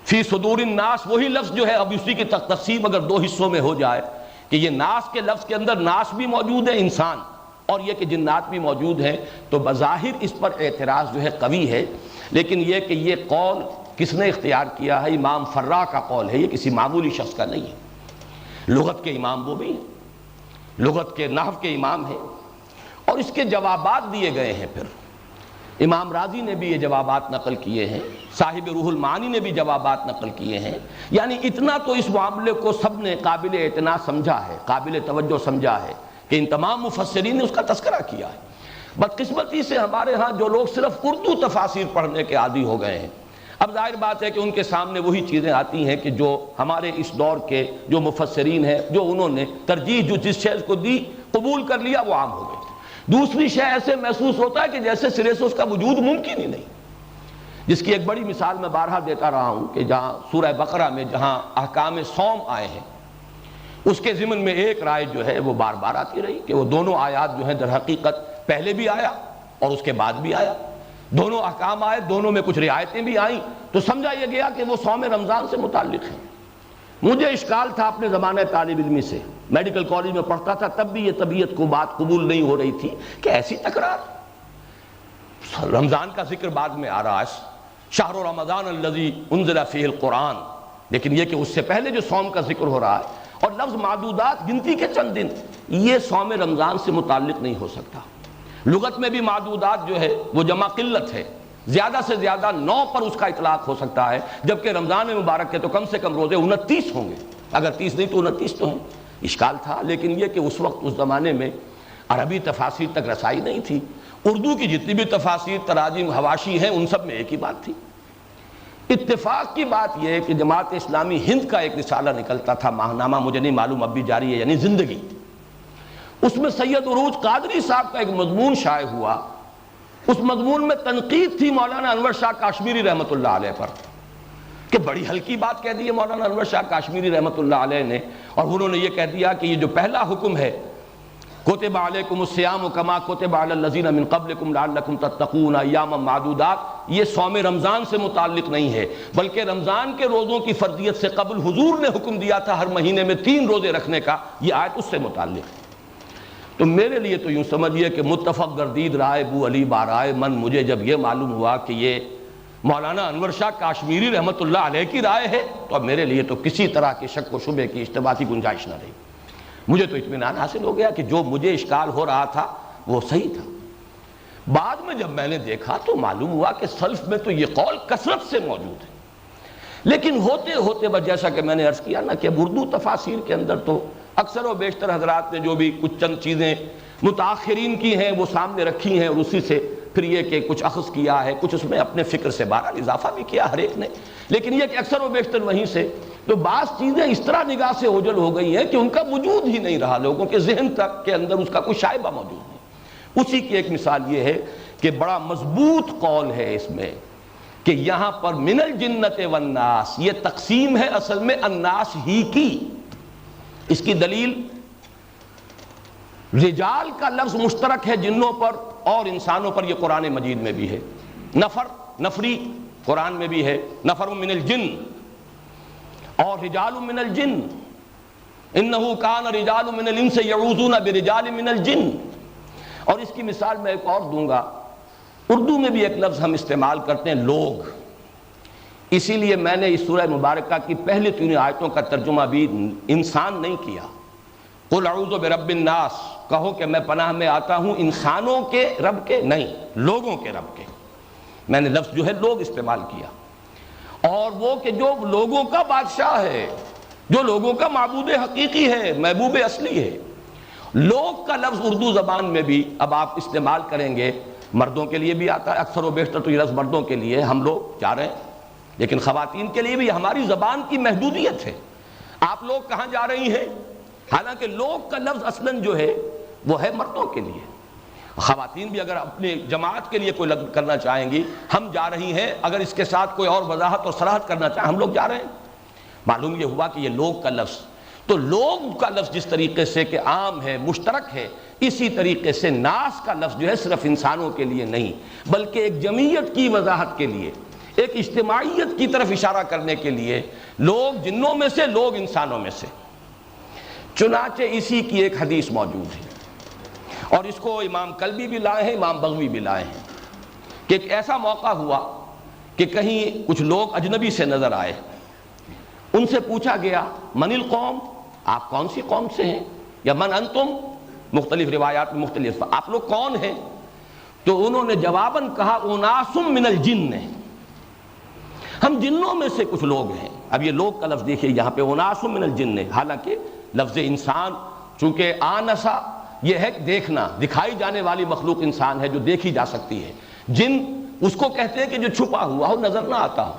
فی صدور الناس وہی لفظ جو ہے، اب اسی کی تقسیم اگر دو حصوں میں ہو جائے کہ یہ ناس کے لفظ کے اندر ناس بھی موجود ہے انسان، اور یہ کہ جنات بھی موجود ہیں، تو بظاہر اس پر اعتراض جو ہے قوی ہے۔ لیکن یہ کہ یہ قول کس نے اختیار کیا ہے؟ امام فرا کا قول ہے، یہ کسی معمولی شخص کا نہیں ہے، لغت کے امام وہ بھی ہیں، لغت کے نحو کے امام ہیں، اور اس کے جوابات دیے گئے ہیں۔ پھر امام راضی نے بھی یہ جوابات نقل کیے ہیں، صاحب روح المعانی نے بھی جوابات نقل کیے ہیں، یعنی اتنا تو اس معاملے کو سب نے قابل اعتنا سمجھا ہے، قابل توجہ سمجھا ہے کہ ان تمام مفسرین نے اس کا تذکرہ کیا ہے۔ بدقسمتی سے ہمارے ہاں جو لوگ صرف اردو تفاسیر پڑھنے کے عادی ہو گئے ہیں، اب ظاہر بات ہے کہ ان کے سامنے وہی چیزیں آتی ہیں کہ جو ہمارے اس دور کے جو مفسرین ہیں، جو انہوں نے ترجیح جو جس شے کو دی قبول کر لیا، وہ عام ہو گئی۔ دوسری شے ایسے محسوس ہوتا ہے کہ جیسے سرے سے اس کا وجود ممکن ہی نہیں، جس کی ایک بڑی مثال میں بارہا دیتا رہا ہوں کہ جہاں سورہ بقرہ میں جہاں احکام صوم آئے ہیں، اس کے ضمن میں ایک رائے جو ہے وہ بار بار آتی رہی کہ وہ دونوں آیات جو ہیں در حقیقت پہلے بھی آیا اور اس کے بعد بھی آیا، دونوں احکام آئے، دونوں میں کچھ رعایتیں بھی آئیں، تو سمجھا یہ گیا کہ وہ صوم رمضان سے متعلق ہیں۔ مجھے اشکال تھا اپنے زمانہ طالب علمی سے، میڈیکل کالج میں پڑھتا تھا، تب بھی یہ طبیعت کو بات قبول نہیں ہو رہی تھی کہ ایسی تکرار، رمضان کا ذکر بعد میں آ رہا ہے، شہر رمضان الذی انزل فیہ القرآن، لیکن یہ کہ اس سے پہلے جو صوم کا ذکر ہو رہا ہے، اور لفظ معدودات گنتی کے چند دن، یہ صوم رمضان سے متعلق نہیں ہو سکتا۔ لغت میں بھی معدودات جو ہے وہ جمع قلت ہے، زیادہ سے زیادہ 9 پر اس کا اطلاق ہو سکتا ہے، جبکہ رمضان مبارک کے تو کم سے کم روزے 29 ہوں گے، اگر 30 نہیں تو 29 تو ہیں۔ اشکال تھا، لیکن یہ کہ اس وقت اس زمانے میں عربی تفاسیر تک رسائی نہیں تھی، اردو کی جتنی بھی تفاسیر تراجم حواشی ہیں ان سب میں ایک ہی بات تھی۔ اتفاق کی بات یہ ہے کہ جماعت اسلامی ہند کا ایک رسالہ نکلتا تھا، ماہنامہ، مجھے نہیں معلوم اب بھی جاری ہے، یعنی زندگی، اس میں سید عروج قادری صاحب کا ایک مضمون شائع ہوا، اس مضمون میں تنقید تھی مولانا انور شاہ کاشمیری رحمۃ اللہ علیہ پر، کہ بڑی ہلکی بات کہہ دی ہے مولانا انور شاہ کاشمیری رحمۃ اللہ علیہ نے، اور انہوں نے یہ کہہ دیا کہ یہ جو پہلا حکم ہے کتب علیکم الصیام کما کتب علی الذین من قبلکم لعلکم تتقون ایاما معدودات، یہ صوم رمضان سے متعلق نہیں ہے، بلکہ رمضان کے روزوں کی فرضیت سے قبل حضور نے حکم دیا تھا ہر مہینے میں 3 روزے رکھنے کا، یہ آیت اس سے متعلق ہے۔ تو میرے لیے تو یوں سمجھیے کہ متفق گردید رائے بو علی بارائے من، مجھے جب یہ معلوم ہوا کہ یہ مولانا انور شاہ کاشمیری رحمۃ اللہ علیہ کی رائے ہے، تو اب میرے لیے تو کسی طرح کے شک و شبے کی اشتباہ کی گنجائش نہ رہی، مجھے تو اطمینان حاصل ہو گیا کہ جو مجھے اشکال ہو رہا تھا وہ صحیح تھا۔ بعد میں جب میں نے دیکھا تو معلوم ہوا کہ سلف میں تو یہ قول کثرت سے موجود ہے، لیکن ہوتے ہوتے بس جیسا کہ میں نے عرض کیا نا کہ اردو تفاسیر کے اندر تو اکثر و بیشتر حضرات نے جو بھی کچھ چند چیزیں متاخرین کی ہیں وہ سامنے رکھی ہیں اور اسی سے پھر یہ کہ کچھ اخذ کیا ہے، کچھ اس میں اپنے فکر سے بہرحال اضافہ بھی کیا ہر ایک نے، لیکن یہ کہ اکثر و بیشتر وہیں سے تو بعض چیزیں اس طرح نگاہ سے اوجھل ہو گئی ہیں کہ ان کا وجود ہی نہیں رہا، لوگوں کے ذہن تک کے اندر اس کا کوئی شائبہ موجود نہیں۔ اسی کی ایک مثال یہ ہے کہ بڑا مضبوط قول ہے اس میں کہ یہاں پر من الجنت والناس، یہ تقسیم ہے اصل میں الناس ہی کی۔ اس کی دلیل رجال کا لفظ مشترک ہے جنوں پر اور انسانوں پر، یہ قرآن مجید میں بھی ہے۔ نفر، نفری قرآن میں بھی ہے، نفر من الجن، اور رجال من الجن، انہو کان رجال من الانس یعوذون برجال من الجن۔ اور اس کی مثال میں ایک اور دوں گا، اردو میں بھی ایک لفظ ہم استعمال کرتے ہیں لوگ، اسی لیے میں نے اس سورہ مبارکہ کی پہلی 3 آیتوں کا ترجمہ بھی انسان نہیں کیا۔ قل اعوذ برب الناس، کہو کہ میں پناہ میں آتا ہوں انسانوں کے رب کے، نہیں، لوگوں کے رب کے۔ میں نے لفظ جو ہے لوگ استعمال کیا، اور وہ کہ جو لوگوں کا بادشاہ ہے، جو لوگوں کا معبود حقیقی ہے، محبوب اصلی ہے۔ لوگ کا لفظ اردو زبان میں بھی اب آپ استعمال کریں گے، مردوں کے لیے بھی آتا ہے، اکثر و بیشتر تو یہ لفظ مردوں کے لیے ہم لوگ جا رہے ہیں، لیکن خواتین کے لیے بھی ہماری زبان کی محدودیت ہے۔ آپ لوگ کہاں جا رہی ہیں؟ حالانکہ لوگ کا لفظ اصلاً جو ہے وہ ہے مردوں کے لیے۔ خواتین بھی اگر اپنے جماعت کے لیے کوئی لفظ کرنا چاہیں گی، ہم جا رہی ہیں، اگر اس کے ساتھ کوئی اور وضاحت اور صراحت کرنا چاہیں، ہم لوگ جا رہے ہیں۔ معلوم یہ ہوا کہ یہ لوگ کا لفظ، تو لوگ کا لفظ جس طریقے سے کہ عام ہے، مشترک ہے، اسی طریقے سے ناس کا لفظ جو ہے صرف انسانوں کے لیے نہیں، بلکہ ایک جمعیت کی وضاحت کے لیے، ایک اجتماعیت کی طرف اشارہ کرنے کے لیے، لوگ جنوں میں سے، لوگ انسانوں میں سے۔ چنانچہ اسی کی ایک حدیث موجود ہے، اور اس کو امام قلبی بھی لائے ہیں، امام بغوی بھی لائے ہیں، کہ ایک ایسا موقع ہوا کہ کہیں کچھ لوگ اجنبی سے نظر آئے، ان سے پوچھا گیا من القوم، آپ کون سی قوم سے ہیں، یا من انتم، مختلف روایات میں مختلف، آپ لوگ کون ہیں؟ تو انہوں نے جواباً کہا اناس من الجن، ہم جنوں میں سے کچھ لوگ ہیں۔ اب یہ لوگ کا لفظ دیکھیے یہاں پہ اناس من الجن، حالانکہ لفظ انسان چونکہ آنسا یہ ہے دیکھنا، دکھائی جانے والی مخلوق انسان ہے جو دیکھی جا سکتی ہے، جن اس کو کہتے ہیں کہ جو چھپا ہوا ہو، نظر نہ آتا ہو،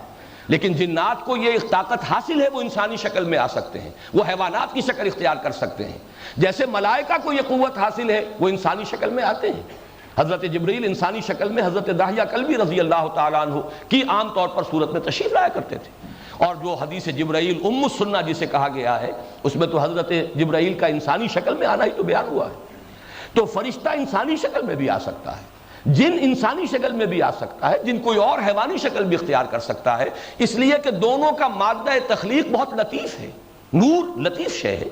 لیکن جنات کو یہ طاقت حاصل ہے، وہ انسانی شکل میں آ سکتے ہیں، وہ حیوانات کی شکل اختیار کر سکتے ہیں، جیسے ملائکہ کو یہ قوت حاصل ہے، وہ انسانی شکل میں آتے ہیں۔ حضرت جبریل انسانی شکل میں حضرت داہیہ کلبی رضی اللہ تعالیٰ عنہ کی عام طور پر صورت میں تشریف لایا کرتے تھے، اور جو حدیث جبرائیل ام السنہ جسے کہا گیا ہے، اس میں تو حضرت جبرائیل کا انسانی شکل میں آنا ہی تو بیان ہوا ہے۔ تو فرشتہ انسانی شکل میں بھی آ سکتا ہے، جن انسانی شکل میں بھی آ سکتا ہے، جن کوئی اور حیوانی شکل بھی اختیار کر سکتا ہے، اس لیے کہ دونوں کا مادہ تخلیق بہت لطیف ہے۔ نور لطیف شے ہے،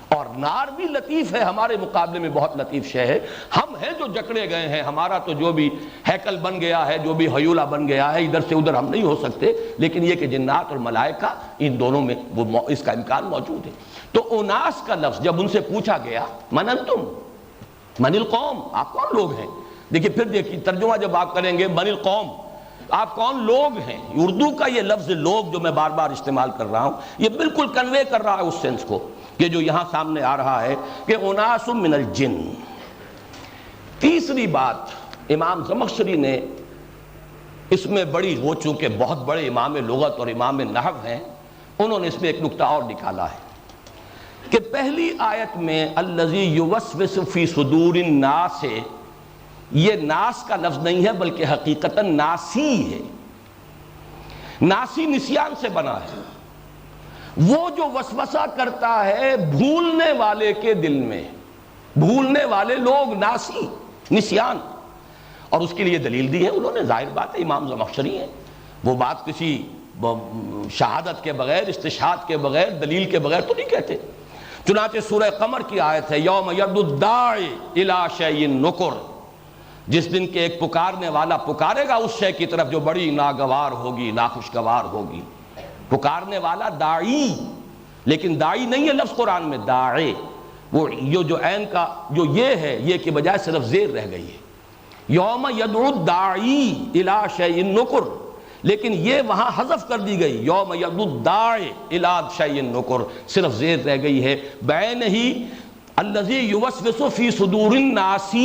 اور نار بھی لطیف ہے، ہمارے مقابلے میں بہت لطیف شے ہے۔ ہم ہیں جو جکڑے گئے ہیں، ہمارا تو جو بھی ہیکل بن گیا ہے، جو بھی ہیولہ بن گیا ہے، ادھر سے ادھر ہم نہیں ہو سکتے، لیکن یہ کہ جنات اور ملائکہ ان دونوں میں وہ اس کا امکان موجود ہے۔ تو اناس کا لفظ جب ان سے پوچھا گیا من انتم، من القوم، آپ کون لوگ ہیں؟ دیکھیے پھر دیکھیے ترجمہ جب آپ کریں گے من القوم، آپ کون لوگ ہیں، اردو کا یہ لفظ لوگ جو میں بار بار استعمال کر رہا ہوں، یہ بالکل کنوے کر رہا ہے اس سینس کو کہ جو یہاں سامنے آ رہا ہے کہ اناس من الجن۔ تیسری بات امام زمخشری نے اس میں بڑی، وہ چونکہ بہت بڑے امام لغت اور امام نحو ہیں، انہوں نے اس میں ایک نکتہ اور نکالا ہے کہ پہلی آیت میں الذی یوسوس فی صدور الناس، یہ ناس کا لفظ نہیں ہے بلکہ حقیقتاً ناسی ہے۔ ناسی نسیان سے بنا ہے، وہ جو وسوسہ کرتا ہے بھولنے والے کے دل میں، بھولنے والے لوگ ناسی، نسیان۔ اور اس کے لیے دلیل دی ہے انہوں نے، ظاہر بات ہے امام زمخشری ہیں، وہ بات کسی شہادت کے بغیر، استشہاد کے بغیر، دلیل کے بغیر تو نہیں کہتے۔ چنانچہ سورہ قمر کی آیت ہے یوم یدعو الداعی الی شیء نکر، جس دن کے ایک پکارنے والا پکارے گا اس شے کی طرف جو بڑی ناگوار ہوگی، ناخوشگوار ہوگی۔ پکارنے والا داعی، لیکن داعی نہیں ہے لفظ قرآن میں، داعی، وہ جو عین کا جو یہ ہے، یہ کے بجائے صرف زیر رہ گئی ہے۔ یوم یدعو الداعی الی شیء نکر، لیکن یہ وہاں حذف کر دی گئی، یوم یدعو الداعی الی شیء نکر، صرف زیر رہ گئی ہے۔ بعین ہی الذی یوسوس فی صدور الناس،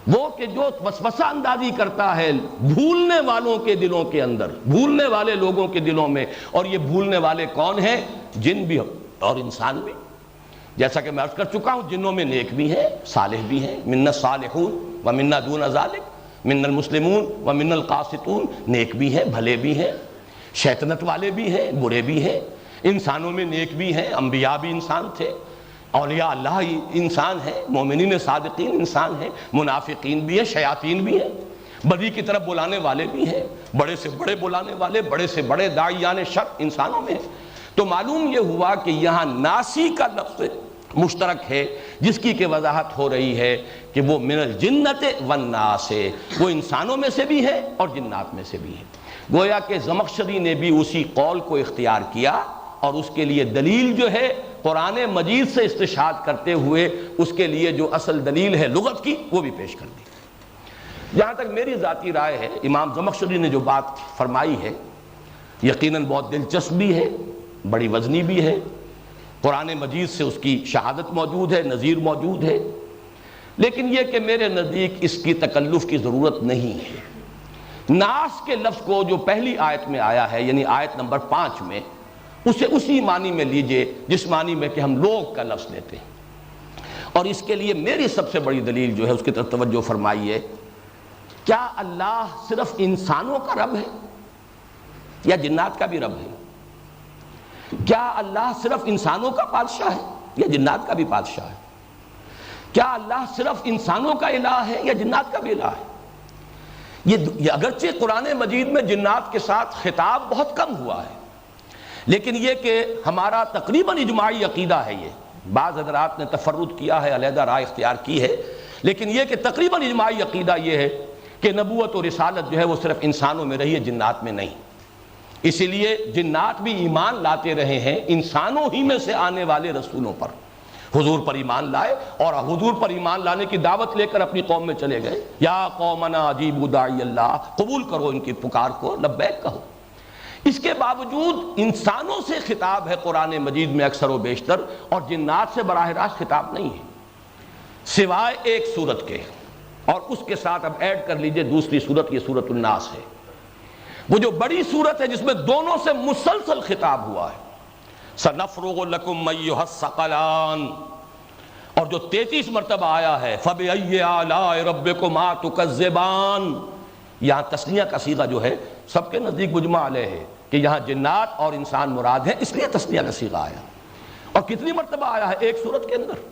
وہ کہ جو وسوسہ اندازی کرتا ہے بھولنے والوں کے دلوں کے اندر، بھولنے والے لوگوں کے دلوں میں. اور یہ بھولنے والے کون ہیں؟ جن بھی اور انسان بھی. جیسا کہ میں عرض کر چکا ہوں، جنوں میں نیک بھی ہیں، صالح بھی ہیں. منا الصالحون ومنا دون ذلک، من المسلمون ومن القاسطون. نیک بھی ہیں، بھلے بھی ہیں، شیطنت والے بھی ہیں، برے بھی ہیں. انسانوں میں نیک بھی ہیں، انبیاء بھی انسان تھے، اولیاء اللہ انسان ہیں، مومنین صادقین انسان ہیں، منافقین بھی ہیں، شیاطین بھی ہیں، بدی کی طرف بلانے والے بھی ہیں، بڑے سے بڑے بلانے والے، بڑے سے بڑے داعیان شر انسانوں میں ہیں. تو معلوم یہ ہوا کہ یہاں ناسی کا لفظ مشترک ہے، جس کی کہ وضاحت ہو رہی ہے کہ وہ من الجنت والناس ہے، وہ انسانوں میں سے بھی ہے اور جنات میں سے بھی ہے. گویا کہ زمخشری نے بھی اسی قول کو اختیار کیا اور اس کے لیے دلیل جو ہے قرآن مجید سے استشہاد کرتے ہوئے اس کے لیے جو اصل دلیل ہے لغت کی وہ بھی پیش کر دی. جہاں تک میری ذاتی رائے ہے، امام زمخشری نے جو بات فرمائی ہے یقیناً بہت دلچسپ بھی ہے، بڑی وزنی بھی ہے. قرآن مجید سے اس کی شہادت موجود ہے، نظیر موجود ہے، لیکن یہ کہ میرے نزدیک اس کی تکلف کی ضرورت نہیں ہے. ناس کے لفظ کو جو پہلی آیت میں آیا ہے، یعنی آیت نمبر 5 میں، اسے اسی معنی میں لیجئے جس معنی میں کہ ہم لوگ کا لفظ لیتے ہیں. اور اس کے لیے میری سب سے بڑی دلیل جو ہے اس کی طرف توجہ فرمائیے. کیا اللہ صرف انسانوں کا رب ہے یا جنات کا بھی رب ہے؟ کیا اللہ صرف انسانوں کا بادشاہ ہے یا جنات کا بھی بادشاہ ہے؟ کیا اللہ صرف انسانوں کا الہ ہے یا جنات کا بھی الہ ہے؟ یہ اگرچہ قرآن مجید میں جنات کے ساتھ خطاب بہت کم ہوا ہے، لیکن یہ کہ ہمارا تقریباً اجماعی عقیدہ ہے. یہ بعض حضرات نے تفرد کیا ہے، علیحدہ رائے اختیار کی ہے، لیکن یہ کہ تقریباً اجماعی عقیدہ یہ ہے کہ نبوت و رسالت جو ہے وہ صرف انسانوں میں رہی ہے، جنات میں نہیں. اسی لیے جنات بھی ایمان لاتے رہے ہیں انسانوں ہی میں سے آنے والے رسولوں پر. حضور پر ایمان لائے اور حضور پر ایمان لانے کی دعوت لے کر اپنی قوم میں چلے گئے. یا قومنا اجیبوا داعی اللہ، قبول کرو ان کی پکار کو، لبیک کہو. اس کے باوجود انسانوں سے خطاب ہے قرآن مجید میں اکثر و بیشتر، اور جنات سے براہ راست خطاب نہیں ہے، سوائے ایک صورت کے. اور اس کے ساتھ اب ایڈ کر لیجئے دوسری صورت، یہ صورت الناس ہے، وہ جو بڑی صورت ہے جس میں دونوں سے مسلسل خطاب ہوا ہے. سنفرغ لکم ایھا الثقلان، اور جو 33 مرتبہ آیا ہے فبأی آلاء ربکما تکذبان. یہاں تثنیہ کا صیغہ جو ہے سب کے نزدیک مجمع علیہ ہے کہ یہاں جنات اور انسان مراد ہیں، اس لیے تثنیہ کا صیغہ آیا. اور کتنی مرتبہ آیا ہے ایک صورت کے اندر؟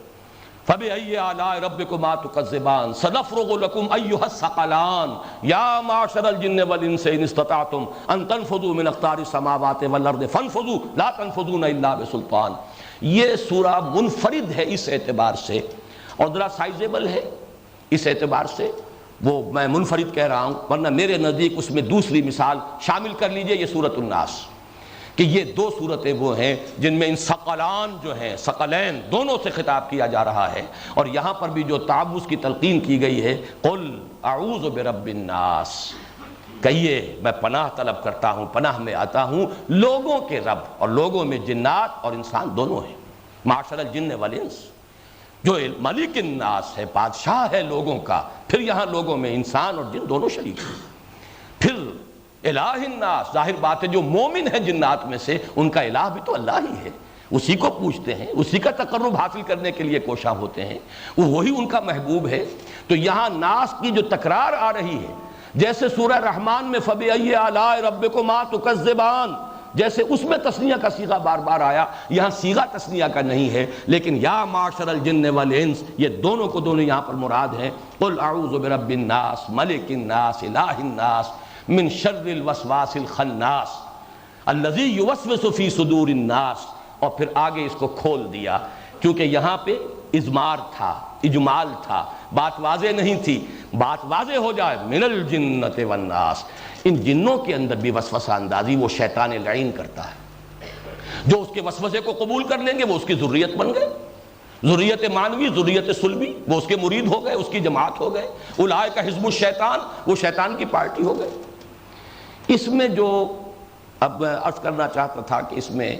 فبأي آلاء ربكما تكذبان سنفرغ لكم أيها الثقلان يا معشر الجن والإنس إن استطعتم أن تنفذوا من أقطار السماوات والأرض فانفذوا لا تنفذون إلا بسلطان. یہ سورہ منفرد ہے اس اعتبار سے، اور ذرا سائزیبل ہے اس اعتبار سے. وہ میں منفرد کہہ رہا ہوں، ورنہ میرے نزدیک اس میں دوسری مثال شامل کر لیجئے، یہ سورۃ الناس، کہ یہ دو صورتیں وہ ہیں جن میں ان ثقلان جو ہیں، ثقلین دونوں سے خطاب کیا جا رہا ہے. اور یہاں پر بھی جو تعوذ کی تلقین کی گئی ہے، قل اعوذ برب الناس، کہیے میں پناہ طلب کرتا ہوں، پناہ میں آتا ہوں لوگوں کے رب. اور لوگوں میں جنات اور انسان دونوں ہیں. معاشر الجن والانس، جو ملک الناس ہے، بادشاہ ہے لوگوں کا، پھر یہاں لوگوں میں انسان اور جن دونوں شریک ہیں. پھر الہ الناس، ظاہر بات ہے جو مومن ہیں جنات میں سے ان کا الہ بھی تو اللہ ہی ہے، اسی کو پوچھتے ہیں، اسی کا تقرب حاصل کرنے کے لیے کوشاں ہوتے ہیں، وہی ان کا محبوب ہے. تو یہاں ناس کی جو تکرار آ رہی ہے، جیسے سورہ رحمان میں فبأي آلاء ربكما تكذبان، جیسے اس میں تثنیہ کا صیغہ بار بار آیا، یہاں صیغہ تثنیہ کا نہیں ہے، لیکن یا معشر الجن والانس، یہ دونوں کو دونوں یہاں پر مراد ہیں. قل اعوذ برب الناس ملک الناس الہ الناس من شر الوسواس الخناس الذی یوسوس فی صدور الناس. اور پھر آگے اس کو کھول دیا، کیونکہ یہاں پہ اضمار تھا، اجمال تھا، بات واضح نہیں تھی. بات واضح ہو جائے، من الجنۃ والناس، ان جنوں کے اندر بھی وسوسہ اندازی وہ شیطان لعین کرتا ہے. جو اس کے وسوسے کو قبول کر لیں گے وہ اس کی ذریت بن گئے، ذریت مانوی، ذریت سلبی، وہ اس کے مرید ہو گئے، اس کی جماعت ہو گئے. اولئک حزب الشیطان، وہ شیطان کی پارٹی ہو گئے. اس میں جو اب میں عرض کرنا چاہتا تھا کہ اس میں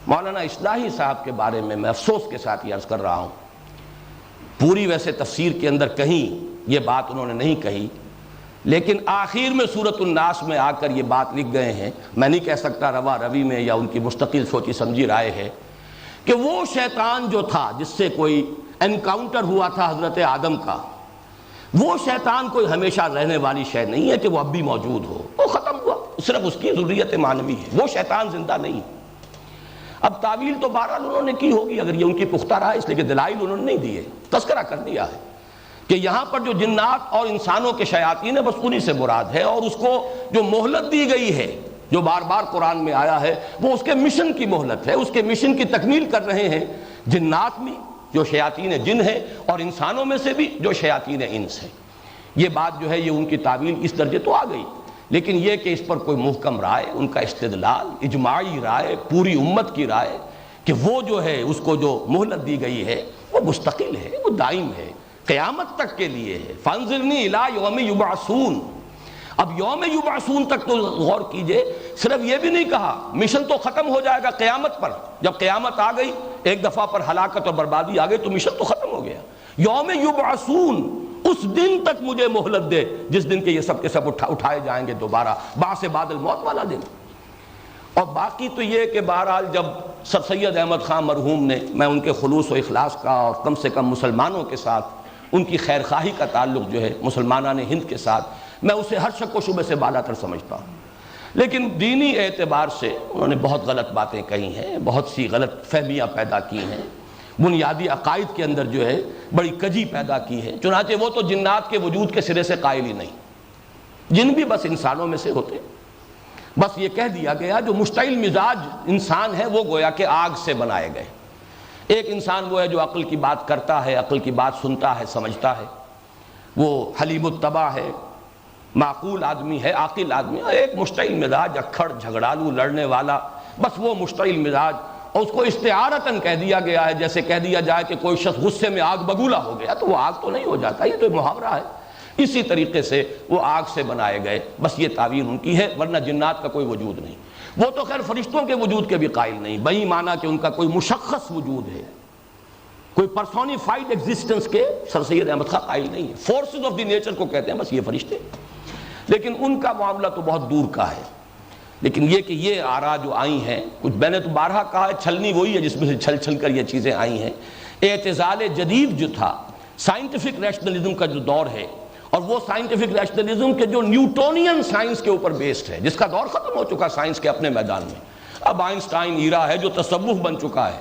مولانا اصلاحی صاحب کے بارے میں افسوس کے ساتھ یہ عرض کر رہا ہوں، پوری ویسے تفسیر کے اندر کہیں یہ بات انہوں نے نہیں کہی، لیکن آخر میں سورۃ الناس میں آ کر یہ بات لکھ گئے ہیں، میں نہیں کہہ سکتا روا روی میں یا ان کی مستقل سوچی سمجھی رائے ہے، کہ وہ شیطان جو تھا جس سے کوئی انکاؤنٹر ہوا تھا حضرت آدم کا، وہ شیطان کوئی ہمیشہ رہنے والی شے نہیں ہے کہ وہ اب بھی موجود ہو، وہ ختم ہوا، صرف اس کی ذریت مانوی ہے، وہ شیطان زندہ نہیں۔ اب تعویل تو بہرحال انہوں نے کی ہوگی اگر یہ ان کی پختہ رہا، اس لیے کہ دلائل انہوں نے نہیں دیے، تذکرہ کر دیا ہے کہ یہاں پر جو جنات اور انسانوں کے شیاطین ہیں بس انہی سے مراد ہے، اور اس کو جو مہلت دی گئی ہے جو بار بار قرآن میں آیا ہے وہ اس کے مشن کی مہلت ہے، اس کے مشن کی تکمیل کر رہے ہیں جنات میں جو شیاطین جن ہیں اور انسانوں میں سے بھی جو شیاطین انس ہیں۔ یہ بات جو ہے یہ ان کی تعویل اس درجے تو آ گئی، لیکن یہ کہ اس پر کوئی محکم رائے، ان کا استدلال، اجماعی رائے، پوری امت کی رائے کہ وہ جو ہے اس کو جو مہلت دی گئی ہے وہ مستقل ہے، وہ دائم ہے، قیامت تک کے لیے ہے۔ فانظرنی الی یوم یبعثون، اب یوم یبعثون تک تو غور کیجئے، صرف یہ بھی نہیں کہا مشن تو ختم ہو جائے گا قیامت پر، جب قیامت آ گئی ایک دفعہ پر ہلاکت اور بربادی آ گئی تو مشن تو ختم ہو گیا، یوم یبعثون اس دن تک مجھے مہلت دے جس دن کے یہ سب کے سب اٹھائے جائیں گے دوبارہ، بعث بعد الموت والا دن۔ اور باقی تو یہ کہ بہرحال جب سر سید احمد خان مرحوم نے، میں ان کے خلوص و اخلاص کا اور کم سے کم مسلمانوں کے ساتھ ان کی خیر خواہی کا تعلق جو ہے مسلمانان ہند کے ساتھ، میں اسے ہر شک و شبہ سے بالا تر سمجھتا ہوں، لیکن دینی اعتبار سے انہوں نے بہت غلط باتیں کہی ہیں، بہت سی غلط فہمیاں پیدا کی ہیں، بنیادی عقائد کے اندر جو ہے بڑی کجی پیدا کی ہے، چنانچہ وہ تو جنات کے وجود کے سرے سے قائل ہی نہیں، جن بھی بس انسانوں میں سے ہوتے، بس یہ کہہ دیا گیا جو مشتعل مزاج انسان ہے وہ گویا کہ آگ سے بنائے گئے۔ ایک انسان وہ ہے جو عقل کی بات کرتا ہے، عقل کی بات سنتا ہے، سمجھتا ہے، وہ حلیم الطبع ہے، معقول آدمی ہے، عاقل آدمی، اور ایک مشتعل مزاج، اکھڑ، جھگڑالو، لڑنے والا، بس وہ مشتعل مزاج، اور اس کو استعارتاً کہہ دیا گیا ہے، جیسے کہہ دیا جائے کہ کوئی شخص غصے میں آگ بگولا ہو گیا تو وہ آگ تو نہیں ہو جاتا، یہ تو محاورہ ہے، اسی طریقے سے وہ آگ سے بنائے گئے، بس یہ تعبیر ان کی ہے، ورنہ جنات کا کوئی وجود نہیں۔ وہ تو خیر فرشتوں کے وجود کے بھی قائل نہیں، بہی معنی کہ ان کا کوئی مشخص وجود ہے، کوئی پرسونیفائڈ ایگزسٹنس کے سر سید احمد خان قائل نہیں ہے، فورسز آف دی نیچر کو کہتے ہیں بس یہ فرشتے، لیکن ان کا معاملہ تو بہت دور کا ہے۔ لیکن یہ کہ یہ آراء جو آئی ہیں، کچھ میں نے تو بارہا کہا ہے، چھلنی وہی ہے جس میں سے چھل چھل کر یہ چیزیں آئی ہیں۔ اعتزال جدید جو تھا، سائنٹیفک ریشنلزم کا جو دور ہے، اور وہ سائنٹیفک ریشنلزم کے جو نیوٹونین سائنس کے اوپر بیسڈ ہے، جس کا دور ختم ہو چکا سائنس کے اپنے میدان میں، اب آئنسٹائن ایرا ہے جو تصوف بن چکا ہے،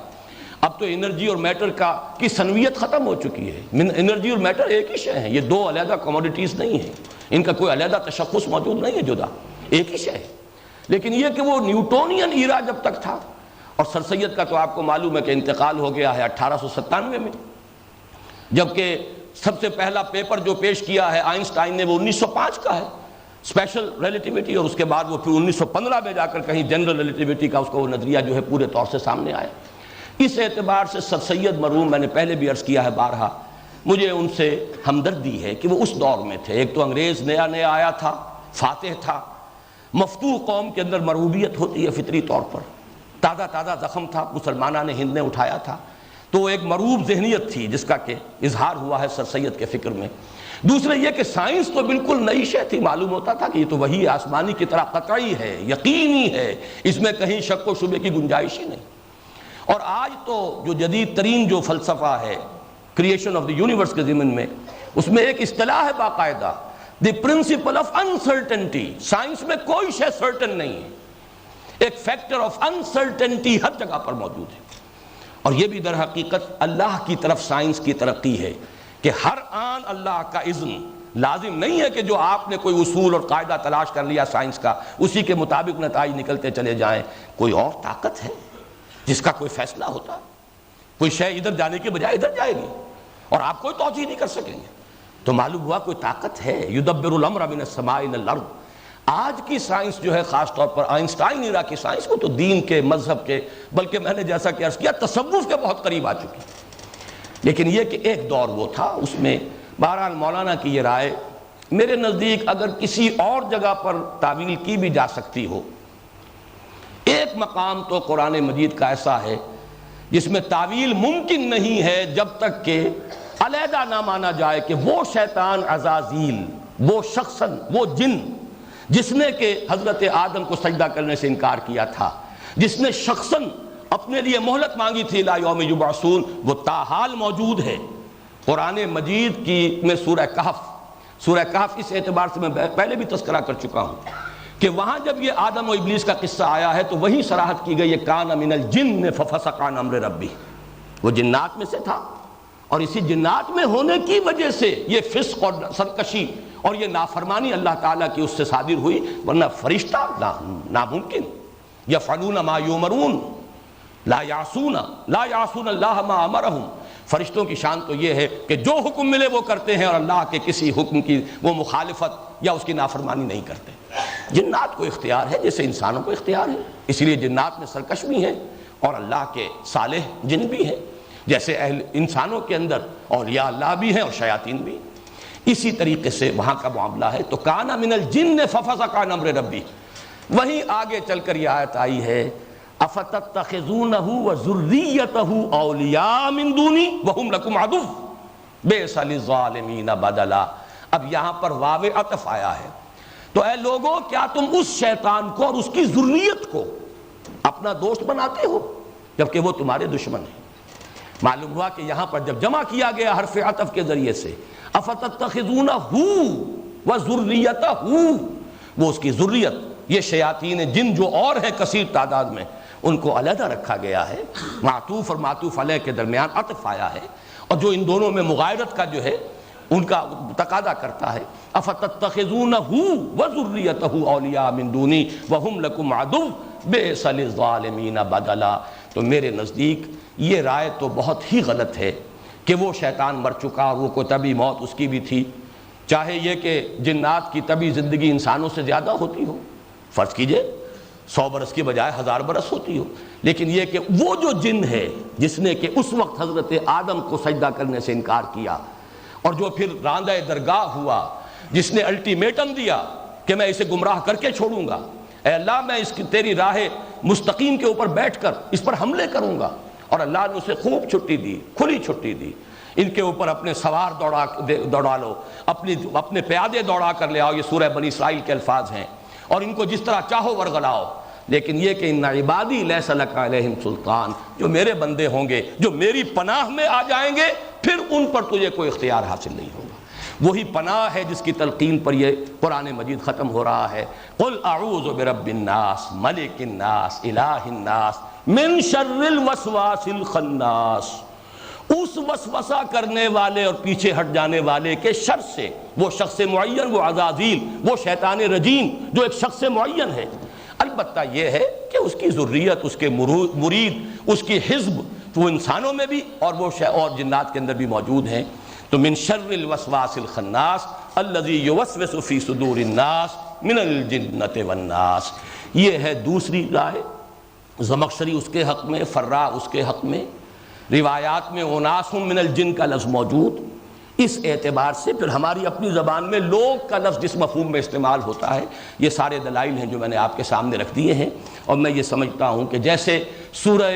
اب تو انرجی اور میٹر کی سنویت ختم ہو چکی ہے، انرجی اور میٹر ایک ہی شے ہیں، یہ دو علیحدہ کموڈیٹیز نہیں ہیں، ان کا کوئی علیحدہ تشخص موجود نہیں ہے جدا، ایک ہی شے ہے۔ لیکن یہ کہ وہ نیوٹونین ایرا جب تک تھا، اور سر سید کا تو آپ کو معلوم ہے کہ انتقال ہو گیا ہے 1897 میں، جبکہ سب سے پہلا پیپر جو پیش کیا ہے آئنسٹائن نے وہ 1905 کا ہے، اسپیشل ریلیٹیوٹی، اور اس کے بعد وہ پھر 1915 میں جا کر کہیں جنرل ریلیٹیوٹی کا اس کا وہ نظریہ جو ہے پورے طور سے سامنے آیا۔ اس اعتبار سے سر سید مرحوم، میں نے پہلے بھی عرض کیا ہے بارہا، مجھے ان سے ہمدردی ہے کہ وہ اس دور میں تھے، ایک تو انگریز نیا نیا آیا تھا، فاتح تھا، مفتوح قوم کے اندر مرعوبیت ہوتی ہے فطری طور پر، تازہ تازہ زخم تھا مسلمانان ہند نے اٹھایا تھا، تو وہ ایک مرعوب ذہنیت تھی جس کا کہ اظہار ہوا ہے سر سید کے فکر میں۔ دوسرے یہ کہ سائنس تو بالکل نئی شے تھی، معلوم ہوتا تھا کہ یہ تو وحی آسمانی کی طرح قطعی ہے، یقینی ہے، اس میں کہیں شک و شبے کی گنجائش ہی نہیں۔ اور آج تو جو جدید ترین جو فلسفہ ہے کریشن آف دی یونیورس کے ضمن میں، اس میں ایک اصطلاح ہے باقاعدہ، دی پرنسپل آف انسرٹنٹی، سائنس میں کوئی شے سرٹن نہیں ہے، ایک فیکٹر آف انسرٹنٹی ہر جگہ پر موجود ہے، اور یہ بھی در حقیقت اللہ کی طرف سائنس کی ترقی ہے کہ ہر آن اللہ کا اذن، لازم نہیں ہے کہ جو آپ نے کوئی اصول اور قاعدہ تلاش کر لیا سائنس کا اسی کے مطابق نتائج نکلتے چلے جائیں، کوئی اور طاقت ہے جس کا کوئی فیصلہ ہوتا ہے، کوئی شے ادھر جانے کے بجائے ادھر جائے گی اور آپ کوئی توجیہ نہیں کر سکیں گے، تو معلوم ہوا کوئی طاقت ہے، یدبر الامر من السماء الى الارض۔ آج کی سائنس جو ہے خاص طور پر آئنسٹائن ایرا کی سائنس، وہ تو دین کے، مذہب کے، بلکہ میں نے جیسا کہ عرض کیا تصوف کے بہت قریب آ چکی، لیکن یہ کہ ایک دور وہ تھا، اس میں بہرحال مولانا کی یہ رائے میرے نزدیک اگر کسی اور جگہ پر تعویل کی بھی جا سکتی ہو، ایک مقام تو قرآن مجید کا ایسا ہے جس میں تعویل ممکن نہیں ہے جب تک کہ علیحدہ نہ مانا جائے کہ وہ شیطان عزازیل، وہ شخصاً، وہ جن جس نے کہ حضرت آدم کو سجدہ کرنے سے انکار کیا تھا، جس نے شخصاً اپنے لیے مہلت مانگی تھی الی یوم یبعثون، وہ تاحال موجود ہے۔ قرآن مجید کی میں سورہ کہف اس اعتبار سے میں پہلے بھی تذکرہ کر چکا ہوں کہ وہاں جب یہ آدم و ابلیس کا قصہ آیا ہے تو وہی صراحت کی گئی ہے کان من الجن ففسق عن امر ربی، وہ جنات میں سے تھا، اور اسی جنات میں ہونے کی وجہ سے یہ فسق اور سرکشی اور یہ نافرمانی اللہ تعالیٰ کی اس سے صادر ہوئی، ورنہ فرشتہ ناممکن۔ یفعلون ما یؤمرون لا یعصون اللہ ما امرہم، فرشتوں کی شان تو یہ ہے کہ جو حکم ملے وہ کرتے ہیں اور اللہ کے کسی حکم کی وہ مخالفت یا اس کی نافرمانی نہیں کرتے۔ جنات کو اختیار ہے جیسے انسانوں کو اختیار ہے، اس لیے جنات میں سرکش بھی ہیں اور اللہ کے صالح جن بھی ہیں، جیسے انسانوں کے اندر اولیاء اللہ بھی ہیں اور شیاطین بھی۔ اسی طریقے سے وہاں کا معاملہ ہے۔ تو کان من الجن ففسق عن امر ربی، وہیں آگے چل کر یہ آیت آئی ہے افتتخذونہ وذریتہ اولیاء من دونی وہم لکم عدو بئس للظالمین بدلا۔ اب یہاں پر واو عطف آیا ہے، تو اے لوگوں کیا تم اس شیطان کو اور اس کی ذریت کو اپنا دوست بناتے ہو جبکہ وہ تمہارے دشمن ہیں۔ معلوم ہوا کہ یہاں پر جب جمع کیا گیا حرف عطف کے ذریعے سے افتتخذونہ وذریتہ، وہ اس کی ذریت، یہ شیاطین جن جو اور ہیں کثیر تعداد میں، ان کو علیحدہ رکھا گیا ہے، معطوف اور معطوف علیہ کے درمیان عطف آیا ہے، اور جو ان دونوں میں مغایرت کا جو ہے ان کا تقاضا کرتا ہے افتتخذونہ وذریتہ اولیاء من دونی وہم لکم عدو بئس للظالمین بدلا۔ تو میرے نزدیک یہ رائے تو بہت ہی غلط ہے کہ وہ شیطان مر چکا اور وہ کوئی طبی موت اس کی بھی تھی، چاہے یہ کہ جنات کی طبی زندگی انسانوں سے زیادہ ہوتی ہو، فرض کیجئے 100 برس کی بجائے 1000 برس ہوتی ہو، لیکن یہ کہ وہ جو جن ہے جس نے کہ اس وقت حضرت آدم کو سجدہ کرنے سے انکار کیا اور جو پھر راندہ درگاہ ہوا، جس نے الٹیمیٹم دیا کہ میں اسے گمراہ کر کے چھوڑوں گا، اے اللہ میں اس کی تیری راہ مستقیم کے اوپر بیٹھ کر اس پر حملے کروں گا، اور اللہ نے اسے خوب چھٹی دی، کھلی چھٹی دی، ان کے اوپر اپنے سوار دوڑا لو، اپنے پیادے دوڑا کر لے آؤ، یہ سورہ بنی اسرائیل کے الفاظ ہیں، اور ان کو جس طرح چاہو ورغلاؤ، لیکن یہ کہ ان عبادی لیس لک علیہم سلطان، جو میرے بندے ہوں گے، جو میری پناہ میں آ جائیں گے، پھر ان پر تجھے کوئی اختیار حاصل نہیں ہوگا۔ وہی پناہ ہے جس کی تلقین پر یہ قرآن مجید ختم ہو رہا ہے، قل اعوذ برب الناس ملک الناس الہ الناس من شر الوسواس الخناس، اس وسوسہ کرنے والے اور پیچھے ہٹ جانے والے کے شر سے۔ وہ شخص معین، وہ عزازیل، وہ شیطان رجیم جو ایک شخص معین ہے، البتہ یہ ہے کہ اس کی ذریت، اس کے مرید، اس کی حزب وہ انسانوں میں بھی اور وہ اور جنات کے اندر بھی موجود ہیں۔ تو من شر الوسواس الخناس الذی یوسوس فی صدور الناس من الجنۃ والناس، یہ ہے دوسری رائے۔ زمخشری اس کے حق میں، فرا اس کے حق میں، روایات میں اناس من الجن کا لفظ موجود، اس اعتبار سے پھر ہماری اپنی زبان میں لوگ کا لفظ جس مفہوم میں استعمال ہوتا ہے، یہ سارے دلائل ہیں جو میں نے آپ کے سامنے رکھ دیے ہیں۔ اور میں یہ سمجھتا ہوں کہ جیسے سورہ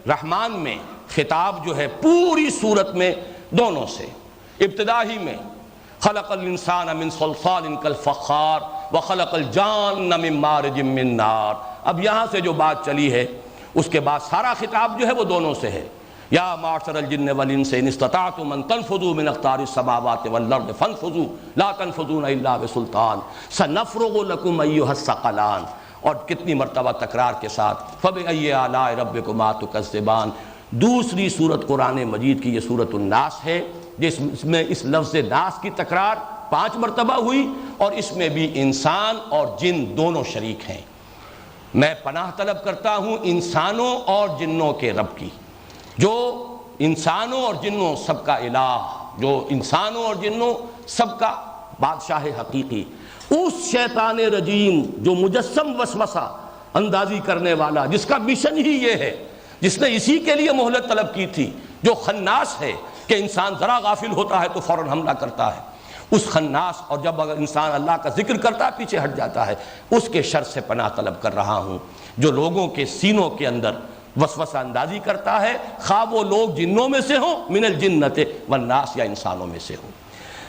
رحمان میں خطاب جو ہے پوری صورت میں دونوں سے، ابتدا ہی میں خلق الانسان من صلصال کالفخار وخلق الجان من مارج من نار، اب یہاں سے جو بات چلی ہے اس کے بعد سارا خطاب جو ہے وہ دونوں سے ہے۔ یا معشر الجن والانس ان استطعتم ان تنفذوا من اقطار السماوات والارض فانفذوا لا تنفذون الا بسلطان سنفرغ لكم ایھا الثقلان، اور کتنی مرتبہ تکرار کے ساتھ فبأي آلاء ربكما تكذبان۔ دوسری صورت قرآن مجید کی یہ صورت الناس ہے جس میں اس لفظ ناس کی تکرار 5 مرتبہ ہوئی، اور اس میں بھی انسان اور جن دونوں شریک ہیں۔ میں پناہ طلب کرتا ہوں انسانوں اور جنوں کے رب کی، جو انسانوں اور جنوں سب کا الہ، جو انسانوں اور جنوں سب کا بادشاہ حقیقی، اس شیطان رجیم جو مجسم وسوسہ اندازی کرنے والا، جس کا مشن ہی یہ ہے، جس نے اسی کے لیے مہلت طلب کی تھی، جو خناس ہے کہ انسان ذرا غافل ہوتا ہے تو فوراً حملہ کرتا ہے، اس خناس، اور جب اگر انسان اللہ کا ذکر کرتا ہے پیچھے ہٹ جاتا ہے، اس کے شر سے پناہ طلب کر رہا ہوں، جو لوگوں کے سینوں کے اندر وسوسہ اندازی کرتا ہے، خواہ وہ لوگ جنوں میں سے ہوں، من الجنۃ والناس، یا انسانوں میں سے ہوں۔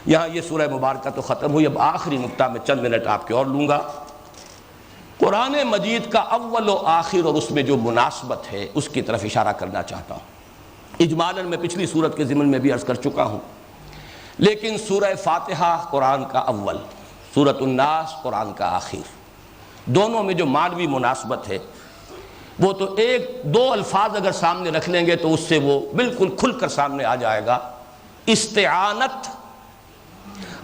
یہاں یہ سورہ مبارکہ تو ختم ہوئی، اب آخری نقطہ میں چند منٹ آپ کے اور لوں گا۔ قرآن مجید کا اول و آخر اور اس میں جو مناسبت ہے اس کی طرف اشارہ کرنا چاہتا ہوں۔ اجمالاً میں پچھلی سورت کے ضمن میں بھی عرض کر چکا ہوں، لیکن سورہ فاتحہ قرآن کا اول، سورۃ الناس قرآن کا آخر، دونوں میں جو معنوی مناسبت ہے وہ تو ایک دو الفاظ اگر سامنے رکھ لیں گے تو اس سے وہ بالکل کھل کر سامنے آ جائے گا۔ استعانت،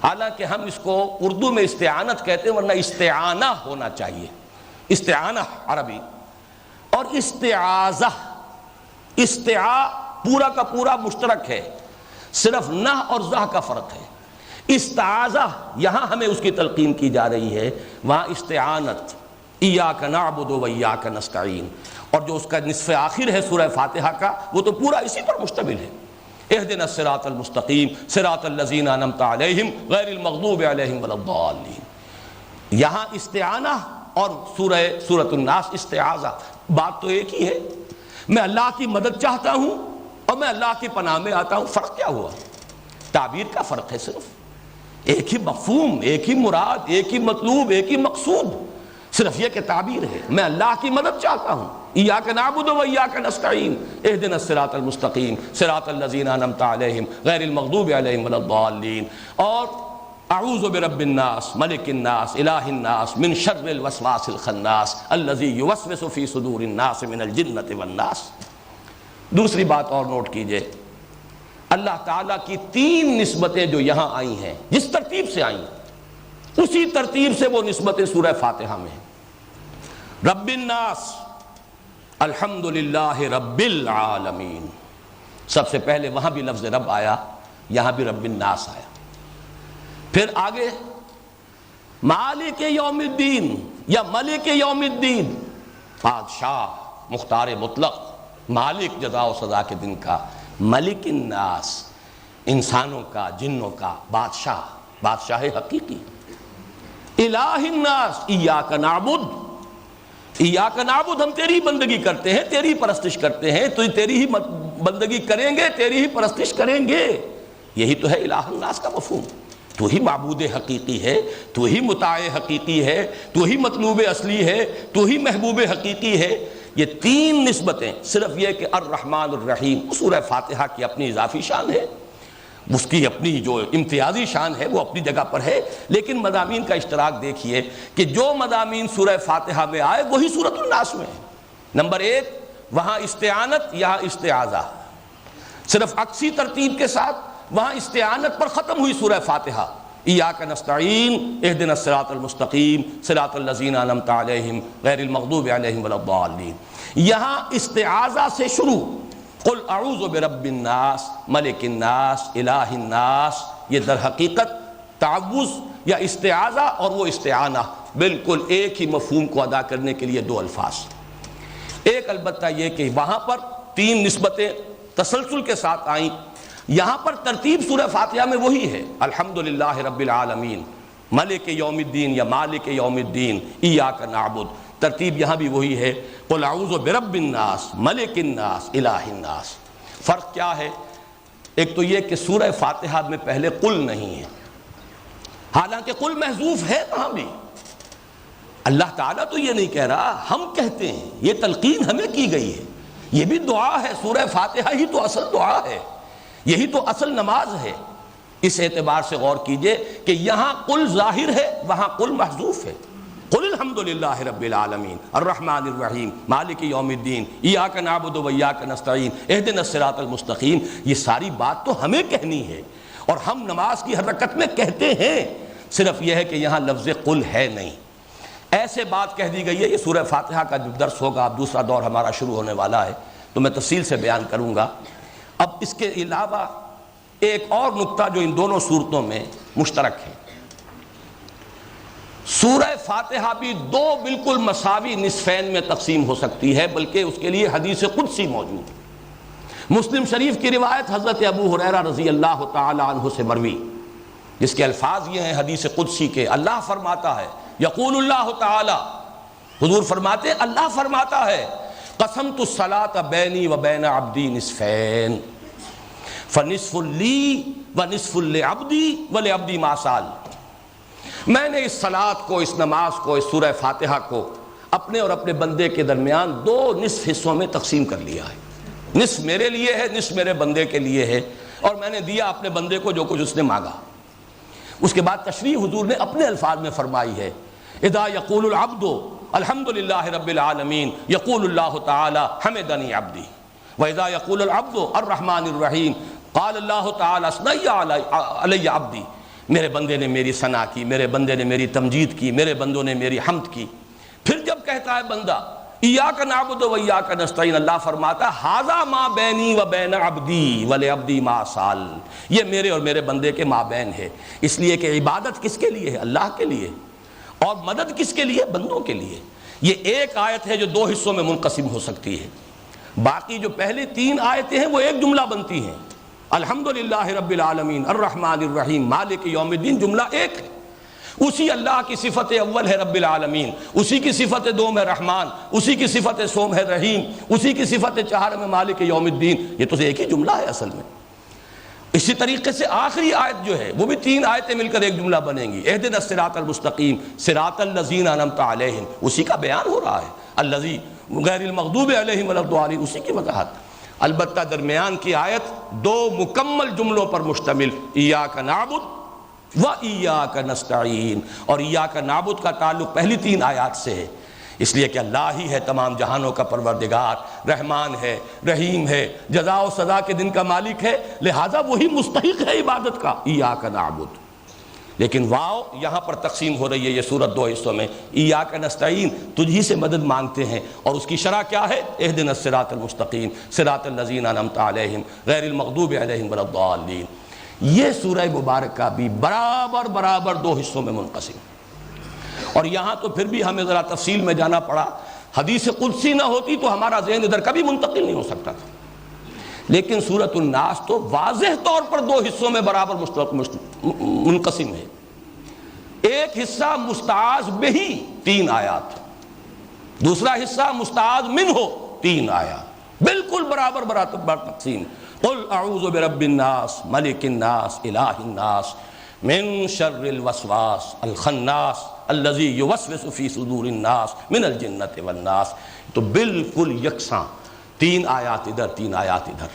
حالانکہ ہم اس کو اردو میں استعانت کہتے ہیں ورنہ استعانہ ہونا چاہیے، استعانہ عربی، اور استعاذہ، پورا کا پورا مشترک ہے، صرف نہ اور زہ کا فرق ہے۔ استعاذہ یہاں ہمیں اس کی تلقین کی جا رہی ہے، وہاں استعانت، ایاک نعبد و ایاک نستعین، اور جو اس کا نصف آخر ہے سورہ فاتحہ کا وہ تو پورا اسی پر مشتمل ہے۔ اہدنا الصراط المستقیم صراط الذین انعمت علیہم غیر المغضوب علیہم ولا الضالین۔ یہاں استعانہ اور سورۃ الناس استعاذہ، بات تو ایک ہی ہے، میں اللہ کی مدد چاہتا ہوں اور میں اللہ کی پناہ میں آتا ہوں۔ فرق کیا ہوا؟ تعبیر کا فرق ہے، صرف ایک ہی مفہوم، ایک ہی مراد، ایک ہی مطلوب، ایک ہی مقصود، صرف یہ کہ تعبیر ہے۔ میں اللہ کی مدد چاہتا ہوں، ایاک نعبد و ایاک نستعین اہدنا الصراط المستقیم صراط الذین انعمت علیہم غیر المغضوب علیہم ولا الضالین، اور اعوذ برب الناس ملک الناس الہ الناس من شر الوسواس الخناس الذی یوسوس فی صدور الناس من الجنۃ والناس۔ دوسری بات اور نوٹ کیجئے، اللہ تعالیٰ کی تین نسبتیں جو یہاں آئی ہیں، جس ترتیب سے آئیں اسی ترتیب سے وہ نسبتیں سورہ فاتحہ میں ہیں۔ رب الناس، الحمدللہ رب العالمین، سب سے پہلے وہاں بھی لفظ رب آیا، یہاں بھی رب الناس آیا۔ پھر آگے مالک یوم الدین یا ملک یوم الدین، بادشاہ مختار مطلق، مالک جزا و سزا کے دن کا، ملک الناس انسانوں کا جنوں کا بادشاہ، بادشاہ حقیقی، الہ الناس ایاک نعبد، ایاک نعبد، ہم تیری بندگی کرتے ہیں، تیری پرستش کرتے ہیں، تو تیری ہی بندگی کریں گے، تیری ہی پرستش کریں گے، یہی تو ہے الہ الناس کا مفہوم۔ تو ہی معبود حقیقی ہے، تو ہی مطاع حقیقی ہے، تو ہی مطلوب اصلی ہے، تو ہی محبوب حقیقی ہے۔ یہ تین نسبتیں، صرف یہ کہ الرحمن الرحیم سورہ فاتحہ کی اپنی اضافی شان ہے، اس کی اپنی جو امتیازی شان ہے وہ اپنی جگہ پر ہے، لیکن مضامین کا اشتراک دیکھیے کہ جو مضامین سورہ فاتحہ میں آئے وہی سورۃ الناس میں ہے۔ نمبر ایک، وہاں استعانت، یہاں استعاذہ، صرف عکسی ترتیب کے ساتھ وہاں استعانت پر ختم ہوئی سورہ فاتحہ، ایاک نستعین اہدنا الصراط المستقیم صراط الذین انعمت علیہم غیر المغضوب علیہم ولا الضالین۔ یہاں استعاذہ سے شروع، قل اعوذ برب الناس ملک الناس الہ الناس، یہ در حقیقت تعوذ یا استعاذہ اور وہ استعانہ بالکل ایک ہی مفہوم کو ادا کرنے کے لیے دو الفاظ۔ ایک البتہ یہ کہ وہاں پر تین نسبتیں تسلسل کے ساتھ آئیں، یہاں پر ترتیب سورہ فاتحہ میں وہی ہے، الحمدللہ رب العالمین، ملک یوم الدین یا مالک یوم الدین، ایاک نعبد، ترتیب یہاں بھی وہی ہے، قل اعوذ برب الناس ملک الناس الہ الناس۔ فرق کیا ہے؟ ایک تو یہ کہ سورہ فاتحہ میں پہلے قل نہیں ہے، حالانکہ قل محذوف ہے کہاں بھی، اللہ تعالیٰ تو یہ نہیں کہہ رہا، ہم کہتے ہیں، یہ تلقین ہمیں کی گئی ہے، یہ بھی دعا ہے، سورہ فاتحہ ہی تو اصل دعا ہے، یہی تو اصل نماز ہے۔ اس اعتبار سے غور کیجئے کہ یہاں قل ظاہر ہے، وہاں قل محذوف ہے۔ قل الحمدللہ رب العالمین الرحمن الرحیم مالک یوم الدین ایاک نعبد و ایاک نستعین اہدنا الصراط المستقیم، یہ ساری بات تو ہمیں کہنی ہے اور ہم نماز کی حرکت میں کہتے ہیں، صرف یہ ہے کہ یہاں لفظ قل ہے نہیں، ایسے بات کہہ دی گئی ہے۔ یہ سورہ فاتحہ کا جو درس ہوگا، اب دوسرا دور ہمارا شروع ہونے والا ہے تو میں تفصیل سے بیان کروں گا۔ اب اس کے علاوہ ایک اور نقطہ جو ان دونوں صورتوں میں مشترک ہے، سورہ فاتحہ بھی دو بالکل مساوی نصفین میں تقسیم ہو سکتی ہے، بلکہ اس کے لیے حدیث قدسی موجود ہے۔ مسلم شریف کی روایت حضرت ابو ہریرہ رضی اللہ تعالی عنہ سے مروی، جس کے الفاظ یہ ہیں حدیث قدسی کے، اللہ فرماتا ہے، یقول اللہ تعالی، حضور فرماتے ہیں اللہ فرماتا ہے، قسمت الصلاۃ بینی و بین عبدی نصفین فنصف لی ونصف لعبدی ولعبدی ما سال. میں نے اس صلاۃ کو، اس نماز کو، اس سورہ فاتحہ کو اپنے اور اپنے بندے کے درمیان دو نصف حصوں میں تقسیم کر لیا ہے. نصف میرے لیے ہے، نصف میرے بندے کے لیے ہے، اور میں نے دیا اپنے بندے کو جو کچھ اس نے مانگا. اس کے بعد تشریح حضور نے اپنے الفاظ میں فرمائی ہے، اذا یقول العبد الحمد للہ رب العالمین یقول اللہ تعالی حمدنی عبدی، واذا یقول العبد الرحمن الرحیم قال اللہ تعالی اثنی علی عبدی. میرے بندے نے میری ثنا کی، میرے بندے نے میری تمجید کی، میرے بندوں نے میری حمد کی. پھر جب کہتا ہے بندہ ایاک نعبد و ایاک نستعین، اللہ فرماتا ہے ھذا ما بینی و بین عبدی ولعبدی ما سال. یہ میرے اور میرے بندے کے مابین ہے، اس لیے کہ عبادت کس کے لیے ہے؟ اللہ کے لیے، اور مدد کس کے لیے؟ بندوں کے لیے. یہ ایک آیت ہے جو دو حصوں میں منقسم ہو سکتی ہے. باقی جو پہلی تین آیتیں ہیں وہ ایک جملہ بنتی ہیں. الحمدللہ رب العالمین الرحمن الرحیم مالک یوم الدین جملہ ایک ہے. اسی اللہ کی صفت اول ہے رب العالمین، اسی کی صفت دوم ہے رحمان، اسی کی صفت سوم ہے رحیم، اسی کی صفت چہارم ہے مالک یوم الدین. یہ تو ایک ہی جملہ ہے اصل میں. اسی طریقے سے آخری آیت جو ہے وہ بھی تین آیتیں مل کر ایک جملہ بنیں گی. اہدنا الصراط المستقیم صراط الذین انعمت علیہم، اسی کا بیان ہو رہا ہے. الذی غیر المغضوب علیہم ولا الضالین، اسی کی وضاحت. البتہ درمیان کی آیت دو مکمل جملوں پر مشتمل، ایاک نعبد و ایاک نستعین. اور ایاک نعبد کا تعلق پہلی تین آیات سے ہے، اس لیے کہ اللہ ہی ہے تمام جہانوں کا پروردگار، رحمان ہے، رحیم ہے، جزا و سزا کے دن کا مالک ہے، لہذا وہی مستحق ہے عبادت کا. ایاک نعبد. لیکن واو یہاں پر تقسیم ہو رہی ہے یہ سورت دو حصوں میں. ایاک نستعین، تجھی سے مدد مانگتے ہیں، اور اس کی شرح کیا ہے؟ اہدنا الصراط المستقیم صراط الذین انعمت علیہم غیر المغضوب علیہم ولا الضالین. یہ سورہ مبارکہ بھی برابر دو حصوں میں منقسم. اور یہاں تو پھر بھی ہمیں ذرا تفصیل میں جانا پڑا. حدیث قدسی نہ ہوتی تو ہمارا ذہن ادھر کبھی منتقل نہیں ہو سکتا تھا. لیکن سورۃ الناس تو واضح طور پر دو حصوں میں برابر منقسم ہے. ایک حصہ مستعاذ بہی 3 آیات، دوسرا حصہ مستعاذ منہ 3 آیات، بالکل برابر تقسیم. قل اعوذ برب الناس ملک الناس الہ الناس من شر الوسواس الخناس الذی یوسوس فی صدور الناس من الجنۃ والناس. تو بالکل یکساں 3 آیات ادھر 3 آیات ادھر.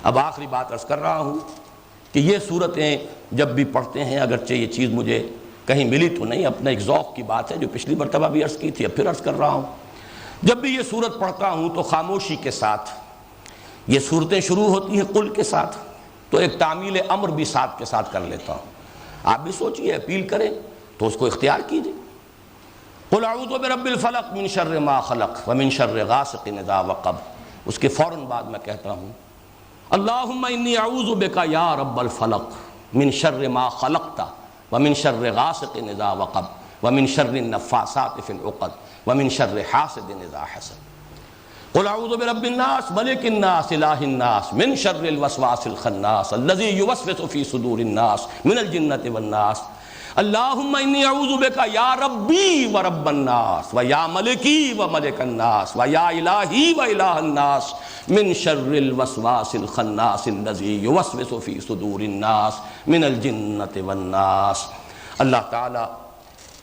اب آخری بات عرض کر رہا ہوں کہ یہ صورتیں جب بھی پڑھتے ہیں، اگرچہ یہ چیز مجھے کہیں ملی تو نہیں، اپنا ایک ذوق کی بات ہے جو پچھلی مرتبہ بھی عرض کی تھی، اب پھر عرض کر رہا ہوں. جب بھی یہ صورت پڑھتا ہوں تو خاموشی کے ساتھ، یہ صورتیں شروع ہوتی ہیں قل کے ساتھ، تو ایک تعمیل امر بھی ساتھ کے ساتھ کر لیتا ہوں. آپ بھی سوچئے، اپیل کریں تو اس کو اختیار کیجئے. قل اعوذ برب الفلق من شر ما خلق ومن شر غاسق اذا وقب. اس کے فوراً بعد میں کہتا ہوں اللہم انی اعوذ بک یا رب الفلق من شر ما خلقت ومن شر غاسق اذا وقب ومن شر النفاثات فی العقد ومن شر حاسد اذا حسد. قل اعوذ برب الناس ملک الناس الہ الناس من شر الوسواس الخناس الذی یوسوس فی صدور الناس من الجنۃ والناس. اللہم انی اعوذ بک یا ربی و رب الناس و یا ملکی و ملک الناس و یا الہی و الہ الناس من شر الوسواس الخناس الذی یوسوس فی صدور الناس من الجنۃ والناس. اللہ تعالی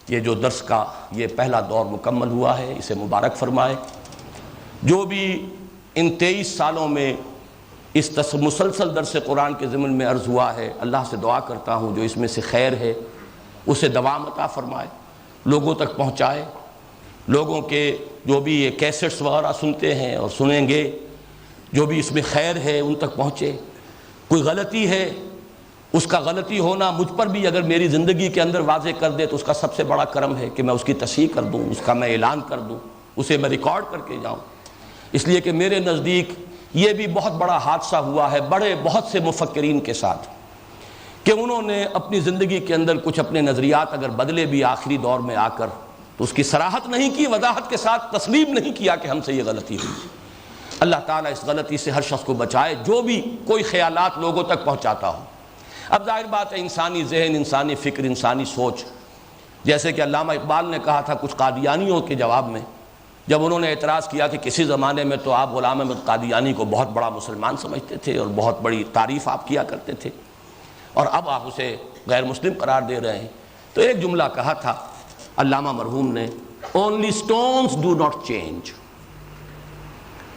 یہ جو درس کا یہ پہلا دور مکمل ہوا ہے اسے مبارک فرمائے. جو بھی ان 23 سالوں میں اس مسلسل درس قرآن کے ضمن میں عرض ہوا ہے، اللہ سے دعا کرتا ہوں جو اس میں سے خیر ہے اسے دوام عطا فرمائے، لوگوں تک پہنچائے. لوگوں کے جو بھی یہ کیسٹس وغیرہ سنتے ہیں اور سنیں گے، جو بھی اس میں خیر ہے ان تک پہنچے. کوئی غلطی ہے، اس کا غلطی ہونا مجھ پر بھی اگر میری زندگی کے اندر واضح کر دے تو اس کا سب سے بڑا کرم ہے کہ میں اس کی تصحیح کر دوں، اس کا میں اعلان کر دوں، اسے میں ریکارڈ کر کے جاؤں. اس لیے کہ میرے نزدیک یہ بھی بہت بڑا حادثہ ہوا ہے بہت سے مفکرین کے ساتھ کہ انہوں نے اپنی زندگی کے اندر کچھ اپنے نظریات اگر بدلے بھی آخری دور میں آ کر تو اس کی صراحت نہیں کی، وضاحت کے ساتھ تسلیم نہیں کیا کہ ہم سے یہ غلطی ہوئی. اللہ تعالیٰ اس غلطی سے ہر شخص کو بچائے جو بھی کوئی خیالات لوگوں تک پہنچاتا ہو. اب ظاہر بات ہے انسانی ذہن، انسانی فکر، انسانی سوچ، جیسے کہ علامہ اقبال نے کہا تھا کچھ قادیانیوں کے جواب میں جب انہوں نے اعتراض کیا کہ کسی زمانے میں تو آپ غلام احمد قادیانی کو بہت بڑا مسلمان سمجھتے تھے اور بہت بڑی تعریف آپ کیا کرتے تھے، اور اب آپ اسے غیر مسلم قرار دے رہے ہیں، تو ایک جملہ کہا تھا علامہ مرحوم نے، only stones do not change.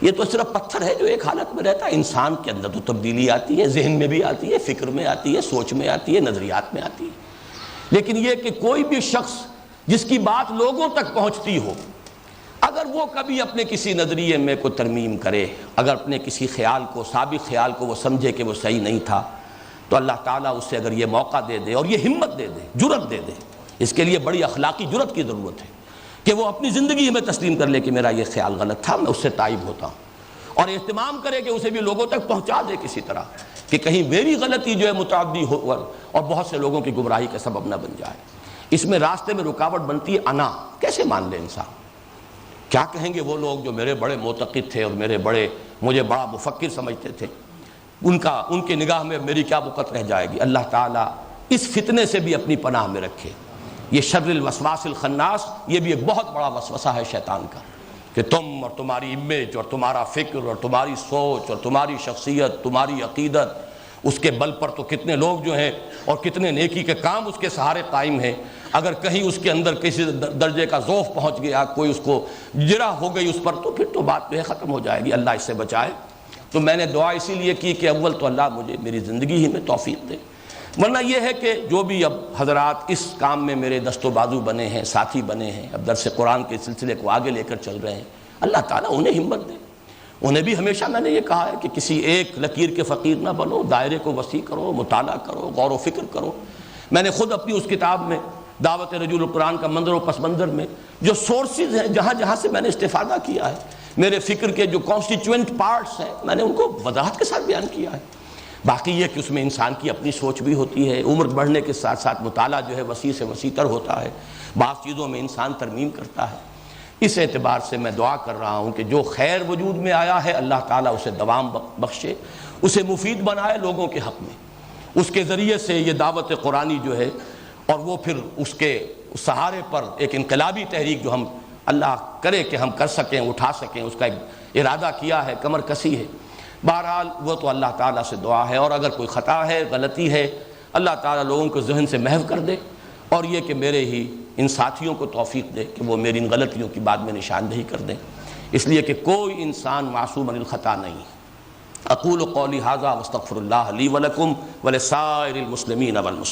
یہ تو صرف پتھر ہے جو ایک حالت میں رہتا ہے، انسان کے اندر تو تبدیلی آتی ہے، ذہن میں بھی آتی ہے، فکر میں آتی ہے، سوچ میں آتی ہے، نظریات میں آتی ہے، لیکن یہ کہ کوئی بھی شخص جس کی بات لوگوں تک پہنچتی ہو، اگر وہ کبھی اپنے کسی نظریے میں کوئی ترمیم کرے، اگر اپنے کسی خیال کو، سابق خیال کو وہ سمجھے کہ وہ صحیح نہیں تھا، تو اللہ تعالیٰ اسے اگر یہ موقع دے دے اور یہ ہمت دے دے، جرأت دے دے، اس کے لیے بڑی اخلاقی جرأت کی ضرورت ہے کہ وہ اپنی زندگی میں تسلیم کر لے کہ میرا یہ خیال غلط تھا، میں اس سے تائب ہوتا ہوں، اور اہتمام کرے کہ اسے بھی لوگوں تک پہنچا دے کسی طرح کہ کہیں میری غلطی جو ہے متعدی ہو اور بہت سے لوگوں کی گمراہی کا سبب نہ بن جائے۔ اس میں راستے میں رکاوٹ بنتی ہے انا، کیسے مان لے انسان؟ کیا کہیں گے وہ لوگ جو میرے بڑے معتقد تھے اور مجھے بڑا مفکر سمجھتے تھے، ان کے نگاہ میں میری کیا وقت رہ جائے گی؟ اللہ تعالیٰ اس فتنے سے بھی اپنی پناہ میں رکھے۔ یہ شر الوسواس الخناس، یہ بھی ایک بہت بڑا وسوسہ ہے شیطان کا، کہ تم اور تمہاری امیج اور تمہارا فکر اور تمہاری سوچ اور تمہاری شخصیت، تمہاری عقیدت، اس کے بل پر تو کتنے لوگ جو ہیں اور کتنے نیکی کے کام اس کے سہارے قائم ہیں، اگر کہیں اس کے اندر کسی درجے کا ذوف پہنچ گیا، کوئی اس کو جرح ہو گئی اس پر، تو پھر تو بات جو ہے ختم ہو جائے گی، اللہ اس سے بچائے۔ تو میں نے دعا اسی لیے کی کہ اول تو اللہ مجھے میری زندگی ہی میں توفیق دے، ورنہ یہ ہے کہ جو بھی اب حضرات اس کام میں میرے دست و بازو بنے ہیں، ساتھی بنے ہیں، اب درس قرآن کے سلسلے کو آگے لے کر چل رہے ہیں، اللہ تعالیٰ انہیں ہمت دے۔ انہیں بھی ہمیشہ میں نے یہ کہا ہے کہ کسی ایک لکیر کے فقیر نہ بنو، دائرے کو وسیع کرو، مطالعہ کرو، غور و فکر کرو۔ میں نے خود اپنی اس کتاب میں دعوت رجوع القرآن کا منظر و پس منظر میں جو سورسز ہیں، جہاں جہاں سے میں نے استفادہ کیا ہے، میرے فکر کے جو کانسٹیچوئنٹ پارٹس ہیں، میں نے ان کو وضاحت کے ساتھ بیان کیا ہے۔ باقی یہ کہ اس میں انسان کی اپنی سوچ بھی ہوتی ہے، عمر بڑھنے کے ساتھ ساتھ مطالعہ جو ہے وسیع سے وسیع تر ہوتا ہے، بعض چیزوں میں انسان ترمیم کرتا ہے۔ اس اعتبار سے میں دعا کر رہا ہوں کہ جو خیر وجود میں آیا ہے اللہ تعالیٰ اسے دوام بخشے، اسے مفید بنائے لوگوں کے حق میں، اس کے ذریعے سے یہ دعوت قرآنی جو ہے، اور وہ پھر اس کے سہارے پر ایک انقلابی تحریک جو ہم اللہ کرے کہ ہم کر سکیں، اٹھا سکیں، اس کا ایک ارادہ کیا ہے، کمر کسی ہے۔ بہرحال وہ تو اللہ تعالیٰ سے دعا ہے، اور اگر کوئی خطا ہے، غلطی ہے، اللہ تعالیٰ لوگوں کو ذہن سے محو کر دے، اور یہ کہ میرے ہی ان ساتھیوں کو توفیق دے کہ وہ میری ان غلطیوں کی بعد میں نشاندہی کر دیں، اس لیے کہ کوئی انسان معصوم عن الخطا نہیں۔ اقول قولی ھذا واستغفر اللہ لی ولکم ولسائر المسلمین والمسلمات۔